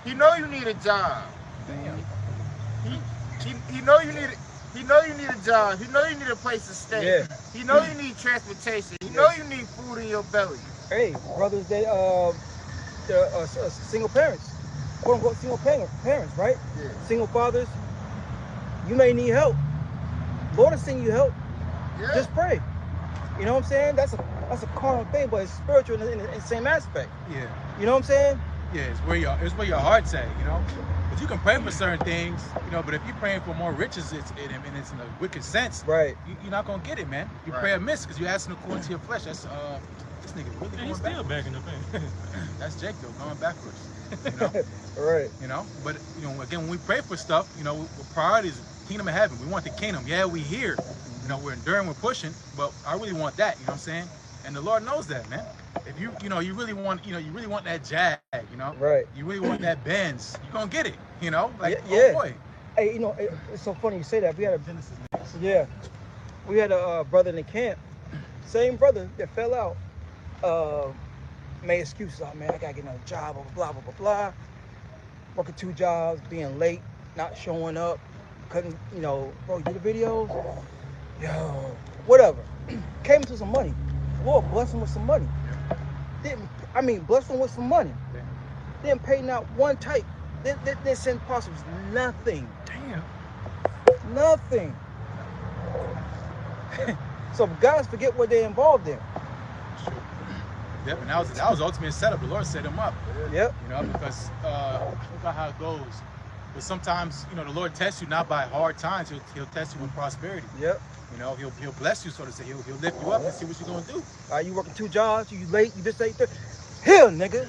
He know you need a job. Damn. He know you need it. He know you need a job. He know you need a place to stay. Yeah. He know you need transportation. He know you need food in your belly. Hey, brothers, they're single parents, quote unquote single parents, right? Yeah. Single fathers. You may need help. Lord is sending you help. Yeah. Just pray. You know what I'm saying? That's a carnal thing, but it's spiritual in the same aspect. Yeah. You know what I'm saying? Yeah, it's where your heart's at, you know. But you can pray for certain things, you know. But if you're praying for more riches, and it's in a wicked sense, Right. You're not gonna get it, man. You pray amiss because you're asking according to your flesh. That's this nigga really And he's going still backwards. backing up in. That's Jake though, going backwards. You know. Right. You know. But you know, again, when we pray for stuff, you know, priorities, kingdom of heaven. We want the kingdom. Yeah, we here. You know, we're enduring, we're pushing, but I really want that. You know what I'm saying? And the Lord knows that, man. If you really want, you really want that Jag, you know, Right. You really want that Benz, you're gonna get it, you know, like Yeah. oh boy. Hey, you know, it's so funny you say that. We had a Genesis. we had a brother in the camp, same brother that fell out, made excuses. Oh man, I gotta get another job, blah blah blah blah. Working 2 jobs, being late, not showing up, couldn't, you know, bro, you do the videos, yo, whatever. Came to some money. Lord bless him with some money. Bless him with some money. Yeah. Didn't pay not one type. Didn't send parcels, nothing. Damn. Nothing. So guys forget what they're involved in. Sure. Yep, and that was the ultimate setup. The Lord set him up. Yep. You know, because look at how it goes. But sometimes, you know, the Lord tests you not by hard times. He'll test you with prosperity. Yep. You know, he'll bless you, so to say. He'll lift you up and see what you're gonna do. You working 2 jobs, you late, you just ain't there. Here, nigga.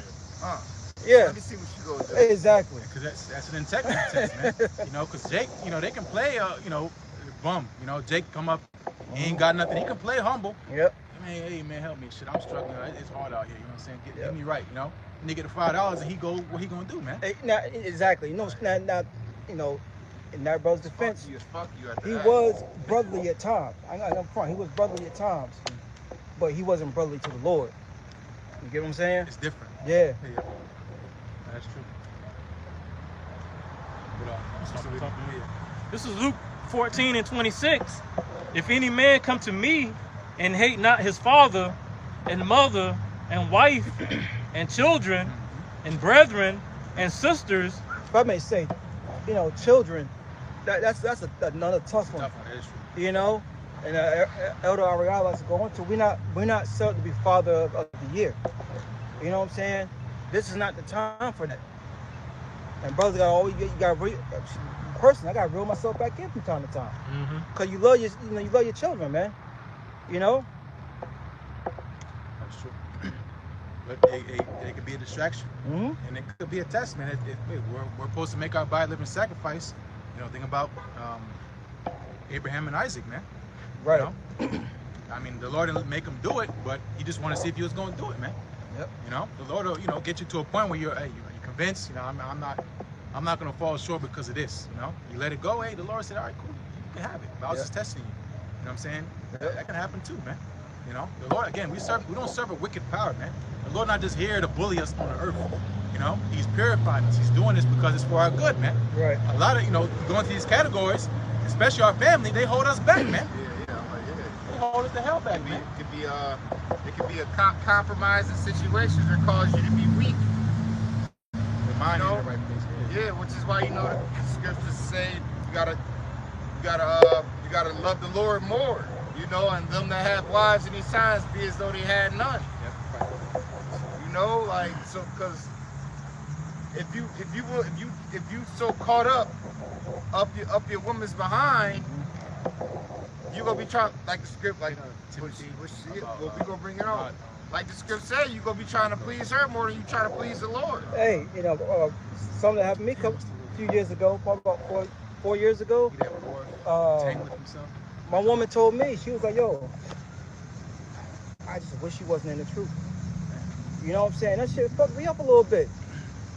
Yeah. Let me see what you gonna do. Exactly. Because that's an integrity test, man. You know, because Jake, you know, they can play, you know, bum. You know, Jake come up, he ain't got nothing. He can play humble. Yep. Man, hey man, help me. Shit, I'm struggling. It's hard out here. You know what I'm saying? Get me right. You know, and they get the $5, and he go, what he gonna do, man? Hey, now, exactly. You know, now, you know, in that brother's defense, Fuck you at the he end. was brotherly at times. I'm front. He was brotherly at times, but he wasn't brotherly to the Lord. You get what I'm saying? It's different. Yeah. Yeah. That's true. But, This is Luke 14:26. If any man come to me and hate not his father and mother and wife and children and brethren and sisters. If I may say, you know, children, that's another tough one. That is true. You know, and Elder Ariel likes to go into. We're not set to be father of the year. You know what I'm saying? This is not the time for that. And brothers personally, I gotta reel myself back in from time to time. Cause you love your children, man. You know. That's true. But it could be a distraction, and it could be a test, man. We're supposed to make our body living sacrifice. You know, think about Abraham and Isaac, man. Right. You know? I mean, the Lord didn't make him do it, but He just wanted to see if he was going to do it, man. Yep. You know, the Lord will, you know, get you to a point where you're convinced. You know, I'm not going to fall short because of this. You know, you let it go. Hey, the Lord said, all right, cool, you can have it. But I was just testing you. You know what I'm saying? That can happen too, man. You know, the Lord, again, we don't serve a wicked power, man. The Lord not just here to bully us on the earth. You know, He's purifying us. He's doing this because it's for our good, man. Right. A lot of, you know, going to these categories, especially our family, they hold us back, man. They hold us the hell back, man. It could be a compromising situations that cause you to be weak. The mind in the right place. Yeah, which is why, you know, the scriptures say you gotta love the Lord more, you know, and them that have wives in these times be as though they had none. Yep. You know, like, so, because if you so caught up your woman's behind, you gonna be trying, like the script, like Timothy, we gonna bring it on. Like the script said, you gonna be trying to please her more than you try to please the Lord. Hey, you know, something that happened to me a few years ago, probably about four years ago. My woman told me, she was like, yo, I just wish you wasn't in the truth. You know what I'm saying? That shit fucked me up a little bit.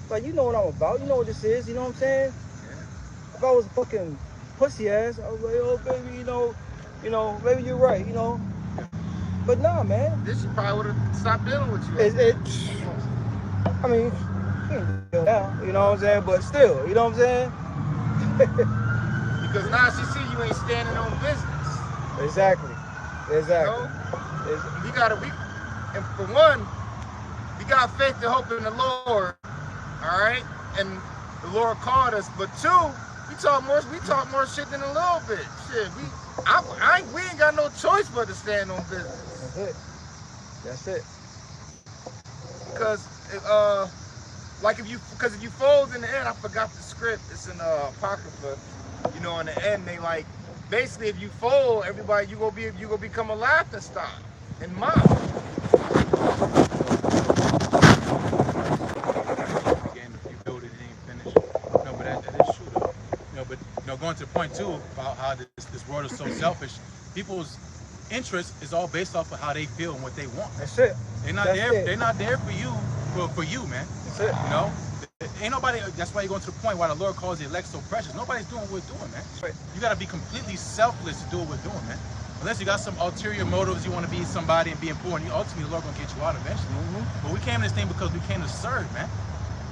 Like, you know what I'm about. You know what this is. You know what I'm saying? Yeah. If I was a fucking pussy ass, I was like, oh, baby, you know, maybe you're right, you know. But nah, man. This she probably would have stopped dealing with you. I mean, now, you know what I'm saying? But still, you know what I'm saying? Because now she see you ain't standing on business. Exactly. You know? And for one, we got faith and hope in the Lord, all right? And the Lord called us. But two, we talk more shit than a little bit. Shit, we ain't got no choice but to stand on business. That's it. Because like because if you fold in the end, I forgot the script. It's in Apocrypha. You know, in the end, they like basically if you fold, everybody you gonna become a laughing stock and mob. Again, you build it and ain't finished. No, but that is true though. But going to the point too about how this world is so selfish. People's interest is all based off of how they feel and what they want. That's it. They're not That's there. it. They're not there for you, for you, man. That's it. You know, ain't nobody. That's why you're going to the point why the Lord calls the elect so precious. Nobody's doing what we're doing, man. Right. You got to be completely selfless to do what we're doing, man. Unless you got some ulterior motives, you want to be somebody and be important. Ultimately, the Lord gonna get you out eventually. But we came to this thing because we came to serve, man.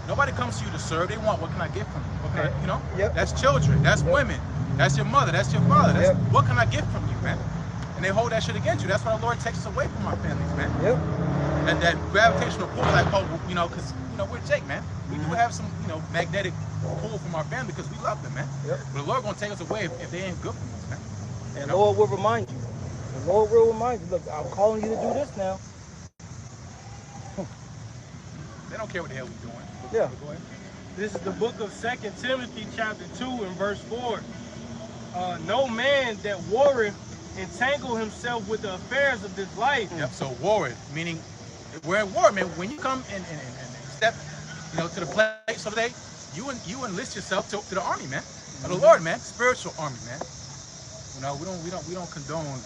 Nobody comes to you to serve. They want, what can I get from you? What can I, you know? Yep. That's children. That's women. That's your mother. That's your father. That's, Yep. what can I get from you, man? And they hold that shit against you. That's why the Lord takes us away from our families, man. Yep. And that gravitational pull, like, oh, you know, because, you know, we're Jake, man. We do have some, you know, magnetic pull from our family because we love them, man. Yep. But the Lord gonna take us away if they ain't good for us, man. And Lord will remind you. The Lord will remind you. Look, I'm calling you to do this now. They don't care what the hell we're doing. Yeah. Go ahead. This is the book of 2 Timothy chapter 2 and verse 4. No man that warreth entangle himself with the affairs of this life. Yep. So warred, meaning we're at war, man. When you come and step, you know, to the place of the day, you enlist yourself to the army, man. Of the Lord, man. Spiritual army, man. You know, we don't condone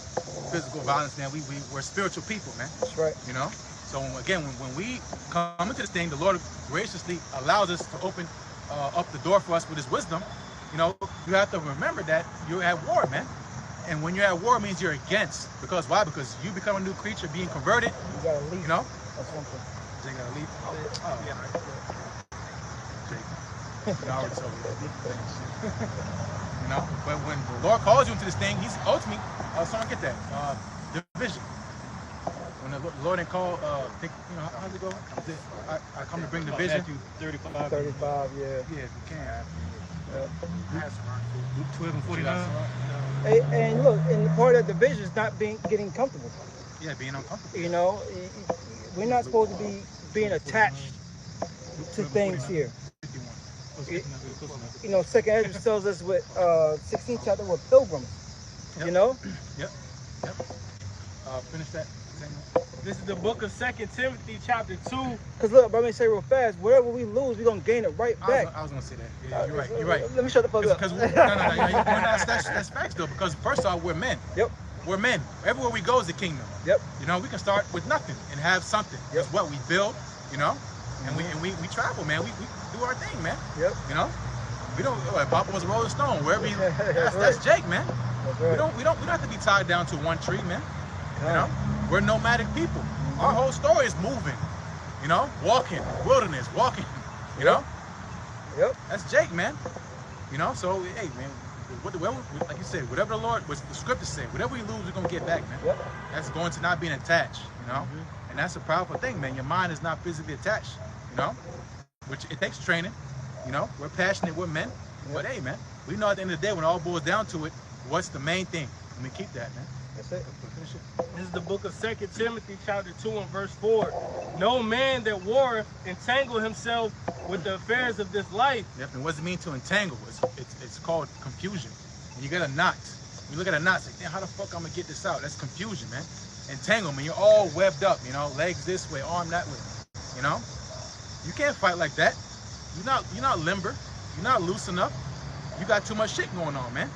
physical violence, man. We're spiritual people, man. That's right. You know. So again, when we come into this thing, the Lord graciously allows us to open up the door for us with His wisdom. You know, you have to remember that you're at war, man. And when you're at war, it means you're against. Because why? Because you become a new creature, being converted. You gotta leave. You know. That's one thing. Jay gotta leave. Oh yeah, right. Jay, you already told me that. You know, but when the Lord calls you into this thing, He's ultimately, someone get that, division. When the Lord didn't call, think, you know, how's it go? I come to bring division. Matthew 35. 35, yeah. Yeah, if you can. Luke 12 and 49. And look, and the part of the division is not getting comfortable. Yeah, being uncomfortable. You know, we're not supposed to be being attached to things here. You know, Second Ezra tells us with 16th chapter, we're pilgrims. Yep. You know? Yep. Finish that. This is the book of 2 Timothy chapter 2. Because look, let me say real fast, whatever we lose, we're going to gain it right back. I was going to say that. Yeah, you're right. You're right. Let me shut the fuck up. No, that's facts though. Because first off, we're men. Yep. We're men. Everywhere we go is the kingdom. Yep. You know, we can start with nothing and have something. Yep. It's what we build. You know, and we travel, man. We do our thing, man. Yep. You know, we don't. Like Papa was a Rolling Stone. Wherever he, that's right. Jake, man. That's right. We don't have to be tied down to one tree, man. No. You know, we're nomadic people. Our whole story is moving. You know, walking, wilderness, walking. You know. Yep. That's Jake, man. You know, so hey, man, like you said, whatever the Lord, what the scriptures say, whatever we lose, we're gonna get back, man. Yep. That's going to not being attached, you know, and that's a powerful thing, man. Your mind is not physically attached, you know, which it takes training. You know, we're passionate, we're men, but hey, man, we know at the end of the day, when it all boils down to it, what's the main thing? And we keep that, man. That's it. Finish it. This is the book of 2 Timothy chapter 2 and verse 4. No man that warreth entangle himself with the affairs of this life. Yep. And what does it mean to entangle? It's called confusion. And you get a knot. When you look at a knot, it's like, damn, how the fuck I'm gonna get this out? That's confusion, man. Entanglement. You're all webbed up. You know, legs this way, arm that way. You know, you can't fight like that. You're not limber. You're not loose enough. You got too much shit going on, man.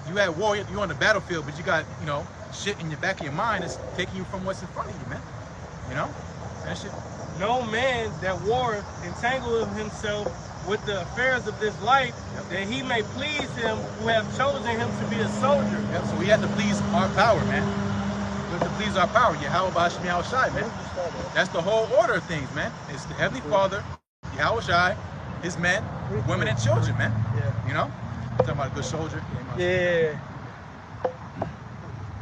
You at war. You're on the battlefield, but you got, you know, shit in the back of your mind that's taking you from what's in front of you, man. You know, that shit. No man that warreth entangle himself with the affairs of this life, that he may please him who have chosen him to be a soldier. Yep. So we have to please our power, man. We have to please our power. Yahweh Bashmi Shai, man. That's the whole order of things, man. It's the Heavenly Father, Yahweh Shai, His men, women, and children, man. Yeah. You know, talking about a good soldier. Yeah.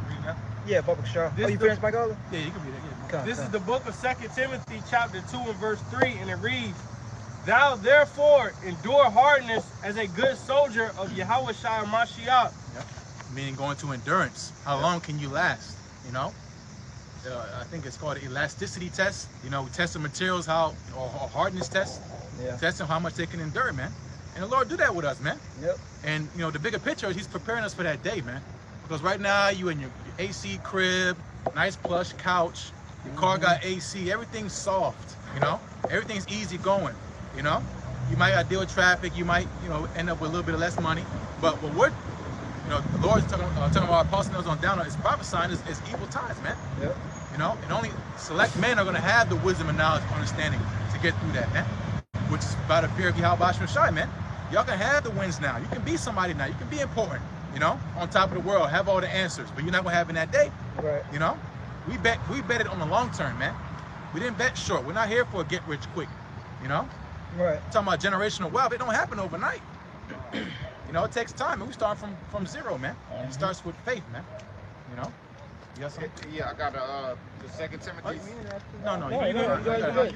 Reading that? Yeah, Bubba Shaw. This Oh, you the- finished, Mike Oliver? Yeah, you can read it. Yeah. Come, This come. is the book of 2 Timothy chapter 2 and verse 3, and it reads, Thou therefore endure hardness as a good soldier of Yahweh Shai Mashiach. Yep. Meaning going to endurance. How long can you last? You know, I think it's called an elasticity test. You know, we test the materials or hardness test. Yeah. Test them how much they can endure, man. And the Lord do that with us, man. Yep. And you know, the bigger picture is He's preparing us for that day, man. Because right now you in your AC crib, nice plush couch, your car got AC, everything's soft, you know? Everything's easy going, you know? You might deal with traffic, you might, you know, end up with a little bit of less money. But what we're, you know, the Lord's talking about our apostle on down, is prophesying is evil times, man. Yep. You know, and only select men are going to have the wisdom and knowledge and understanding to get through that, man. Which is by the fear of Yahweh Shai, man. Y'all can have the wins now. You can be somebody now. You can be important, you know, on top of the world, have all the answers, but you're not going to have in that day. Right. You know, we bet it on the long term, man. We didn't bet short. We're not here for a get rich quick, you know? Right. Talking about generational wealth, it don't happen overnight. You know, it takes time, and we start from zero, man. It starts with faith, man. You know? You got something? Yeah, I got the Second Timothy. No, No, you you good.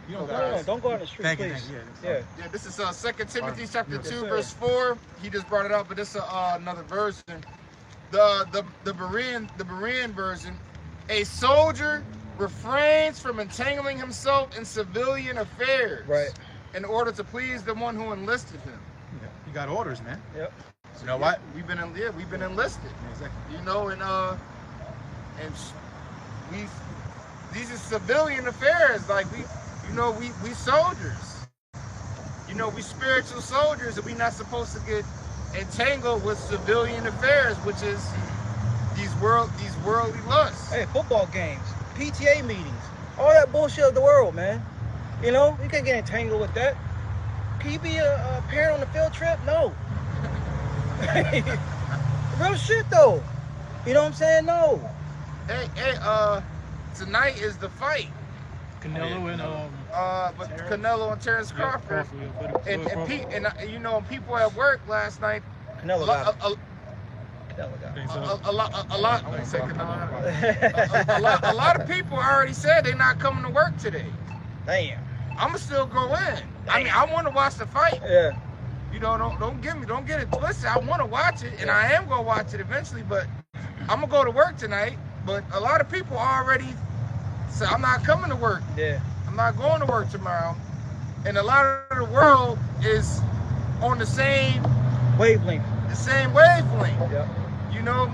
You don't No, got don't go on the street, Thank you, please. thank you. Yeah. Yeah, this is 2 Timothy chapter Yes, 2, sir. verse 4. He just brought it up, but this is another version. The Berean version. A soldier refrains from entangling himself in civilian affairs, Right. in order to please the one who enlisted him. Yeah, you got orders, man. Yep. You know what? We've been enlisted. Yeah, exactly. You know, these are civilian affairs. Like we soldiers. You know, we spiritual soldiers, and we're not supposed to get entangled with civilian affairs, which is these worldly lusts. Hey, football games, PTA meetings, all that bullshit of the world, man. You know, you can't get entangled with that. Can you be a parent on a field trip? No. Real shit though. You know what I'm saying? No. Hey, tonight is the fight. Canelo But Canelo and Terrence Crawford. And you know, people at work last night. Canelo got him. Canelo got him. A lot of people already said they're not coming to work today. Damn. I'ma still go in. I mean, I want to watch the fight. Yeah. You know, don't get it twisted. I want to watch it, and I am gonna watch it eventually. But I'm gonna go to work tonight. But a lot of people already said I'm not coming to work. Yeah. I'm not going to work tomorrow. And a lot of the world is on the same Wavelength. wavelength. Yep. You know,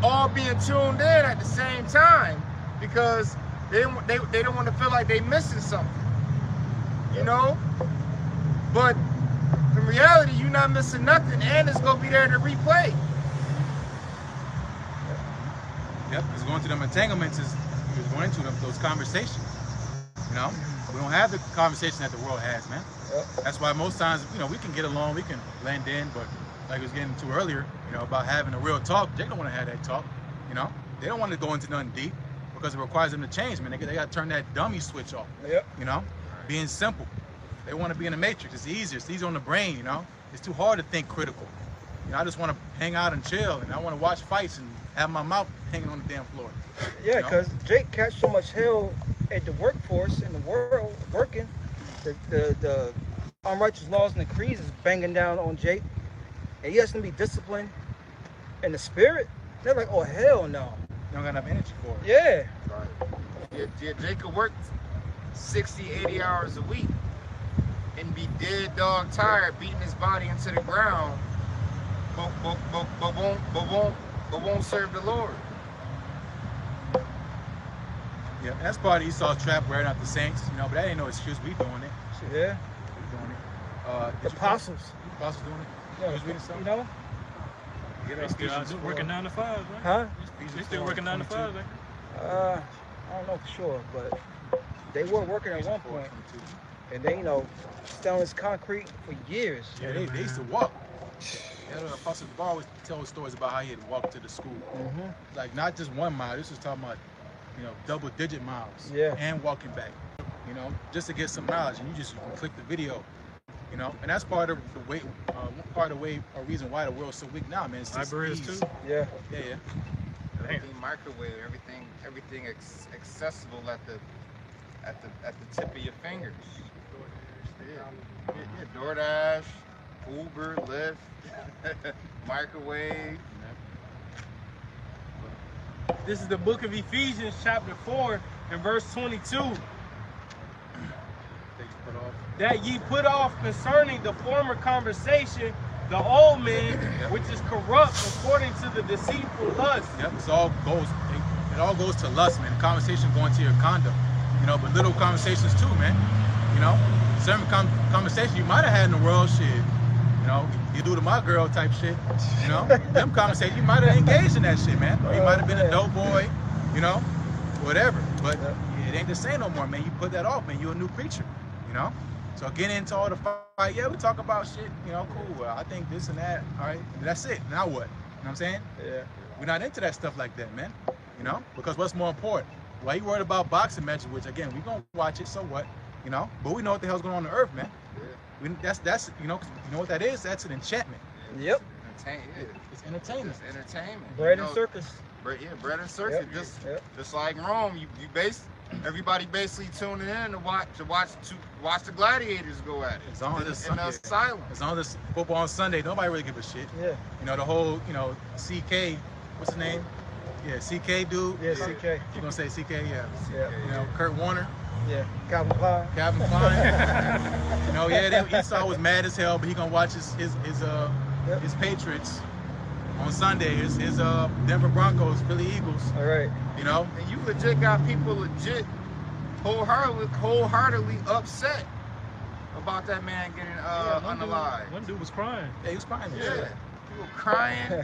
all being tuned in at the same time, because they don't want to feel like they missing something. You know? But in reality, you're not missing nothing, and it's gonna be there to replay. Yep, it's going through them entanglements is going into those conversations. You know? We don't have the conversation that the world has, man. Yep. That's why most times, you know, we can get along, we can blend in, but like I was getting to earlier, you know, about having a real talk, they don't want to have that talk, you know? They don't want to go into nothing deep because it requires them to change, man. They got to turn that dummy switch off, Yep. you know? Being simple. They want to be in the matrix. It's easier. It's easier on the brain, you know? It's too hard to think critical. You know, I just want to hang out and chill, and I want to watch fights and have my mouth hanging on the damn floor. Yeah, You know? because Jake catch so much hell at the workforce in the world working. The unrighteous laws and decrees is banging down on Jake, and he has to be disciplined in the spirit. They're like, oh hell no. You don't got enough energy for it. Yeah. Yeah, Jacob worked 60, 80 hours a week and be dead dog tired, beating his body into the ground, but won't serve the Lord. Yeah, and that's part of Esau's trap, wearing out the saints, you know, but that ain't no excuse. We doing it. Shit, Yeah. we doing it. The apostles. Apostles doing it? Yeah, You was reading something? you know? Get They us still out Ephesians there 4. working 9 to 5, right? Huh? They still working 9 to 5, right? I don't know for sure, but they were working at one point, 22. and they, you know, stay on this concrete for years. Yeah, they used to walk. Yeah, the Apostle Bar always tell stories about how he had walked to the school. Mm-hmm. Like, not just 1 mile. This was talking about, you know, double-digit miles. Yeah. And walking back, you know, just to get some knowledge. And you can click the video, you know. And that's part of the way, a reason why the world's so weak now, man. It's just Libraries ease. too. Yeah. Yeah, yeah. Everything microwave, everything accessible at the tip of your fingers. Yeah, DoorDash, Uber, Lyft, microwave. This is the book of Ephesians, chapter 4, and verse 22. That ye put off concerning the former conversation, the old man, which is corrupt according to the deceitful lust. Yep, it all goes to lust, man. The conversation going to your conduct, you know, but little conversations too, man. You know, certain conversations you might have had in the world, shit. You know, you do to my girl type shit. You know, them conversations you might have engaged in that shit, man. Or you might have been a dope boy, you know, whatever. But it ain't the same no more, man. You put that off, man. You're a new creature, you know. So getting into all the fight, yeah, we talk about shit, you know, cool. I think this and that, all right. That's it. Now what? You know what I'm saying? Yeah. We're not into that stuff like that, man. You know, because what's more important? Why you worried about boxing matches, which again, we gonna watch it, so what? You know, but we know what the hell's going on earth, man. That's you know what that is? That's an enchantment. Yep. It's entertainment. It's entertainment. Bread You and know, circus. bread and circus. Yep. Just like Rome, everybody basically tuning in to watch the gladiators go at it. As long as in the asylum. As long as football on Sunday, nobody really give a shit. Yeah. You know, the whole, you know, CK, what's his name? Yeah, CK dude. Yeah, CK. You're gonna say CK, yeah. Yeah. You know, Kurt Warner. Yeah. Calvin Klein. Calvin Klein. You know, yeah, Esau was mad as hell, but he gonna watch his Patriots on Sunday. His Denver Broncos, Philly Eagles. All right. You know, And you legit got people wholeheartedly upset about that man getting unalive. One dude was crying. yeah, he was crying. Yeah, people crying.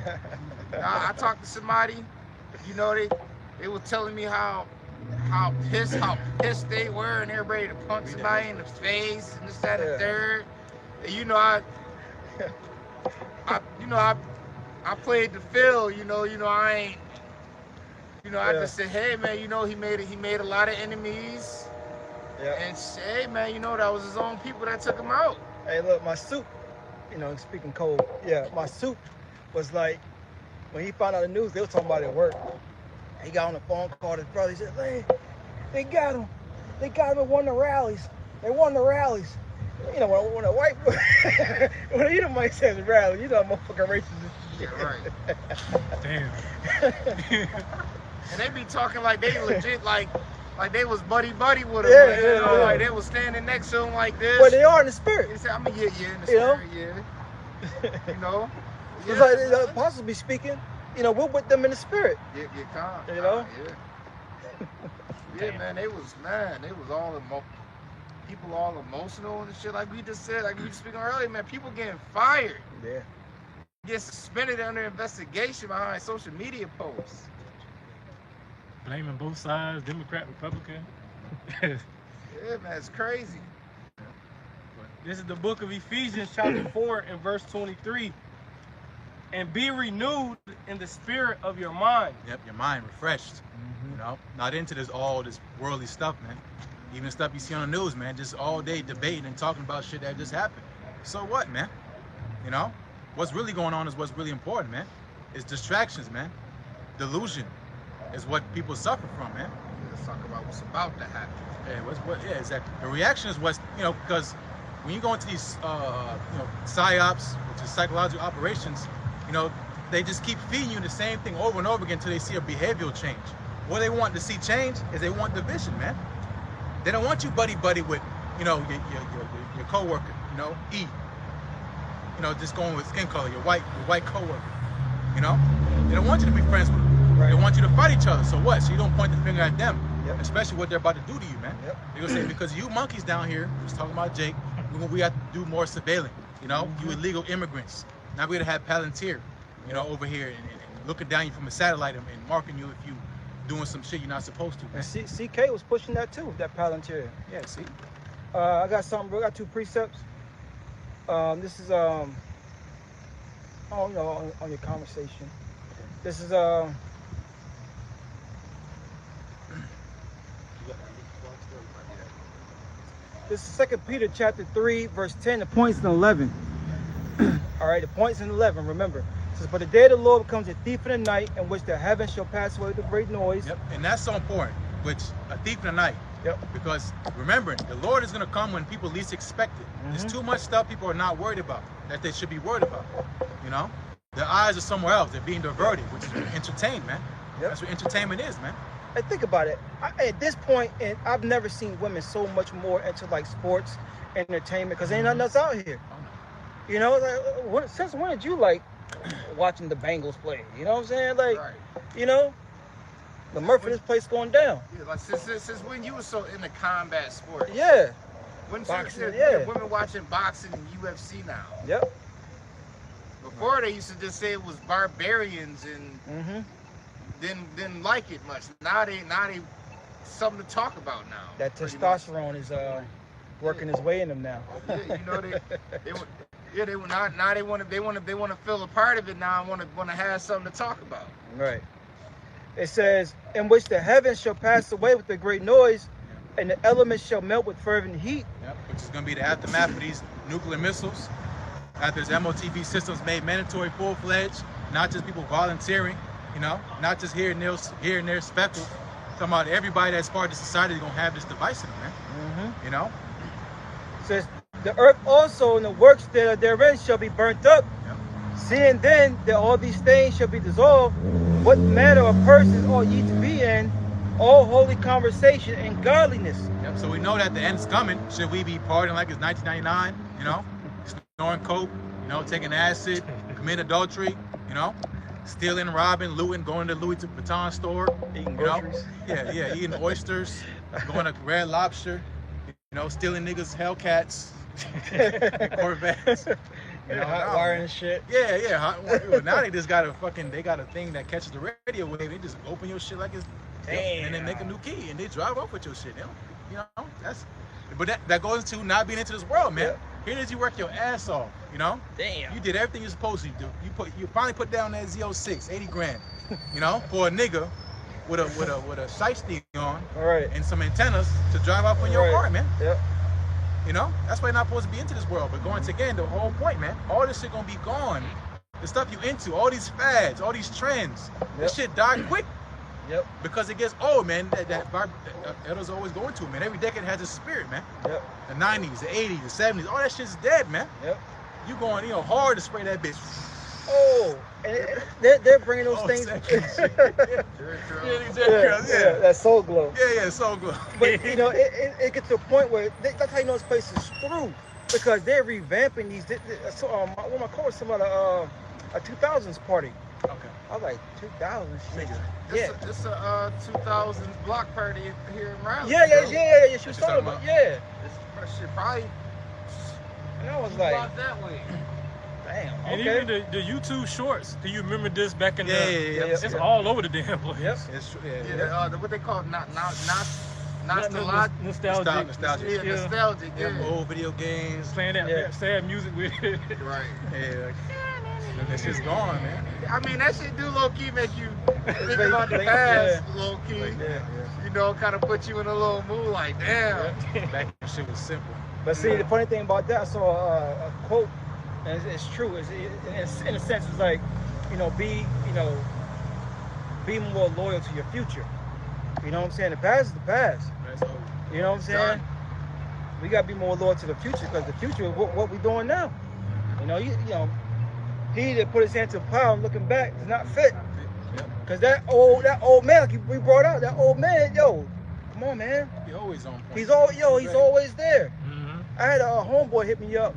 I talked to somebody, you know, they were telling me how pissed they were, and they're ready to punch somebody in the face and this, that, and the third. And, you know, I played the field, I ain't, I just said, hey man, he made a lot of enemies. Yeah. And hey man, that was his own people that took him out. Hey, look, my soup, speaking cold, yeah, my soup was like, when he found out the news, they were talking about it at work. He got on the phone, called his brother, he said, hey, they got him and won the rallies. They won the rallies. When a white, when a Edomite says rally, motherfucking racist. Yeah, right. Damn. And they be talking like they legit, like they was buddy with him. Yeah, like they was standing next to him like this. Well, they are in the spirit. He said, in the spirit, yeah. It's like the apostles be speaking, we're with them in the spirit. Get calm. Yeah. Yeah, man, they was all people all emotional and shit. Like we just said, like we were speaking earlier, man, people getting fired. Yeah. Get suspended under investigation behind social media posts. Blaming both sides, Democrat, Republican. Yeah, man, it's crazy. This is the book of Ephesians, chapter 4, and verse 23. And be renewed in the spirit of your mind. Yep, your mind refreshed. Not into this worldly stuff, man. Even the stuff you see on the news, man, just all day debating and talking about shit that just happened. So what, man? What's really going on is what's really important, man. It's distractions, man. Delusion is what people suffer from, man. Let's talk about what's about to happen. Yeah, exactly. The reaction is what's, because when you go into these, psyops, which is psychological operations, they just keep feeding you the same thing over and over again until they see a behavioral change. What they want to see change is they want division, man. They don't want you buddy with, your coworker, E. Just going with skin color, your white coworker. They don't want you to be friends with them. Right. They want you to fight each other. So what? So you don't point the finger at them, especially what they're about to do to you, man. Yep. They're gonna say, because you monkeys down here, just talking about Jake, we have to do more surveilling. You illegal immigrants. Now we're gonna have Palantir, over here and looking down you from a satellite and marking you if you doing some shit you're not supposed to. Man. And CK was pushing that too, that Palantir. Yeah, see. I got something, bro. I got 2 precepts. This is on your conversation. This is this is 2 Peter chapter 3, verse 10. The points in 11. All right, the points in 11. Remember, it says, "But the day of the Lord comes a thief in the night, in which the heavens shall pass away with a great noise." Yep, and that's so important. Which a thief in the night. Yep. Because remember, the Lord is gonna come when people least expect it. There's too much stuff people are not worried about that they should be worried about. Their eyes are somewhere else. They're being diverted, which is entertained, man. That's what entertainment is, man. And think about it. At this point, and I've never seen women so much more into like sports, entertainment, because ain't nothing else out here. You know, like, since when did you like watching the Bengals play? You know what I'm saying? Like, you know, the mirth of this place going down. Yeah, like since when you were so into combat sports? Yeah. When Boxing, women watching boxing and UFC now. Yep. Before they used to just say it was barbarians and didn't like it much. Now they something to talk about now. That testosterone is working its way in them now. Yeah, you know they want to feel a part of it now and want to have something to talk about. Right. It says, in which the heavens shall pass away with a great noise, and the elements shall melt with fervent heat. Yep, which is going to be the aftermath of these nuclear missiles. After this MOTV systems made mandatory full-fledged, not just people volunteering, you know, not just here and there speckled. Talking about everybody that's part of the society is going to have this device in them, man. You know? It says, the earth also and the works that are therein shall be burnt up. Seeing then that all these things shall be dissolved, what manner of persons ought ye to be in all holy conversation and godliness? Yep, so we know that the end is coming. Should we be partying like it's 1999, you know? Snoring coke, you know, taking acid, committing adultery, you know? Stealing, robbing, looting, going to the Louis Vuitton store, Eating you know? groceries. Yeah, eating oysters, going to Red Lobster, you know, stealing niggas' Hellcats, and Corvettes. You know, hot wiring and shit. Yeah. Well, now they just got they got a thing that catches the radio wave. They just open your shit like it's, and then make a new key and they drive off with your shit. They don't, you know, but that goes into not being into this world, man. Here it is, you work your ass off, you know. Damn. You did everything you're supposed to do. You finally put down that Z06, 80 grand, you know, for a nigga with a shiesty on, and some antennas to drive off on your car, man. Yep. You know, that's why you're not supposed to be into this world. But going to, again, the whole point, man, all this shit gonna be gone. The stuff you into, all these fads, all these trends, this shit die quick. Yep. Because it gets old, man. Elders always going to, man. Every decade has a spirit, man. Yep. The 90s, the 80s, the 70s, all that shit's dead, man. Yep. You going, you know, hard to spray that bitch. Oh, and they're bringing those things. Yeah, that soul glow. Yeah, soul glow. But you know, it gets to a point where that's how you know this place is through, because they're revamping these. One of my coworkers talking about a 2000s party. Okay. I was like 2000s. It's a 2000s block party here in Raleigh. Yeah. She was talking about. Yeah. This shit probably. And I was like, that way. damn. And even the YouTube shorts, do you remember this back in the? Yeah. It's all over the damn place. Yep. It's true. What they call Nostalgic. nostalgic. Yeah. Nostalgic. Yeah. Old video games. Playing that sad music with it. Right. Yeah. That shit's gone, man. I mean, that shit do low key make you think about the past, low key. You know, kind of put you in a little mood, like damn. Back when shit was simple. But see, the funny thing about that, I saw a quote, and it's true. It's in a sense, it's like, you know, be more loyal to your future. You know what I'm saying? The past is the past. You know what I'm saying? We gotta be more loyal to the future, because the future is what we're doing now. You know, you know, he that put his hand to the plow and looking back is not fit. Because that old man, like we brought out, that old man, yo, come on, man. He always on point. He's always there. I had a homeboy hit me up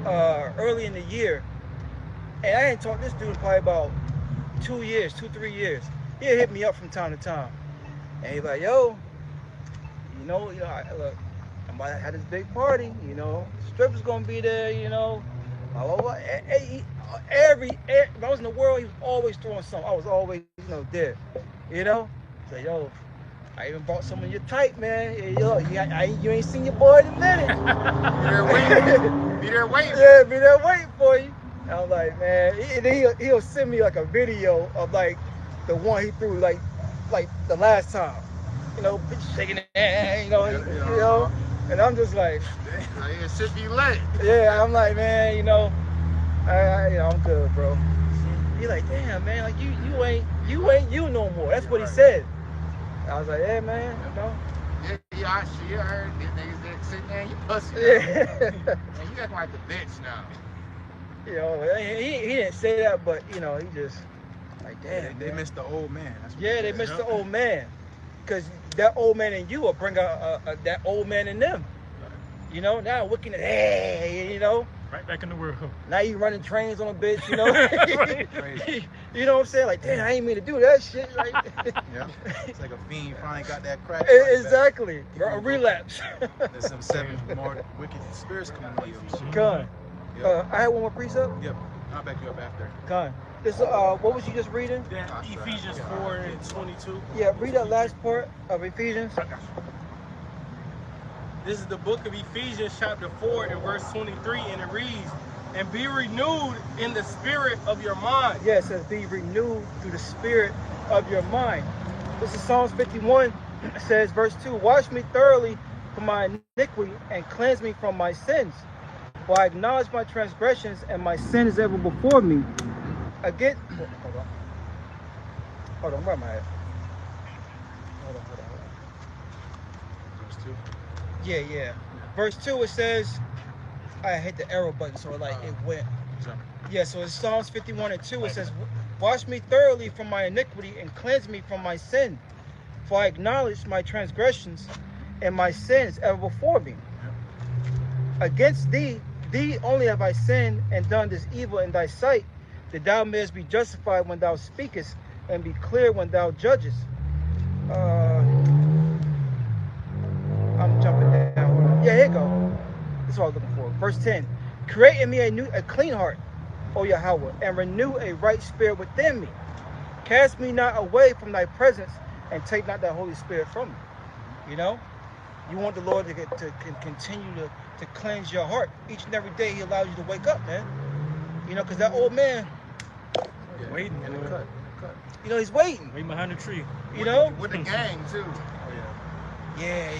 early in the year, and I ain't talked to this dude in probably about 2 years, 3 years. He'll hit me up from time to time, and he's like, "Yo, you know, look, I'm about to have this big party. You know, strippers gonna be there. You know, blah, blah, blah." If I was in the world, he was always throwing something. I was always, you know, there. You know, so yo. I even bought some of your type, man. Hey, yo, you ain't seen your boy in a minute. Be there waiting. Yeah, be there waiting for you. I was like, man, he'll send me like a video of like the one he threw like the last time. You know, bitch shaking the hand, you know, and I'm just like, it should be lit. Yeah, I'm like, man, you know, I'm good, bro. He like, damn, man, like you ain't you no more. That's what he said. I was like, yeah, man, you know. Yeah, I heard these niggas that sitting there, you pussy. Yeah. Man, you acting like a bitch now. You know, he didn't say that, but you know, he just, Like, damn, They man. missed the old man. That's what Yeah, they did. missed the old man. Because that old man in you will bring out that old man in them. You know, now looking at, hey, you know. Right back in the world. Now you running trains on a bitch, you know. Right. You know what I'm saying? Like, damn, I ain't mean to do that shit. Like, Yeah. It's like a fiend finally got that crack. exactly. A relapse. There's some 7 more wicked spirits coming on you. Con. I had one more precept. Yep. I'll back you up after. Con. This, what was you just reading? That Ephesians 4:22. Yeah, read that last part of Ephesians. This is the book of Ephesians chapter 4 and verse 23, and it reads, and be renewed in the spirit of your mind. Yeah, it says be renewed through the spirit of your mind. This is Psalms 51. It says, verse 2, wash me thoroughly from my iniquity and cleanse me from my sins. For I acknowledge my transgressions and my sin is ever before me. Again, hold on, where am I at? Hold on. Verse 2. Yeah. Verse 2, it says, I hit the arrow button, so it went. Yeah, so it's Psalms 51 and 2. It says, wash me thoroughly from my iniquity and cleanse me from my sin. For I acknowledge my transgressions and my sins ever before me. Against thee only have I sinned and done this evil in thy sight, that thou mayest be justified when thou speakest and be clear when thou judgest. I'm jumping down. Yeah, here you go. This is what I was looking for. Verse 10. Create in me a clean heart, O Yahweh, and renew a right spirit within me. Cast me not away from thy presence, and take not thy Holy Spirit from me. You know? You want the Lord to continue to cleanse your heart. Each and every day he allows you to wake up, man. You know, because that old man, Waiting in the cut. you know, he's waiting. Waiting behind the tree. You know? With the gang too. Oh yeah.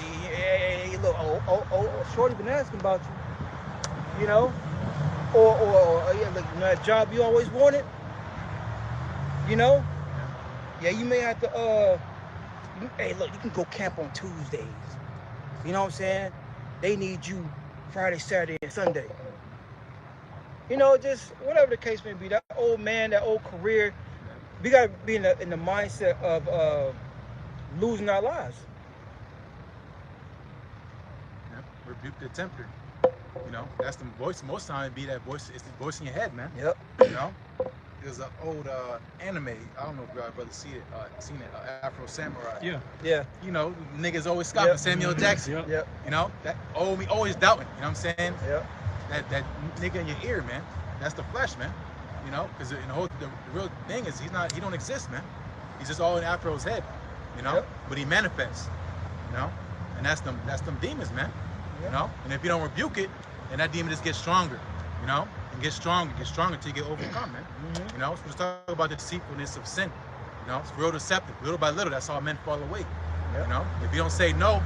Yeah, look, oh, Shorty been asking about you. You know? Or yeah, like, you know, that job you always wanted? You know? Yeah, you may have to, hey, look, you can go camp on Tuesdays. You know what I'm saying? They need you Friday, Saturday, and Sunday. You know, just whatever the case may be, that old man, that old career, we got to be in the mindset of losing our lives. Yeah. Rebuke the tempter. You know, that's the voice. Most time it be that voice. It's the voice in your head, man. Yep. You know, there's an old anime. I don't know if y'all brother seen it. Afro Samurai. Yeah. You know, niggas always scoffing. Yep. Samuel Jackson. Yep. Yep. You know, that we always doubting. You know what I'm saying? Yep. That nigga in your ear, man. That's the flesh, man. You know, because the real thing is he don't exist, man. He's just all in Afro's head. You know, Yep. but he manifests. You know, and that's them demons, man. Yep. You know, and if you don't rebuke it, then that demon just gets stronger. You know, and gets stronger until you get overcome, man. Mm-hmm. You know, so let's talk about the deceitfulness of sin. You know, it's real deceptive. Little by little, that's how men fall away. Yep. You know, if you don't say no,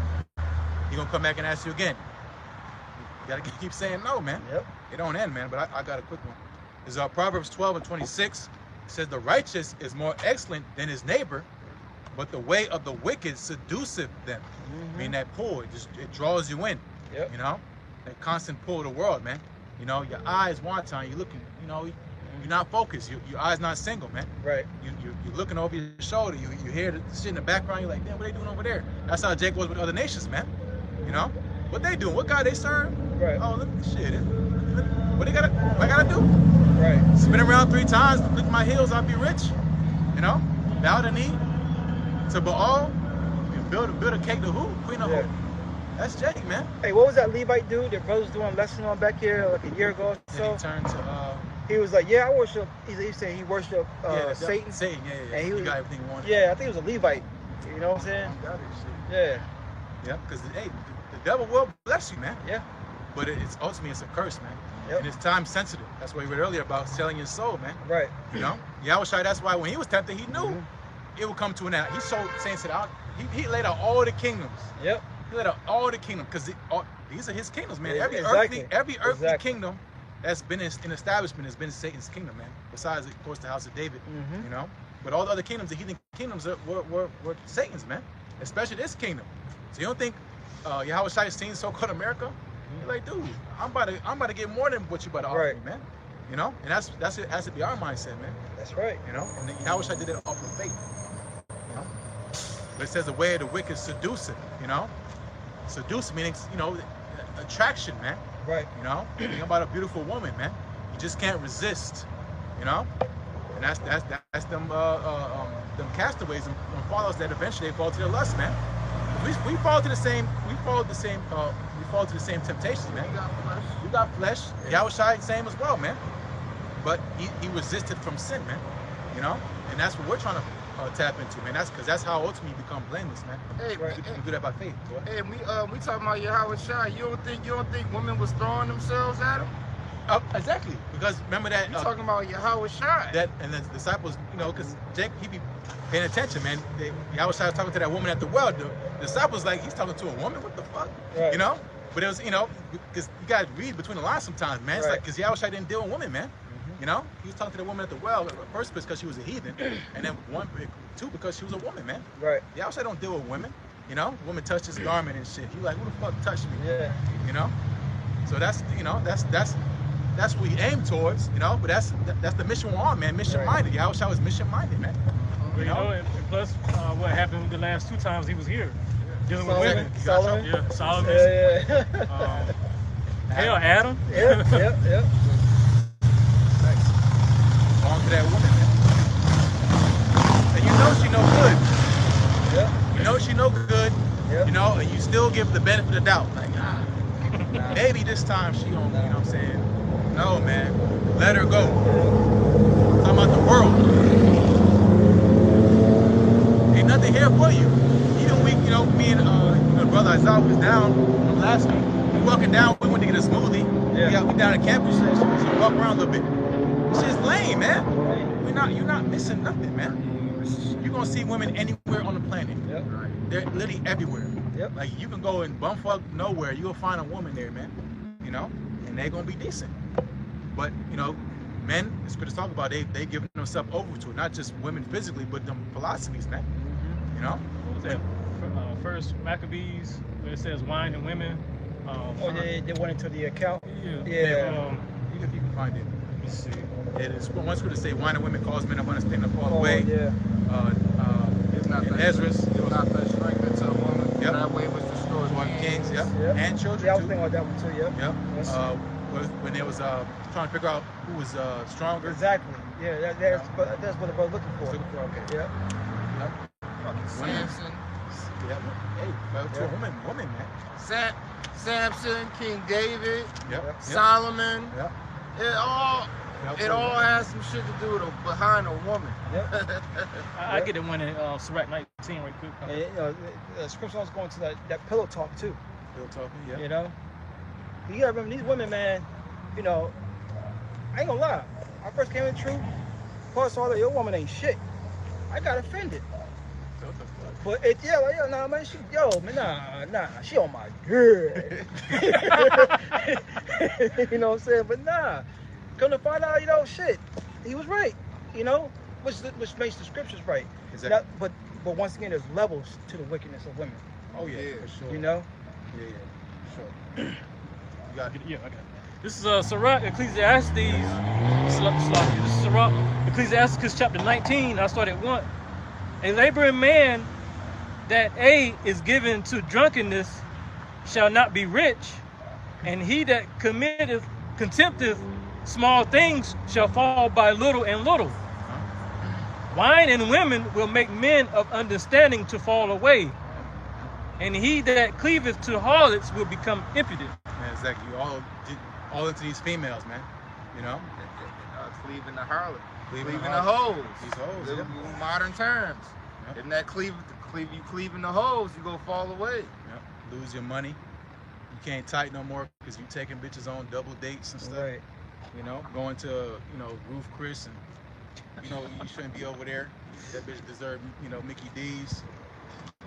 he's gonna come back and ask you again. You gotta keep saying no, man. Yep. It don't end, man. But I got a quick one. It's Proverbs 12 and 26. It says, the righteous is more excellent than his neighbor, but the way of the wicked seduceth them. Mm-hmm. I mean, that pull, it draws you in. Yep. You know, that constant pull of the world, man. You know, your eyes one time, you're looking, you know, you're not focused. Your eyes not single, man. Right. You're looking over your shoulder. You hear the shit in the background. You're like, damn, what they doing over there? That's how Jake was with other nations, man. You know, what they doing? What God they serve? Right. Oh, look at this shit. What I gotta do? Right. Spin around 3 times, lick my heels, I'll be rich. You know, bow the knee to Baal. You build a cake to who? Queen of Yeah. who? That's Jake, man. Hey, what was that Levite dude that brothers doing a lesson on back here like a year ago or Then so? he turned to He was like, yeah, I worship. He said he worshiped Satan. Satan, yeah. And he He was- got everything he wanted. Yeah, I think it was a Levite. You know what I'm saying? Got it, shit. Yeah. Yeah, because hey, the devil will bless you, man. Yeah. But it's ultimately it's a curse, man. Yep. And it's time sensitive. That's what we read earlier about selling your soul, man. Right. You know, Yahushua. That's why when he was tempted, he knew Mhm. it would come to an end. He sold saints it out. He laid out all the kingdoms. Yep. He laid out all the kingdoms because these are his kingdoms, man. Yeah, Every exactly. earthly Exactly. kingdom that's been in establishment has been Satan's kingdom, man. Besides, of course, the house of David. Mhm. You know, but all the other kingdoms, the heathen kingdoms, were Satan's, man. Especially this kingdom. So you don't think Yahushua has seen so-called America? You're like, dude, I'm about to get more than what you about to offer Right. me, man. You know, and that's it has to be our mindset, man. That's right. You know, and Yahushua did it off of faith. You know, but it says the way of the wicked seducing. You know, seduce meaning attraction, man. Right. You know, think about a beautiful woman, man. You just can't resist. You know, and that's them castaways and fathers that eventually they fall to their lust, man. We fall to the same temptations, man. We got flesh. Yahushua same as well, man. But he resisted from sin, man. You know, and that's what we're trying to tap into, man. That's how ultimately you become blameless, man. Hey, You do that by faith. Boy. Hey, we talking about Yahushua. You don't think women was throwing themselves at him? Exactly, because remember that You talking about Yahushua? that and the disciples, because Jake he be paying attention, man. Yahushua was talking to that woman at the well. The disciples like he's talking to a woman. What the fuck, Right. you know? But it was because you gotta read between the lines sometimes, man. It's Right. like because Yahushua didn't deal with women, man. You know, he was talking to the woman at the well first because she was a heathen, and then two because she was a woman, man. Right. Yahushua don't deal with women. You know, woman touched his garment and shit. You like, who the fuck touched me? Yeah. You know, so that's what we aim towards. You know, but that's the mission we're on, man. Mission minded. Yahushua was mission minded, man. You know, and plus, what happened the last 2 times he was here, dealing with women. Solomon. Yeah, Solomon. Yeah. Hell, Adam. Yep. Nice. On to that woman, man. And you know she no good. Yep. You know she no good. Yep. You know, and you still give the benefit of the doubt. Like, maybe this time she don't. You know what I'm saying? No, man. Let her go. Talking about the world. Ain't nothing here for you. Even we, me and brother Isaiah was down from last week. We walking down. We went to get a smoothie. Yeah. We down at campus. So walk around a little bit. It's just lame, man. You're not missing nothing, man. You're gonna see women anywhere on the planet. Yep. They're literally everywhere. Yep. Like you can go in bumfuck nowhere, you'll find a woman there, man. You know, and they're gonna be decent. But men, it's good to talk about. They giving themselves over to it, not just women physically, but them philosophies, man. You know. What was that? First Maccabees, where it says wine and women. They went into the account. Yeah. Yeah. You can find it. Let me see. It's one scripture to say wine and women cause men of understanding to fall away. Yeah. It's not In that Ezra's, strength. It was not that strength until a woman. Yep. That way was destroyed. One Kings, yep. Yep. And children Yeah, I was too. thinking about that one too. Yep. Yep. Yes. When they was trying to figure out who was stronger. Exactly. Yeah. That's what the brother looking for. Looking for, okay. Yeah. Fucking Samson. Yeah. Hey, to a woman, man. Samson, King David, Yep. Solomon. Yep. It all has some shit to do with behind a woman. Yep. I get it when in Sirach 19 right quick. And, the scripture was going to that pillow talk too. Still talking, yeah. You know, you gotta remember these women, man. I ain't gonna lie. When I first came in truth, Paul saw that your woman ain't shit. I got offended. But nah, man, she on my good. You know what I'm saying? But nah, come to find out, shit, he was right. Which makes the scriptures right. Exactly. But once again, there's levels to the wickedness of women. Oh yeah, for sure. Yeah, Sure. You got it. Yeah, okay. This is Sirach, Ecclesiastes. This is Sirach, Ecclesiastes chapter 19. I started at 1. A laboring man that is given to drunkenness shall not be rich, and he that contempteth small things shall fall by little and little. Wine and women will make men of understanding to fall away, and he that cleaveth to harlots will become impudent. Man, exactly. You all into these females, man. Cleaving the harlot. Cleaving Cleaving the the hoes. These hoes, Little yeah. modern terms. Yep. Isn't that you cleaving the hoes, you go fall away. Yep. Lose your money. You can't tight no more because you taking bitches on double dates and stuff. right. Going to Roof Chris and you shouldn't be over there. That bitch deserve Mickey D's.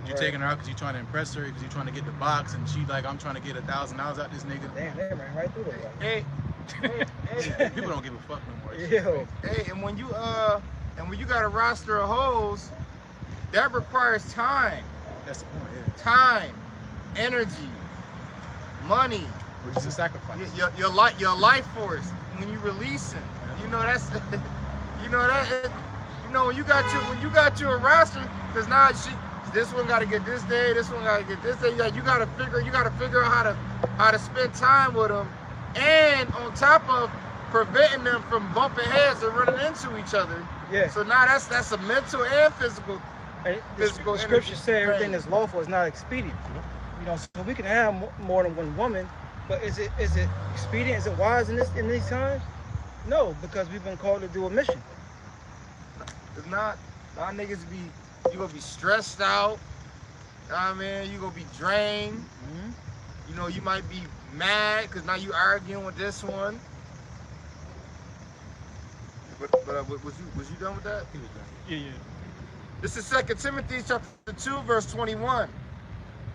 You're taking her out because you're trying to impress her, because you're trying to get the box, and she like, I'm trying to get $1,000 out this nigga. Damn, they ran right through that. Hey, People don't give a fuck no more. Yo. hey, and when you got a roster of hoes, that requires time. That's the point. Yeah. Time, energy, money, which is a sacrifice. Your life force when you releasing. You know that's you know that you know when you got your roster, because now this one got to get this day, this one got to get this day. You got to figure out how to spend time with them, and on top of preventing them from bumping heads and running into each other. Yeah. So now that's a mental and physical. And the scripture say everything that's lawful is not expedient. You know, so we can have more than one woman, but is it expedient? Is it wise in these times? No, because we've been called to do a mission. It's not. Now niggas you gonna be stressed out. You know what I mean? You gonna be drained. Mm-hmm. You know, you might be mad because now you arguing with this one. But was you done with that? He was done. Yeah. This is 2 Timothy chapter 2, verse 21.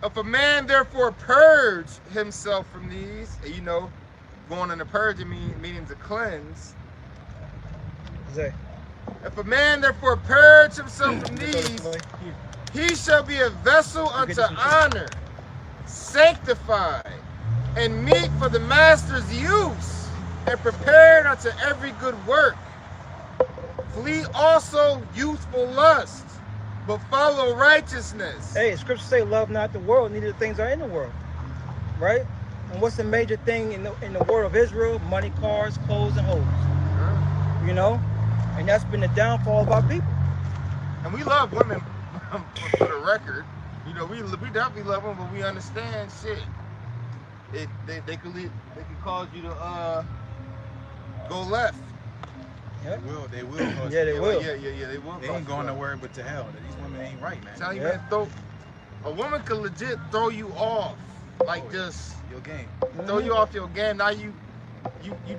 If a man therefore purge himself from these, and you know, going into purging meaning to cleanse. Zay. If a man therefore purge himself from these, he shall be a vessel unto honor, sanctified, and meet for the master's use, and prepared unto every good work. Flee also youthful lust, but follow righteousness. Hey, scripture say, "Love not the world, neither the things are in the world." Right? And what's the major thing in the world of Israel? Money, cars, clothes, and hoes. Sure. You know, and that's been the downfall of our people. And we love women, for the record. You know, we definitely love them, but we understand shit. They could cause you to go left. Yep. They will. Cause Yeah, they will. Yeah, they will. They ain't going nowhere but to hell. These women ain't right, man. Tell you, Yeah. man, a woman could legit throw you off, like just Your game. throw you off your game. Now you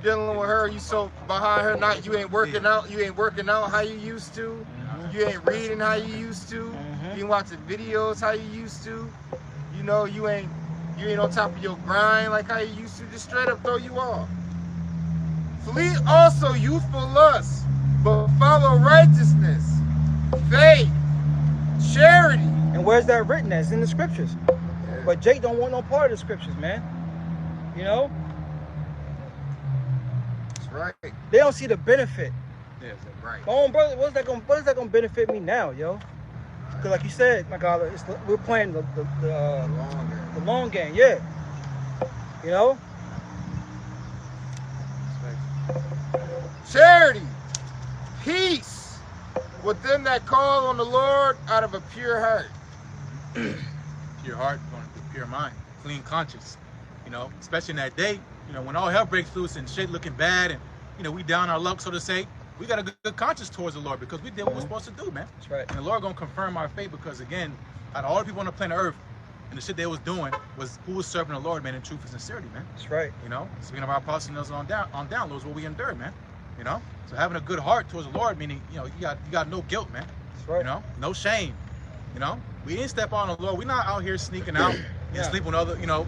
dealing with her. You so behind her. Not you ain't working out. You ain't working out how you used to. You ain't reading how you used to. You ain't watching videos how you used to. You know, you ain't on top of your grind like how you used to. Just straight up throw you off. Flee also youthful lust, but follow righteousness, faith, charity. And where's that written? That's in the scriptures. But Jake don't want no part of the scriptures, man. You know, That's right. they don't see the benefit. Yeah, Right. My own brother, what is that gonna benefit me now, yo? Because like you said, my God, we're playing the long game, yeah. You know, Charity, peace with them that call on the Lord out of a pure heart. Pure heart, going to pure mind, clean conscience. You know, especially in that day, you know, when all hell breaks loose and shit looking bad, and you know, we down our luck, so to say. We got a good conscience towards the Lord because we did what we're supposed to do, man. that's right. And the Lord gonna confirm our faith because again, out of all the people on the planet Earth, and the shit they was doing was who was serving the Lord, man, in truth and sincerity, man. That's right. You know, speaking of our apostles on down, Lord's what we endured, man. You know, so having a good heart towards the Lord, meaning you know you got no guilt, man. That's right. You know, no shame. You know, we didn't step on the Lord. We're not out here sneaking out and sleeping with other, you know,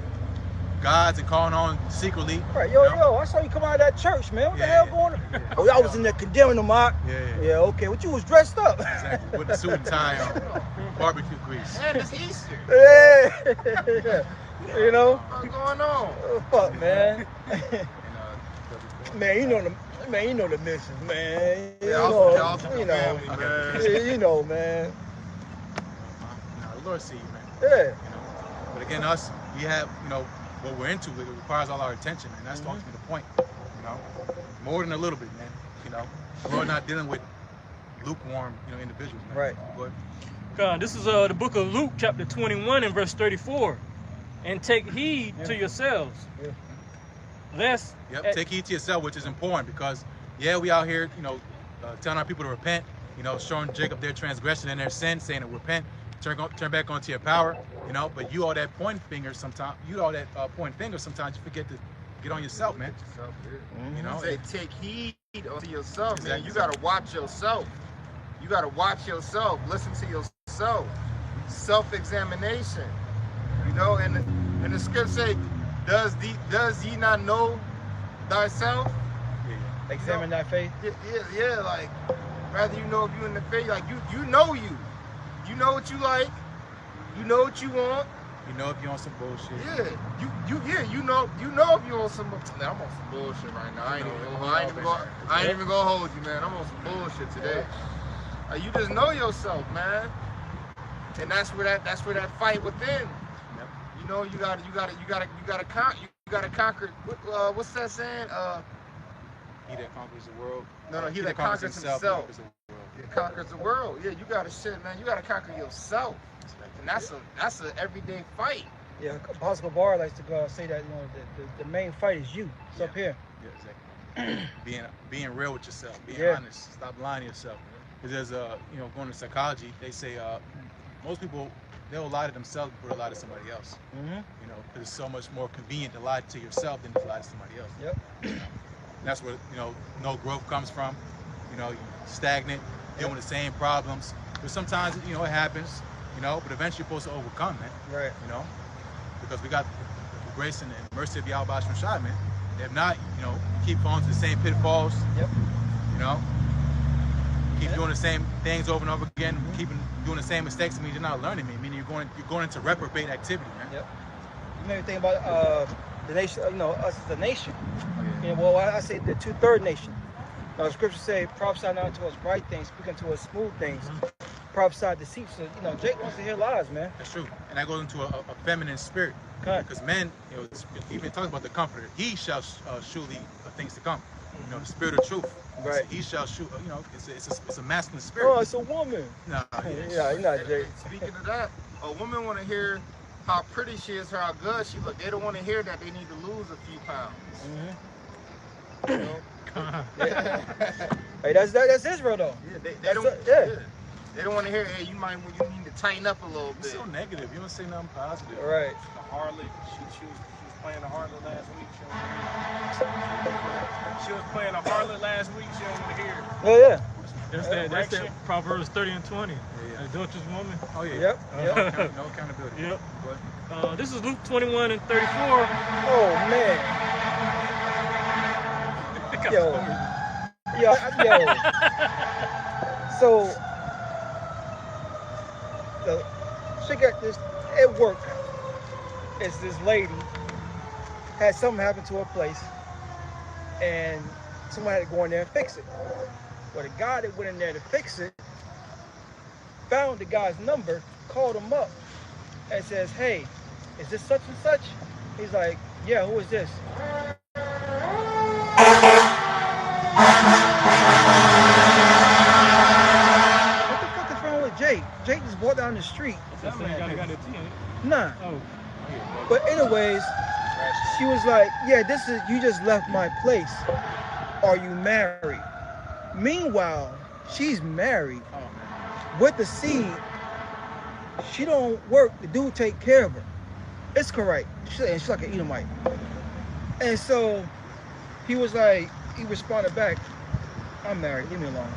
gods and calling on secretly. Right, yo, you know? I saw you come out of that church, man. What the Yeah, hell yeah. going on? Oh, I was in there condemning them, Mark. Yeah. Okay, what you was dressed up? Exactly. With the suit and tie on, barbecue grease. And it's Easter. Yeah. You know? What's going on? Oh, fuck, man. And, Man, you know the missions, man. You Yeah, know, y'all from the family, man. Yeah, you know, man. the Lord see you, man. Yeah. You know. But again, us, we have, you know, what we're into. It requires all our attention, man. That's ultimately the point. You know, more than a little bit, man. You know, the Lord not dealing with lukewarm, you know, individuals, man. Right. But God, this is the book of Luke, chapter 21 and verse 34. And take heed to yourselves. Yeah. Lest take heed to yourself, which is important because, yeah, we out here, you know, telling our people to repent, you know, showing Jacob their transgression and their sin, saying to repent, turn back onto your power, you know, but you all that pointing finger sometimes, you forget to get on yourself, man. You know, Say, take heed to yourself, man. Exactly. You gotta watch yourself. You gotta watch yourself. Listen to yourself. Self-examination. You know, and the script say, does ye not know thyself? yeah. Examine thy faith. Yeah, like rather you know if you in the faith, like you know you. You know what you like, you know what you want, You know if you're on some bullshit. Yeah, you know if you're on some. Man, I'm on some bullshit right now. I ain't even gonna hold you, man. I'm on some bullshit today. You just know yourself, man. And that's where that fight within. Yep. You know, you gotta conquer. What's that saying? He that conquers the world. No, he that conquers himself. Conquers the world. It conquers the world. Yeah, you gotta man. You gotta conquer yourself, and that's a everyday fight. Yeah, Apostle Bar likes to say that the main fight is you. It's up here. Yeah, exactly. being real with yourself, being honest, stop lying to yourself. Because there's going to psychology, they say most people they'll lie to themselves before they lie to somebody else. Mm-hmm. You know, because it's so much more convenient to lie to yourself than to lie to somebody else. Yep. That's where no growth comes from. You're stagnant, dealing with the same problems. But sometimes it happens. But eventually you're supposed to overcome, man. Right. Because we got the grace and mercy of Yahweh Shai Shai, man. If not, you keep falling to the same pitfalls. Yep. Keep doing the same things over and over again. Keep doing the same mistakes. You're not learning, man. Meaning you're going into reprobate activity, man. Yep. You made me think about the nation. Us as a nation. Oh, yeah. Well, I say the 2/3 nation. Now, the scriptures say, "Prophesy not unto us bright things, speak unto us smooth things." Prophesy deceit. So Jake wants to hear lies, man. That's true, and that goes into a feminine spirit. Because men, even talks about the Comforter. He shall surely things to come. The spirit of truth. Right. He shall shoot. It's a masculine spirit. Oh, it's a woman. Nah. Yeah, you're not Jake. Speaking of that, a woman want to hear how pretty she is, how good she look. They don't want to hear that they need to lose a few pounds. Mm-hmm. Hey, that's Israel though. Yeah, they don't. They don't want to hear. Hey, you need to tighten up a little bit. It's so negative. You don't say nothing positive. All right. The harlot. She was playing the harlot last week. She was playing the harlot last week. She don't want to hear it. Oh yeah. That's that Proverbs 30 and 20. Yeah. Adulterous woman. Oh yeah. Yep. No accountability. Yep. This is Luke 21 and 34. Oh man. Yo. So, she got this at work. It's this lady had something happen to her place, and someone had to go in there and fix it. Well, the guy that went in there to fix it found the guy's number, called him up, and says, "Hey, is this such and such?" He's like, "Yeah, who is this?" What the fuck is wrong with Jake? Jake just walked down the street. That's the guy that got the tea. Nah. Oh. But anyways, she was like, "Yeah, you just left my place. Are you married?" Meanwhile, she's married with the seed. She don't work. The dude take care of her. It's correct. She's like an Edomite. And so he responded back, "I'm married. Leave me alone."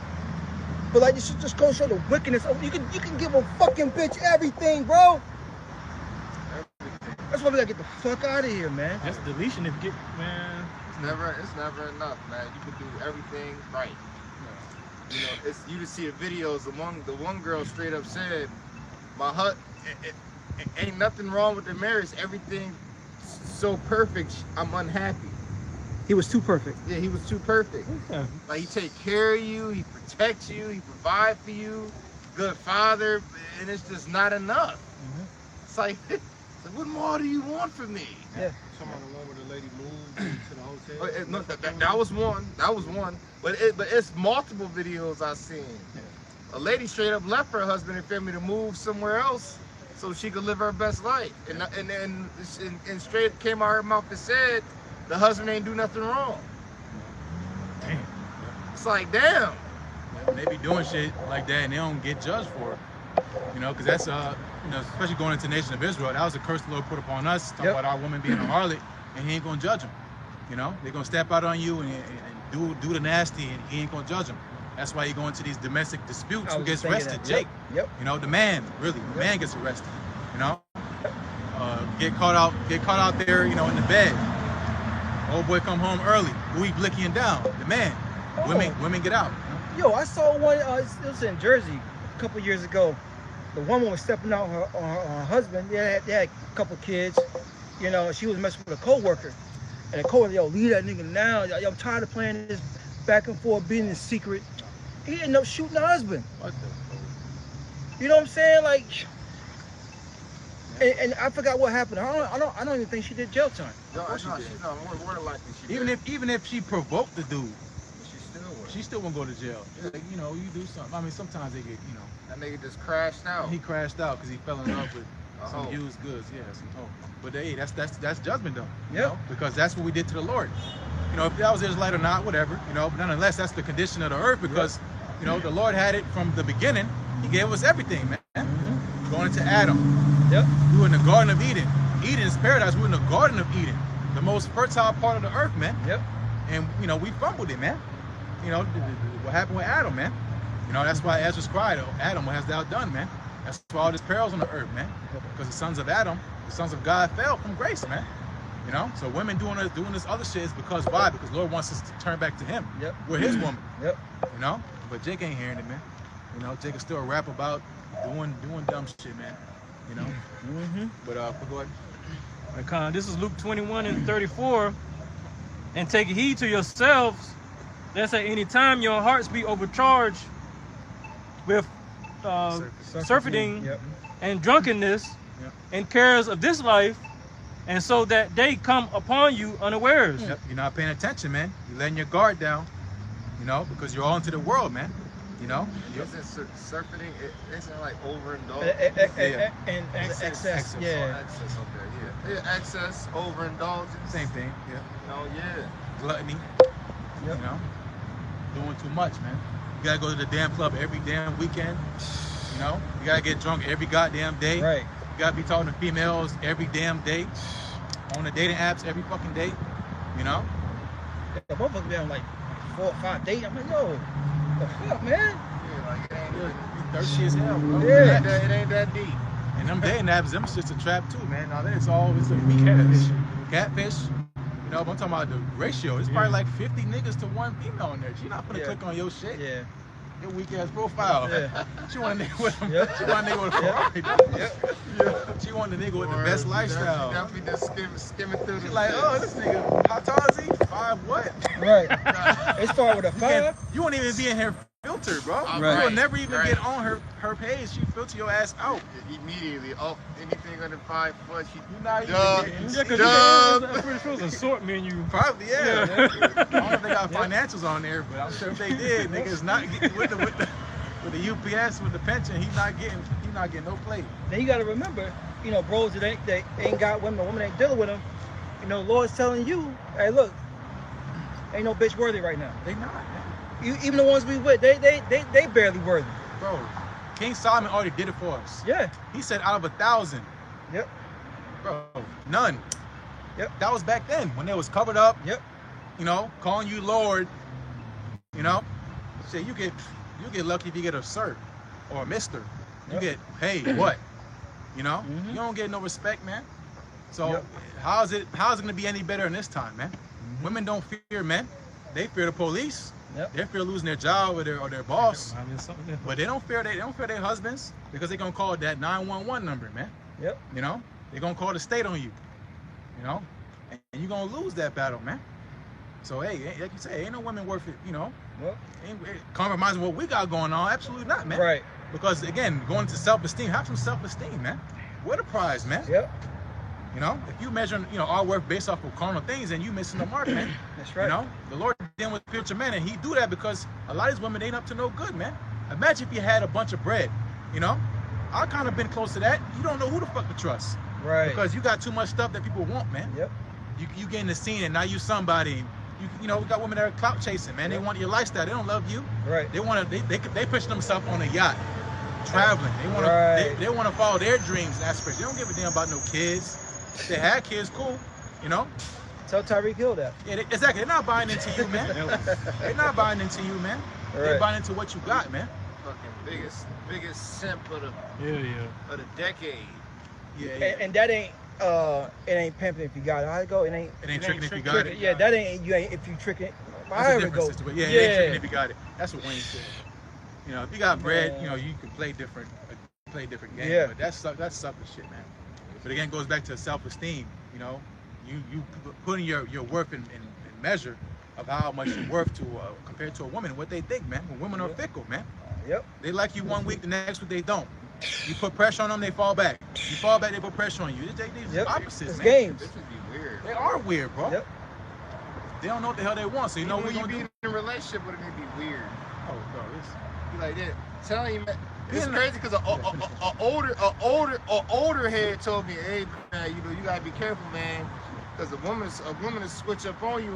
But like, you should just go show the wickedness. You can give a fucking bitch everything, bro. That's why we gotta get the fuck out of here, man. That's deletion if you get, man. It's never enough, man. You can do everything right. You just see the videos. The one girl straight up said, "My husband, it ain't nothing wrong with the marriage. Everything so perfect. I'm unhappy." He was too perfect. Yeah, he was too perfect. Yeah. Like, he take care of you, he protects you, he provide for you, good father, and it's just not enough. Mm-hmm. It's like, what more do you want from me? Yeah. Some of the one where the lady moved to the hotel. No, that was one. That was one. But it's multiple videos I've seen. A lady straight up left her husband and family to move somewhere else so she could live her best life. And straight came out her mouth and said the husband ain't do nothing wrong. Damn. It's like, damn. When they be doing shit like that and they don't get judged for it. Because that's especially going into the nation of Israel, that was a curse the Lord put upon us, talking about our woman being a harlot, and he ain't gonna judge them. They're gonna step out on you and do the nasty, and he ain't gonna judge them. That's why you go into these domestic disputes. Who gets arrested? Jake. Yep. The man, really, the man gets arrested. Get caught out there, in the bed. Old boy come home early. Who he blicking down? The man. Oh. Women get out. Yo, I saw one. It was in Jersey a couple years ago. the woman was stepping out on her husband. They had a couple kids. You know, she was messing with a co-worker. And the co-worker, yo, leave that nigga now. Yo, I'm tired of playing this back and forth, being in secret. He ended up shooting the husband. What the? You know what I'm saying? Like, and I forgot what happened. I don't even think she did jail time. No, she's not. More likely she Even if she provoked the dude, she she still won't go to jail. Like, you know, you do something. I mean, sometimes they get, you know. That nigga just crashed out. He crashed out because he fell in love with some used goods. Yeah, some hoe. But hey, that's judgment though. You know? Because that's what we did to the Lord. You know, if that was Israelite or not, whatever. You know, but nonetheless, that's the condition of the earth because, you know, the Lord had it from the beginning. He gave us everything, man. Going into Adam. Yep. We were in the Garden of Eden. Eden is paradise. We're in the Garden of Eden, the most fertile part of the earth, man. Yep. And you know, we fumbled it, man. You know, what happened with Adam, man. You know, that's why Ezra's cried, oh, Adam, what hast thou done, man? That's why all this perils on the earth, man. Because the sons of Adam, the sons of God fell from grace, man. You know, so women doing this other shit is because why? Because Lord wants us to turn back to Him. Yep. We're His woman. Yep. You know, but Jake ain't hearing it, man. You know, Jake can still rap about doing dumb shit, man. You know. But go ahead. This is Luke 21:34. And take heed to yourselves, lest at any time your hearts be overcharged with surfeiting and drunkenness and cares of this life, and so that they come upon you unawares. Yep. You're not paying attention, man. You're letting your guard down, you know, because you're all into the world, man. You know? Isn't surfeiting, isn't like overindulgence? And excess. Yeah. Excess, okay, yeah. Excess, overindulgence. Same thing, yeah. No, yeah. Gluttony, you know? Doing too much, man. You gotta go to the damn club every damn weekend, you know? You gotta get drunk every goddamn day. Right. You gotta be talking to females every damn day. On the dating apps every fucking day, you know? Yeah, motherfuckers be on like 4 or 5 dates. I'm like, yo, the fuck, man? Yeah, like it ain't You thirsty as hell, bro. Yeah. it ain't that deep. And them dating apps, them shit's a trap too, man. Now it's a catfish. Catfish. You know, but I'm talking about the ratio. It's probably like 50 niggas to 1 female in there. She not gonna click on your shit. Yeah. Your weak ass profile. Yeah. She want a nigga with him. Yep. She want a nigga with a Ferrari. Yep. She want a nigga with the best lifestyle. Definitely just skimming through She's the like, oh, this nigga, how tall is he? 5 what? Right. It started with a 5. You won't even be in here filtered, bro. Right. You'll never even get on her page. She filter your ass out. Immediately, oh, anything under 5 foot, she You not even dub. getting. Yeah, because I'm pretty sure it's a sort menu. Probably, yeah. I don't know if they got financials on there, but I'm sure if they did, niggas not getting with the UPS with the pension. He's not getting no play. Then you got to remember, you know, bros that ain't got women, the woman ain't dealing with them. You know, Lord's telling you, hey, look, ain't no bitch worthy right now. They not, man. Even the ones we with, they barely worthy. Bro, King Solomon already did it for us. Yeah. He said out of 1,000. Yep. Bro, none. Yep. That was back then when they was covered up. Yep. You know, calling you Lord. You know, shit, you get lucky if you get a sir or a mister. You get, hey, what? You know, you don't get no respect, man. So how's it gonna be any better in this time, man? Women don't fear men; they fear the police. They fear losing their job or their boss. But they don't fear their husbands because they're gonna call that 911 number, man. Yep. You know, they're gonna call the state on you. You know, and you're gonna lose that battle, man. So hey, like you say, ain't no women worth it. You know, ain't compromising what we got going on. Absolutely not, man. Right. Because again, going into self-esteem, have some self-esteem, man. We're the prize, man. Yep. You know, if you measure, you know, our worth based off of carnal things, then you missing the mark, man. That's right. You know, the Lord dealing with spiritual men, and He do that because a lot of these women ain't up to no good, man. Imagine if you had a bunch of bread, you know. I kind of been close to that. You don't know who the fuck to trust, right? Because you got too much stuff that people want, man. Yep. You get in the scene, and now you somebody. You know, we got women that are clout chasing, man. They want your lifestyle. They don't love you. Right. They want to. They push themselves on a yacht, traveling. They want to. They want to follow their dreams and aspirations. They don't give a damn about no kids. If they had kids, cool. You know. Tell Tyreek Hill that. Yeah, exactly. They're not buying into you, man. They're not buying into you, man. They're buying into what you got, man. Fucking biggest simp of the of the decade. Yeah. And that ain't it ain't pimping if you got it. How it go? It ain't tricking if you got it. Yeah, that ain't you ain't if you tricking. That's a different situation. Yeah, it ain't tricking if you got it. That's what Wayne said. You know, if you got bread, you know, you can play different play a different game. Yeah. But that's sucker shit, man. But again, it goes back to self-esteem. You know, you putting your worth in measure of how much you're worth to compared to a woman, what they think, man. When women are fickle, man. Yep. They like you one week, the next week they don't. You put pressure on them, they fall back. You fall back, they put pressure on you. These opposites, It's man. games. This would be weird. They are weird, bro. Yep. They don't know what the hell they want, so you know Even what when you you do. be in a relationship with them, it'd be weird. Oh, bro, this. Be like that. Telling you, man, it's Yeah. crazy because a older head told me, hey man, you know you gotta be careful, man, because a woman will switch up on you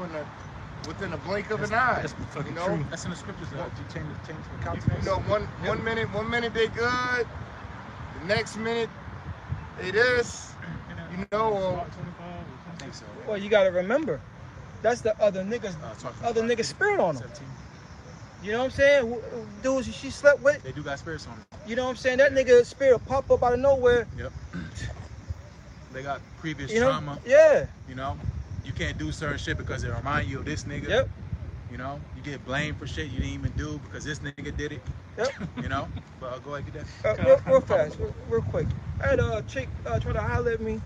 within a blink of an eye. That's fucking You know, true. That's in the scriptures. You change the you countenance. know, one minute they good, the next minute they this, you know, or I think so. Well, you got to remember, that's the other nigga's spirit on them. 17. You know what I'm saying? Dudes she slept with, They do got spirits on them. you know what I'm saying? That nigga spirit will pop up out of nowhere. Yep. They got previous You know? trauma. Yeah. You know, you can't do certain shit because it remind you of this nigga. Yep. You know, you get blamed for shit you didn't even do because this nigga did it. Yep. You know, but go ahead, get that. Real fast, real quick. I had a chick try to holler at me,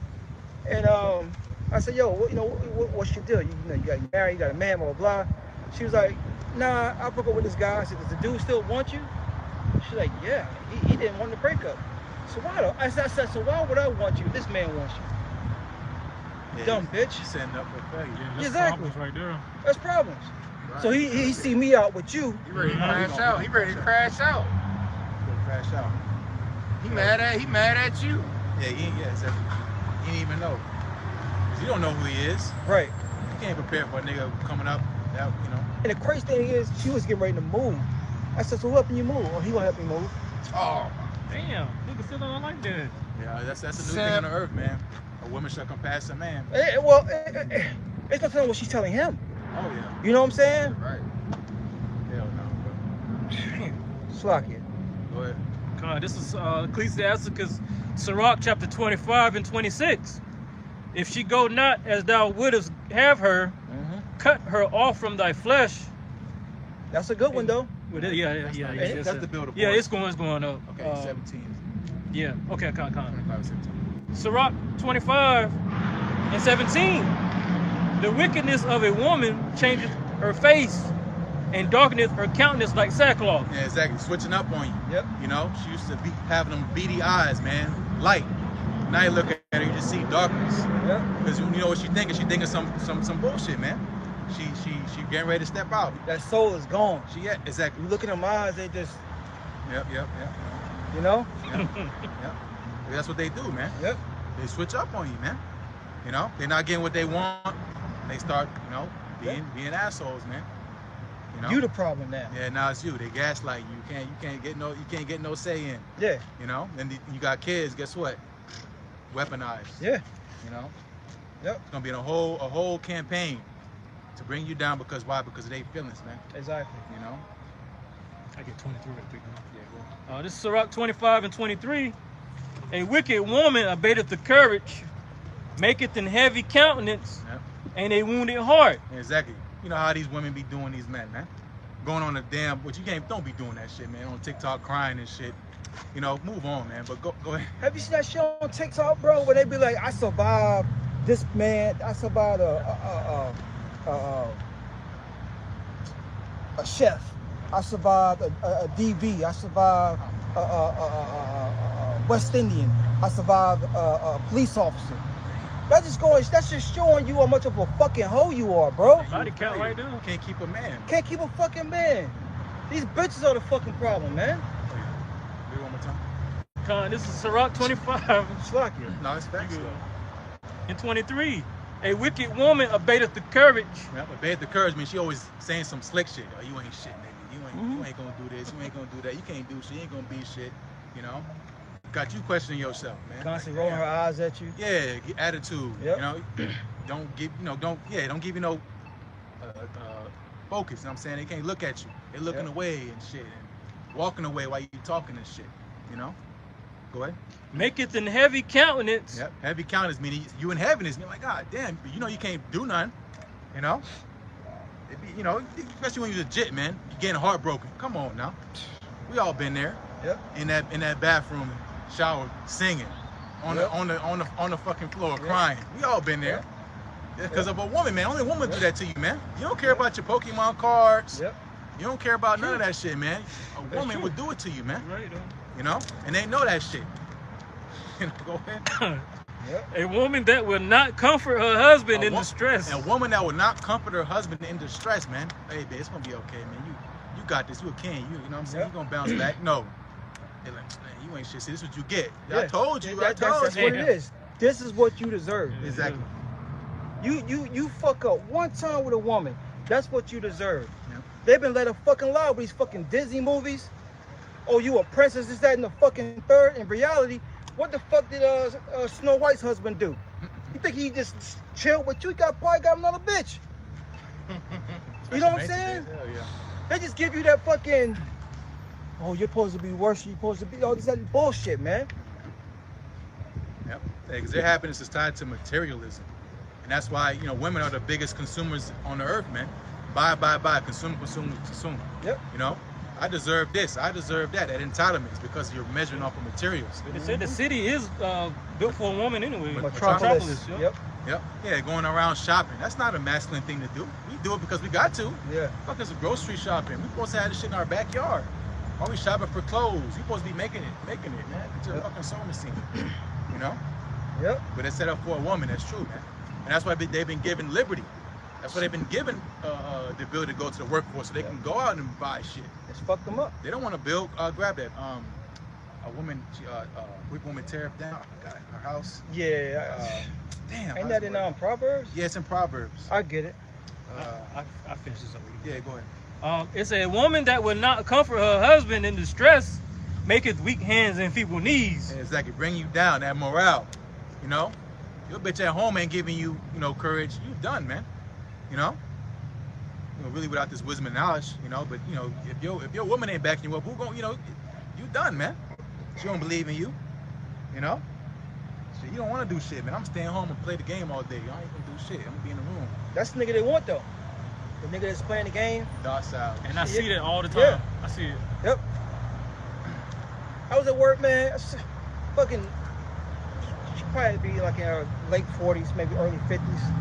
and I said, "Yo, what's your deal? You know, you got married, you got a man, blah blah blah." She was like, "Nah, I broke up with this guy." I said, "Does the dude still want you?" She's like, "Yeah, he didn't want the breakup." So why though? I said, "So why would I want you? This man wants you." Yeah, Dumb bitch. She's setting up for failure. That's Exactly. problems right there. That's problems. So he see me out with you. he ready to crash out. He ready to crash out. Gonna crash out. He mad at you. Yeah, exactly. He didn't even know. 'Cause you don't know who he is. Right. You can't prepare for a nigga coming up. That you know. And the crazy thing is, she was getting ready to move. I said, "So who helping you move?" "Oh, he gonna help me move." Oh, Damn, nigga still don't like that. Yeah, that's a new thing on the earth, man. A woman shall compass a man. It's not telling what she's telling him. Oh yeah. You know what I'm saying? right. Hell no, Slack it. bro. Go ahead. God, this is Ecclesiasticus, Sirach chapter 25 and 26. If she go not as thou wouldest have her, cut her off from thy flesh. That's a good one though. Well, yeah. That's the build. Yeah, it's going up. Okay, 17. Yeah, okay, come. 25, 17. Sirach 25 and 17. The wickedness of a woman changeth her face and darkeneth her countenance like sackcloth. Yeah, exactly. Switching up on you. Yep. You know, she used to be having them beady eyes, man. Light. Now you look at her, you just see darkness. Yep. Because you know what she thinking? She thinking some bullshit, man. She getting ready to step out. That soul is gone. Exactly. You look in them eyes, they just, Yep. you know? Yep. That's what they do, man. Yep. They switch up on you, man. You know, they're not getting what they want. They start, you know, being assholes, man. You know? You the problem now. Yeah, now it's you. They gaslight you. You can't get no say in. Yeah. You know, and you got kids. Guess what? Weaponized. Yeah. You know. Yep. It's gonna be a whole campaign to bring you down because why? Because of their feelings, man. Exactly. You know. I get 23 right quick. Yeah. This is Sirach 25 and 23. A wicked woman abateth the courage, maketh an heavy countenance, Yep. and a wounded heart. Yeah, exactly. You know how these women be doing these men, man. Going on a damn, but you can't. Don't be doing that shit, man. On TikTok crying and shit. You know, move on, man. But go ahead. Have you seen that shit on TikTok, bro? Where they be like, "I survived this man. I survived a chef. I survived a DV. I survived a West Indian. I survived a police officer." That's just showing you how much of a fucking hoe you are, bro. Body count right there. Can't keep a man. Can't keep a fucking man. These bitches are the fucking problem, man. Do it one more time. This is Sirach 25 Slack it. No, it's facts though. and 23. A wicked woman abateth the courage. Yeah, but bad the courage means she always saying some slick shit. Oh, you ain't shit, nigga. You ain't gonna do this. You ain't gonna do that. You can't do shit. You ain't gonna be shit. You know, got you questioning yourself, man. Constantly rolling her eyes at you. Yeah, attitude. Yep. You know, don't give you no focus. You know what I'm saying? They can't look at you. They're looking away and shit and walking away while you talking and shit. You know. Go ahead. Maketh an heavy countenance. Yep. Heavy counters meaning you in heaven is like, God damn, you know you can't do nothing. You know. It be, you know, especially when you're legit, man. You're getting heartbroken. Come on now. We all been there. Yep. In that bathroom, shower singing on the fucking floor crying. We all been there. Because of a woman, man. Only a woman do that to you, man. You don't care about your Pokemon cards. Yep. You don't care about none of that shit, man. A woman would do it to you, man. Right. You know? And they know that shit. You know, go ahead. A woman that will not comfort her husband in distress. A woman that will not comfort her husband in distress, man. Hey, babe, it's gonna be okay, man. You got this. You a king. You know what I'm saying? You gonna bounce back. No. They're like, man, you ain't shit. See, this is what you get. I told you. That's what it is. This is what you deserve. Exactly. You fuck up one time with a woman. That's what you deserve. Yep. They've been let a fucking lie with these fucking Disney movies. Oh, you a princess, is that in the fucking third? In reality, what the fuck did Snow White's husband do? You think he just chilled with you? He probably got another bitch. You know what I'm saying? Hell yeah. They just give you that fucking, oh, you're supposed to be worse, you're supposed to be, all this other bullshit, man. Yep. Because their happiness is tied to materialism. And that's why, you know, women are the biggest consumers on the earth, man. Buy, consume. Yep. You know, I deserve this, I deserve that. That entitlement is because you're measuring off of materials. They said the city is built for a woman anyway. Metropolis. Yep. Yeah, going around shopping. That's not a masculine thing to do. We do it because we got to. Yeah. Fuck is grocery shopping. We supposed to have this shit in our backyard. Why we shopping for clothes? You supposed to be making it, man. It's a fucking sewing machine. You know? Yep. But it's set up for a woman, that's true, man. And that's why they've been given liberty. That's why they've been given the ability to go to the workforce so they can go out and buy shit. It's fucked them up. They don't want to build, grab that. A woman, weak woman tear up down her house. Yeah. Damn. Ain't that in Proverbs? Yeah, it's in Proverbs. I get it. I finished this up. Yeah, go ahead. It's a woman that will not comfort her husband in distress, maketh weak hands and feeble knees. Yeah, exactly. Bring you down, that morale. You know? Your bitch at home ain't giving you, courage. You done, man. You know? Really without this wisdom and knowledge, but if your woman ain't backing you up, who gon' you done, man. She don't believe in you. You know? So you don't want to do shit, man. I'm staying home and play the game all day. I ain't gonna do shit. I'm gonna be in the room. That's the nigga they want though. The nigga that's playing the game. Docile. And I see that all the time. Yeah. I see it. Yep. I was at work, man. Fucking, she probably be like in her late 40s, maybe early 50s.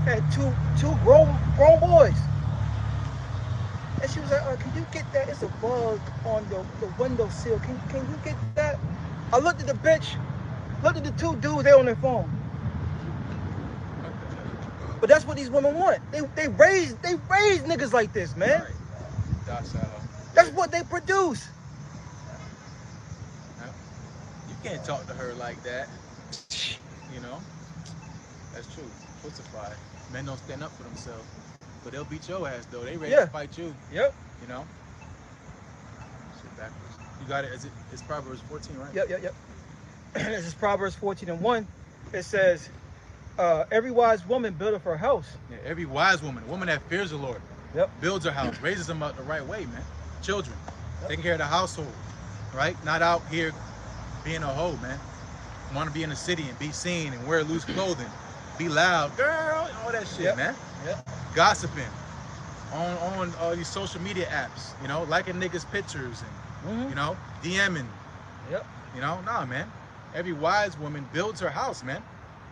Had two grown boys. And she was like, can you get that? It's a bug on the windowsill. Can you get that? I looked at the bitch, looked at the two dudes, they on their phone. But that's what these women want. They raise niggas like this, man. Right. Docile. That's what they produce. You can't talk to her like that. That's true. Crucified. Men don't stand up for themselves. But they'll beat your ass though. They ready to fight you. Yep. Shit backwards. You got it. It's Proverbs 14, right? Yep. This is Proverbs 14:1. It says, every wise woman buildeth her house. Yeah, every wise woman, a woman that fears the Lord, builds her house, raises them up the right way, man. Children, taking care of the household, right? Not out here being a hoe, man. Want to be in the city and be seen and wear loose clothing, be loud, girl, all that shit, man. Yep. Gossiping on all these social media apps, liking niggas' pictures and DMing. Yep. Nah, man. Every wise woman builds her house, man.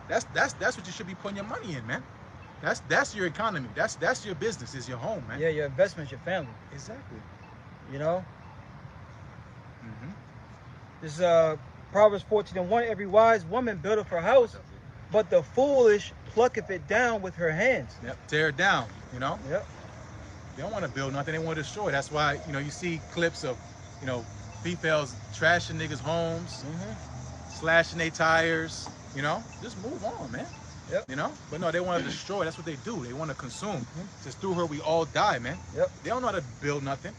That's what you should be putting your money in, man. That's your economy. That's your business. Is your home, man. Yeah, your investment, your family. Exactly. This is Proverbs 14:1. Every wise woman buildeth her house, but the foolish plucketh it down with her hands. Yep. Tear it down. Yep. They don't want to build nothing. They want to destroy. That's why you see clips of females trashing niggas' homes, slashing their tires. Just move on, man. Yep. But no, they want to destroy. That's what they do. They want to consume. Just through her, we all die, man. Yep. They don't know how to build nothing.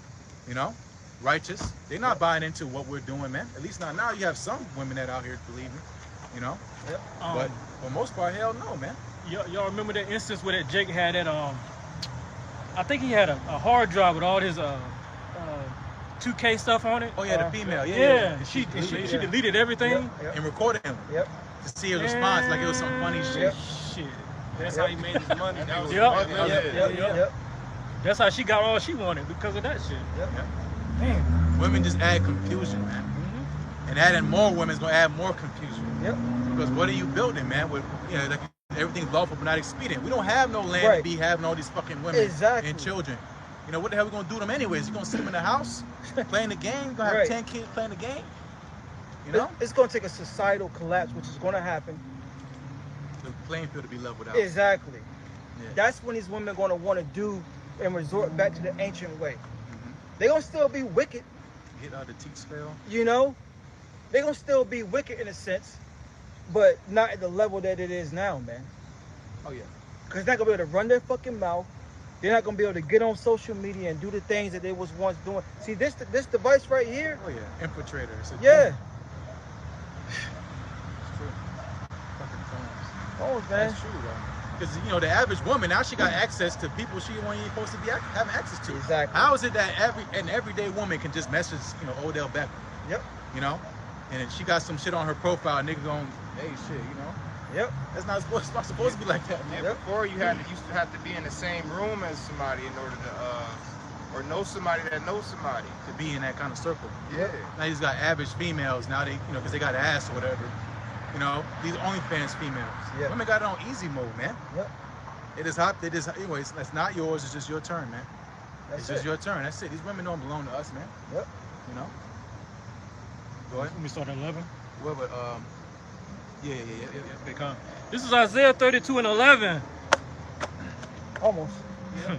Righteous. They're not buying into what we're doing, man. At least not now. You have some women that out here believing, Yep. But for the most part, hell no, man. Y'all remember that instance where that Jake had that I think he had a hard drive with all his 2K stuff on it. Oh yeah, the female. Yeah. She deleted everything. Yep. And recorded him. Yep. To see his response, like it was some funny shit. Shit. That's how he made his money. That was Yep. That's how she got all she wanted because of that shit. Yep. Man. Women just add confusion, man. And adding more women is gonna add more confusion. Yep. Because what are you building, man? With like everything's lawful but not expedient. We don't have no land to be having all these fucking women and children. What the hell we gonna do to them anyways? You gonna sit them in the house playing the game? You gonna have 10 kids playing the game? It's gonna take a societal collapse, which is gonna happen. The playing field to be leveled out. Exactly. Yeah. That's when these women are gonna want to do and resort back to the ancient way. They're gonna still be wicked. Get out the teeth spell. They're gonna still be wicked in a sense, but not at the level that it is now, man. Oh yeah. Because they're not gonna be able to run their fucking mouth. They're not gonna be able to get on social media and do the things that they was once doing. See this device right here? Oh yeah, infiltrator. Yeah. It's true. Fucking phones, man. That's true, though. Because the average woman now she got access to people she wasn't even supposed to be having access to. Exactly. How is it that an everyday woman can just message Odell Beckham? Yep. And she got some shit on her profile, nigga going, hey shit, Yep. That's not supposed to be like that, man. Yeah, before you used to have to be in the same room as somebody in order to or know somebody that knows somebody to be in that kind of circle. Yeah. Now you just got average females. Now they because they got ass or whatever. These OnlyFans females. Yeah. Women got it on easy mode, man. Yep. It is hot. It is anyways. That's not yours. It's just your turn, man. It's just your turn. That's it. These women don't belong to us, man. Yep. Go ahead. Let me start at 11. Well, but yeah. Okay, come. This is Isaiah 32:11. Almost. Yeah.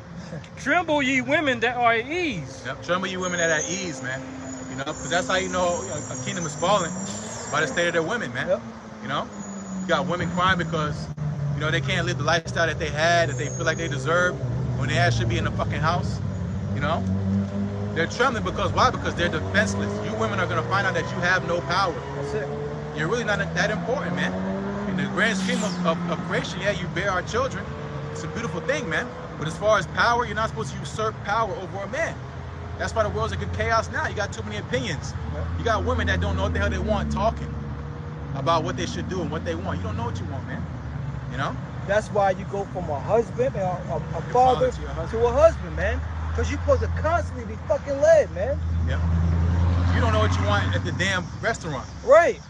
Tremble ye women that are at ease. Yep. Tremble ye women that are at ease, man. Because that's how you know a kingdom is falling, by the state of their women, man. Yep. You got women crying because they can't live the lifestyle that they had, that they feel like they deserve, when they should be in the fucking house. They're trembling because why? Because they're defenseless. You women are gonna find out that you have no power. That's it. You're really not that important, man. In the grand scheme of creation, yeah, you bear our children. It's a beautiful thing, man. But as far as power, you're not supposed to usurp power over a man. That's why the world's in good chaos now. You got too many opinions. Yep. You got women that don't know what the hell they want talking about what they should do and what they want. You don't know what you want, man. That's why you go from a husband, a father to a husband, man. Because you're supposed to constantly be fucking led, man. Yeah. You don't know what you want at the damn restaurant. Right.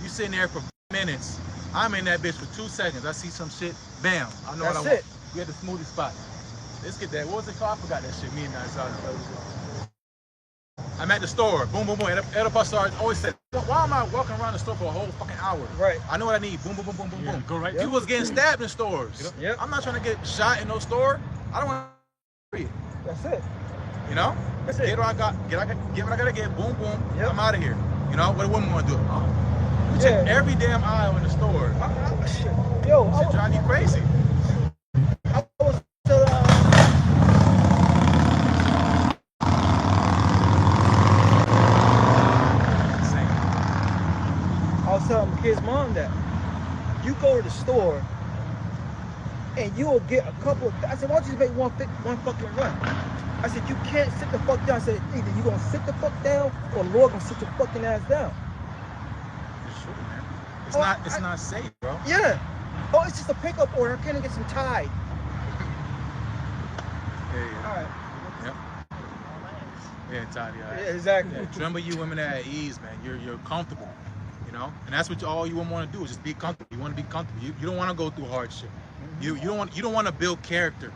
You sitting there for minutes. I'm in that bitch for 2 seconds. I see some shit. Bam. I know what I want. That's it. We at the smoothie spot. Let's get that. What was it called? I forgot that shit. Me and I saw it. I'm at the store. Boom, boom, boom. Edipus starts always said, why am I walking around the store for a whole fucking hour? Right. I know what I need. Boom, boom, boom, boom, boom, boom. Go right. People was getting stabbed in stores. Yep. I'm not trying to get shot in no store. I don't want to. That's it. That's it. Get what I gotta get. Boom, boom. Yep. I'm out of here. What a woman want to do? We Yeah. check every damn aisle in the store. Yo, Shit drive you crazy. I was telling my kid's mom that you go to the store and you will get a couple of. I said, why don't you just make one fucking run? I said, you can't sit the fuck down. I said, either you gonna sit the fuck down or Lord gonna sit your fucking ass down. It's true, man. It's not safe, bro. Yeah. Oh, it's just a pickup order. Can I get some Tide? Yeah. All right. Yep. Yeah, Tide. Yeah, exactly. Yeah, tremble you women at ease, man. You're comfortable, and that's what all you want to do is just be comfortable. You want to be comfortable. You don't want to go through hardship. You don't want to build character.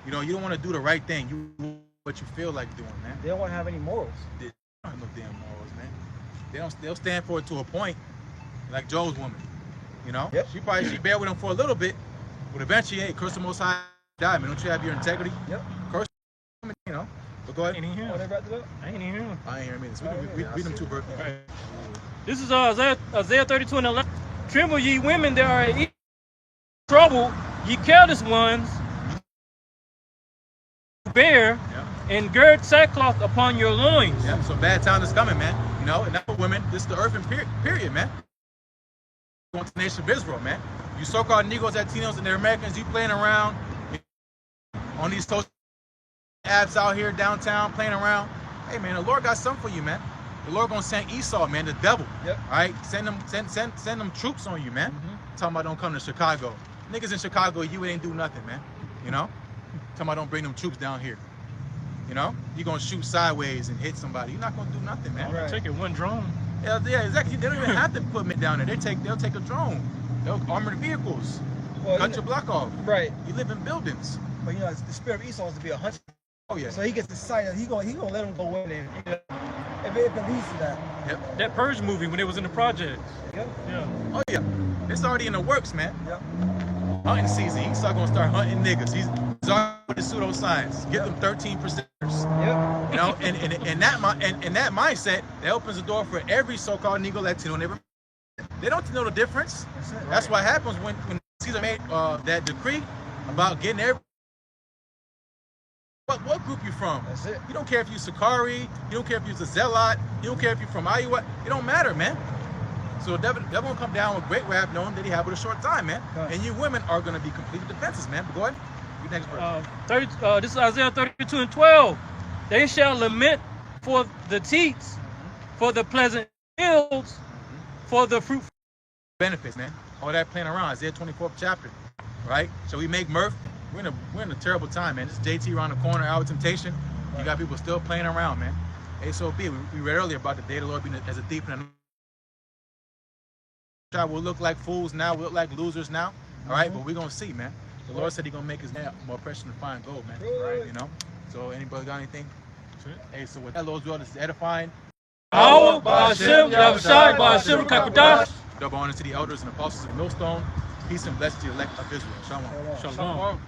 You don't want to do the right thing. You do what you feel like doing, man. They don't want to have any morals. They don't have no damn morals, man. They'll stand for it to a point, like Joe's woman. Yep. She bear with him for a little bit, but eventually, hey, curse the Most High, die, man. Don't you have your integrity? Yep. Curse, But go ahead. I ain't Oh, they wrapped it up? I ain't even hear him. I ain't hearing me. We read them two birthdays. Right. This is Isaiah 32:11. Tremble ye women that are in trouble, ye careless ones, bear and gird sackcloth upon your loins. Yeah, so bad time is coming, man. And that's for women. This is the earth and period, man. Going to the nation of Israel, man. You so-called Negroes, Latinos, and the Americans, you playing around on these social apps out here downtown, playing around. Hey, man, the Lord got something for you, man. The Lord gonna send Esau, man, the devil. Yep. All right, send them troops on you, man. Talking about don't come to Chicago. Niggas in Chicago, you ain't do nothing, man. Talking about don't bring them troops down here. You're gonna shoot sideways and hit somebody. You're not gonna do nothing, man. Right. Take it one drone. Yeah, exactly. They don't even have to put men down there. They'll take a drone. They'll armor the vehicles. Well, Cut your block off. Right. You live in buildings. But you know, the spirit of Esau is to be a hunter. Oh yeah. So he gets excited. He gonna let him go in and if it leads to that. Yep. That Purge movie when it was in the projects. Yep. Yeah. Oh yeah. It's already in the works, man. Yep. Hunting season. He's gonna start hunting niggas. He's already with the pseudoscience. Get them 13%. Yep. You know, and that mindset that opens the door for every so-called Negro Latino neighbor. They don't know the difference. That's what happens when Caesar made that decree about getting every. What group you from? That's it. You don't care if you're Sakari. You don't care if you're a Zealot. You don't care if you're from Iowa. It don't matter, man. So the devil gonna come down with great rap, knowing that he had with a short time, man. Right. And you women are gonna be completely defenseless, man. But go ahead. Your next verse. This is Isaiah 32:12. They shall lament for the teats, for the pleasant fields, for the fruit. Benefits, man. All that playing around. Isaiah 24th chapter, right? So we make mirth. We're in a terrible time, man. This is JT around the corner, Hour of Temptation. You got people still playing around, man. SOB. We read earlier about the day of the Lord being as a thief in the night. We'll look like fools now. We'll look like losers now. All right, but we're gonna see, man. The Lord said He's gonna make His name more precious than fine gold, man. Right. You know. So anybody got anything? Hey, so with that, Lord's will, this is edifying. Our Ba'ashem, Yahushai, Ba'ashem, Kakadash. Double honor to the elders and apostles of Millstone. Peace and blessings to the elect of Israel. Shalom. Shalom.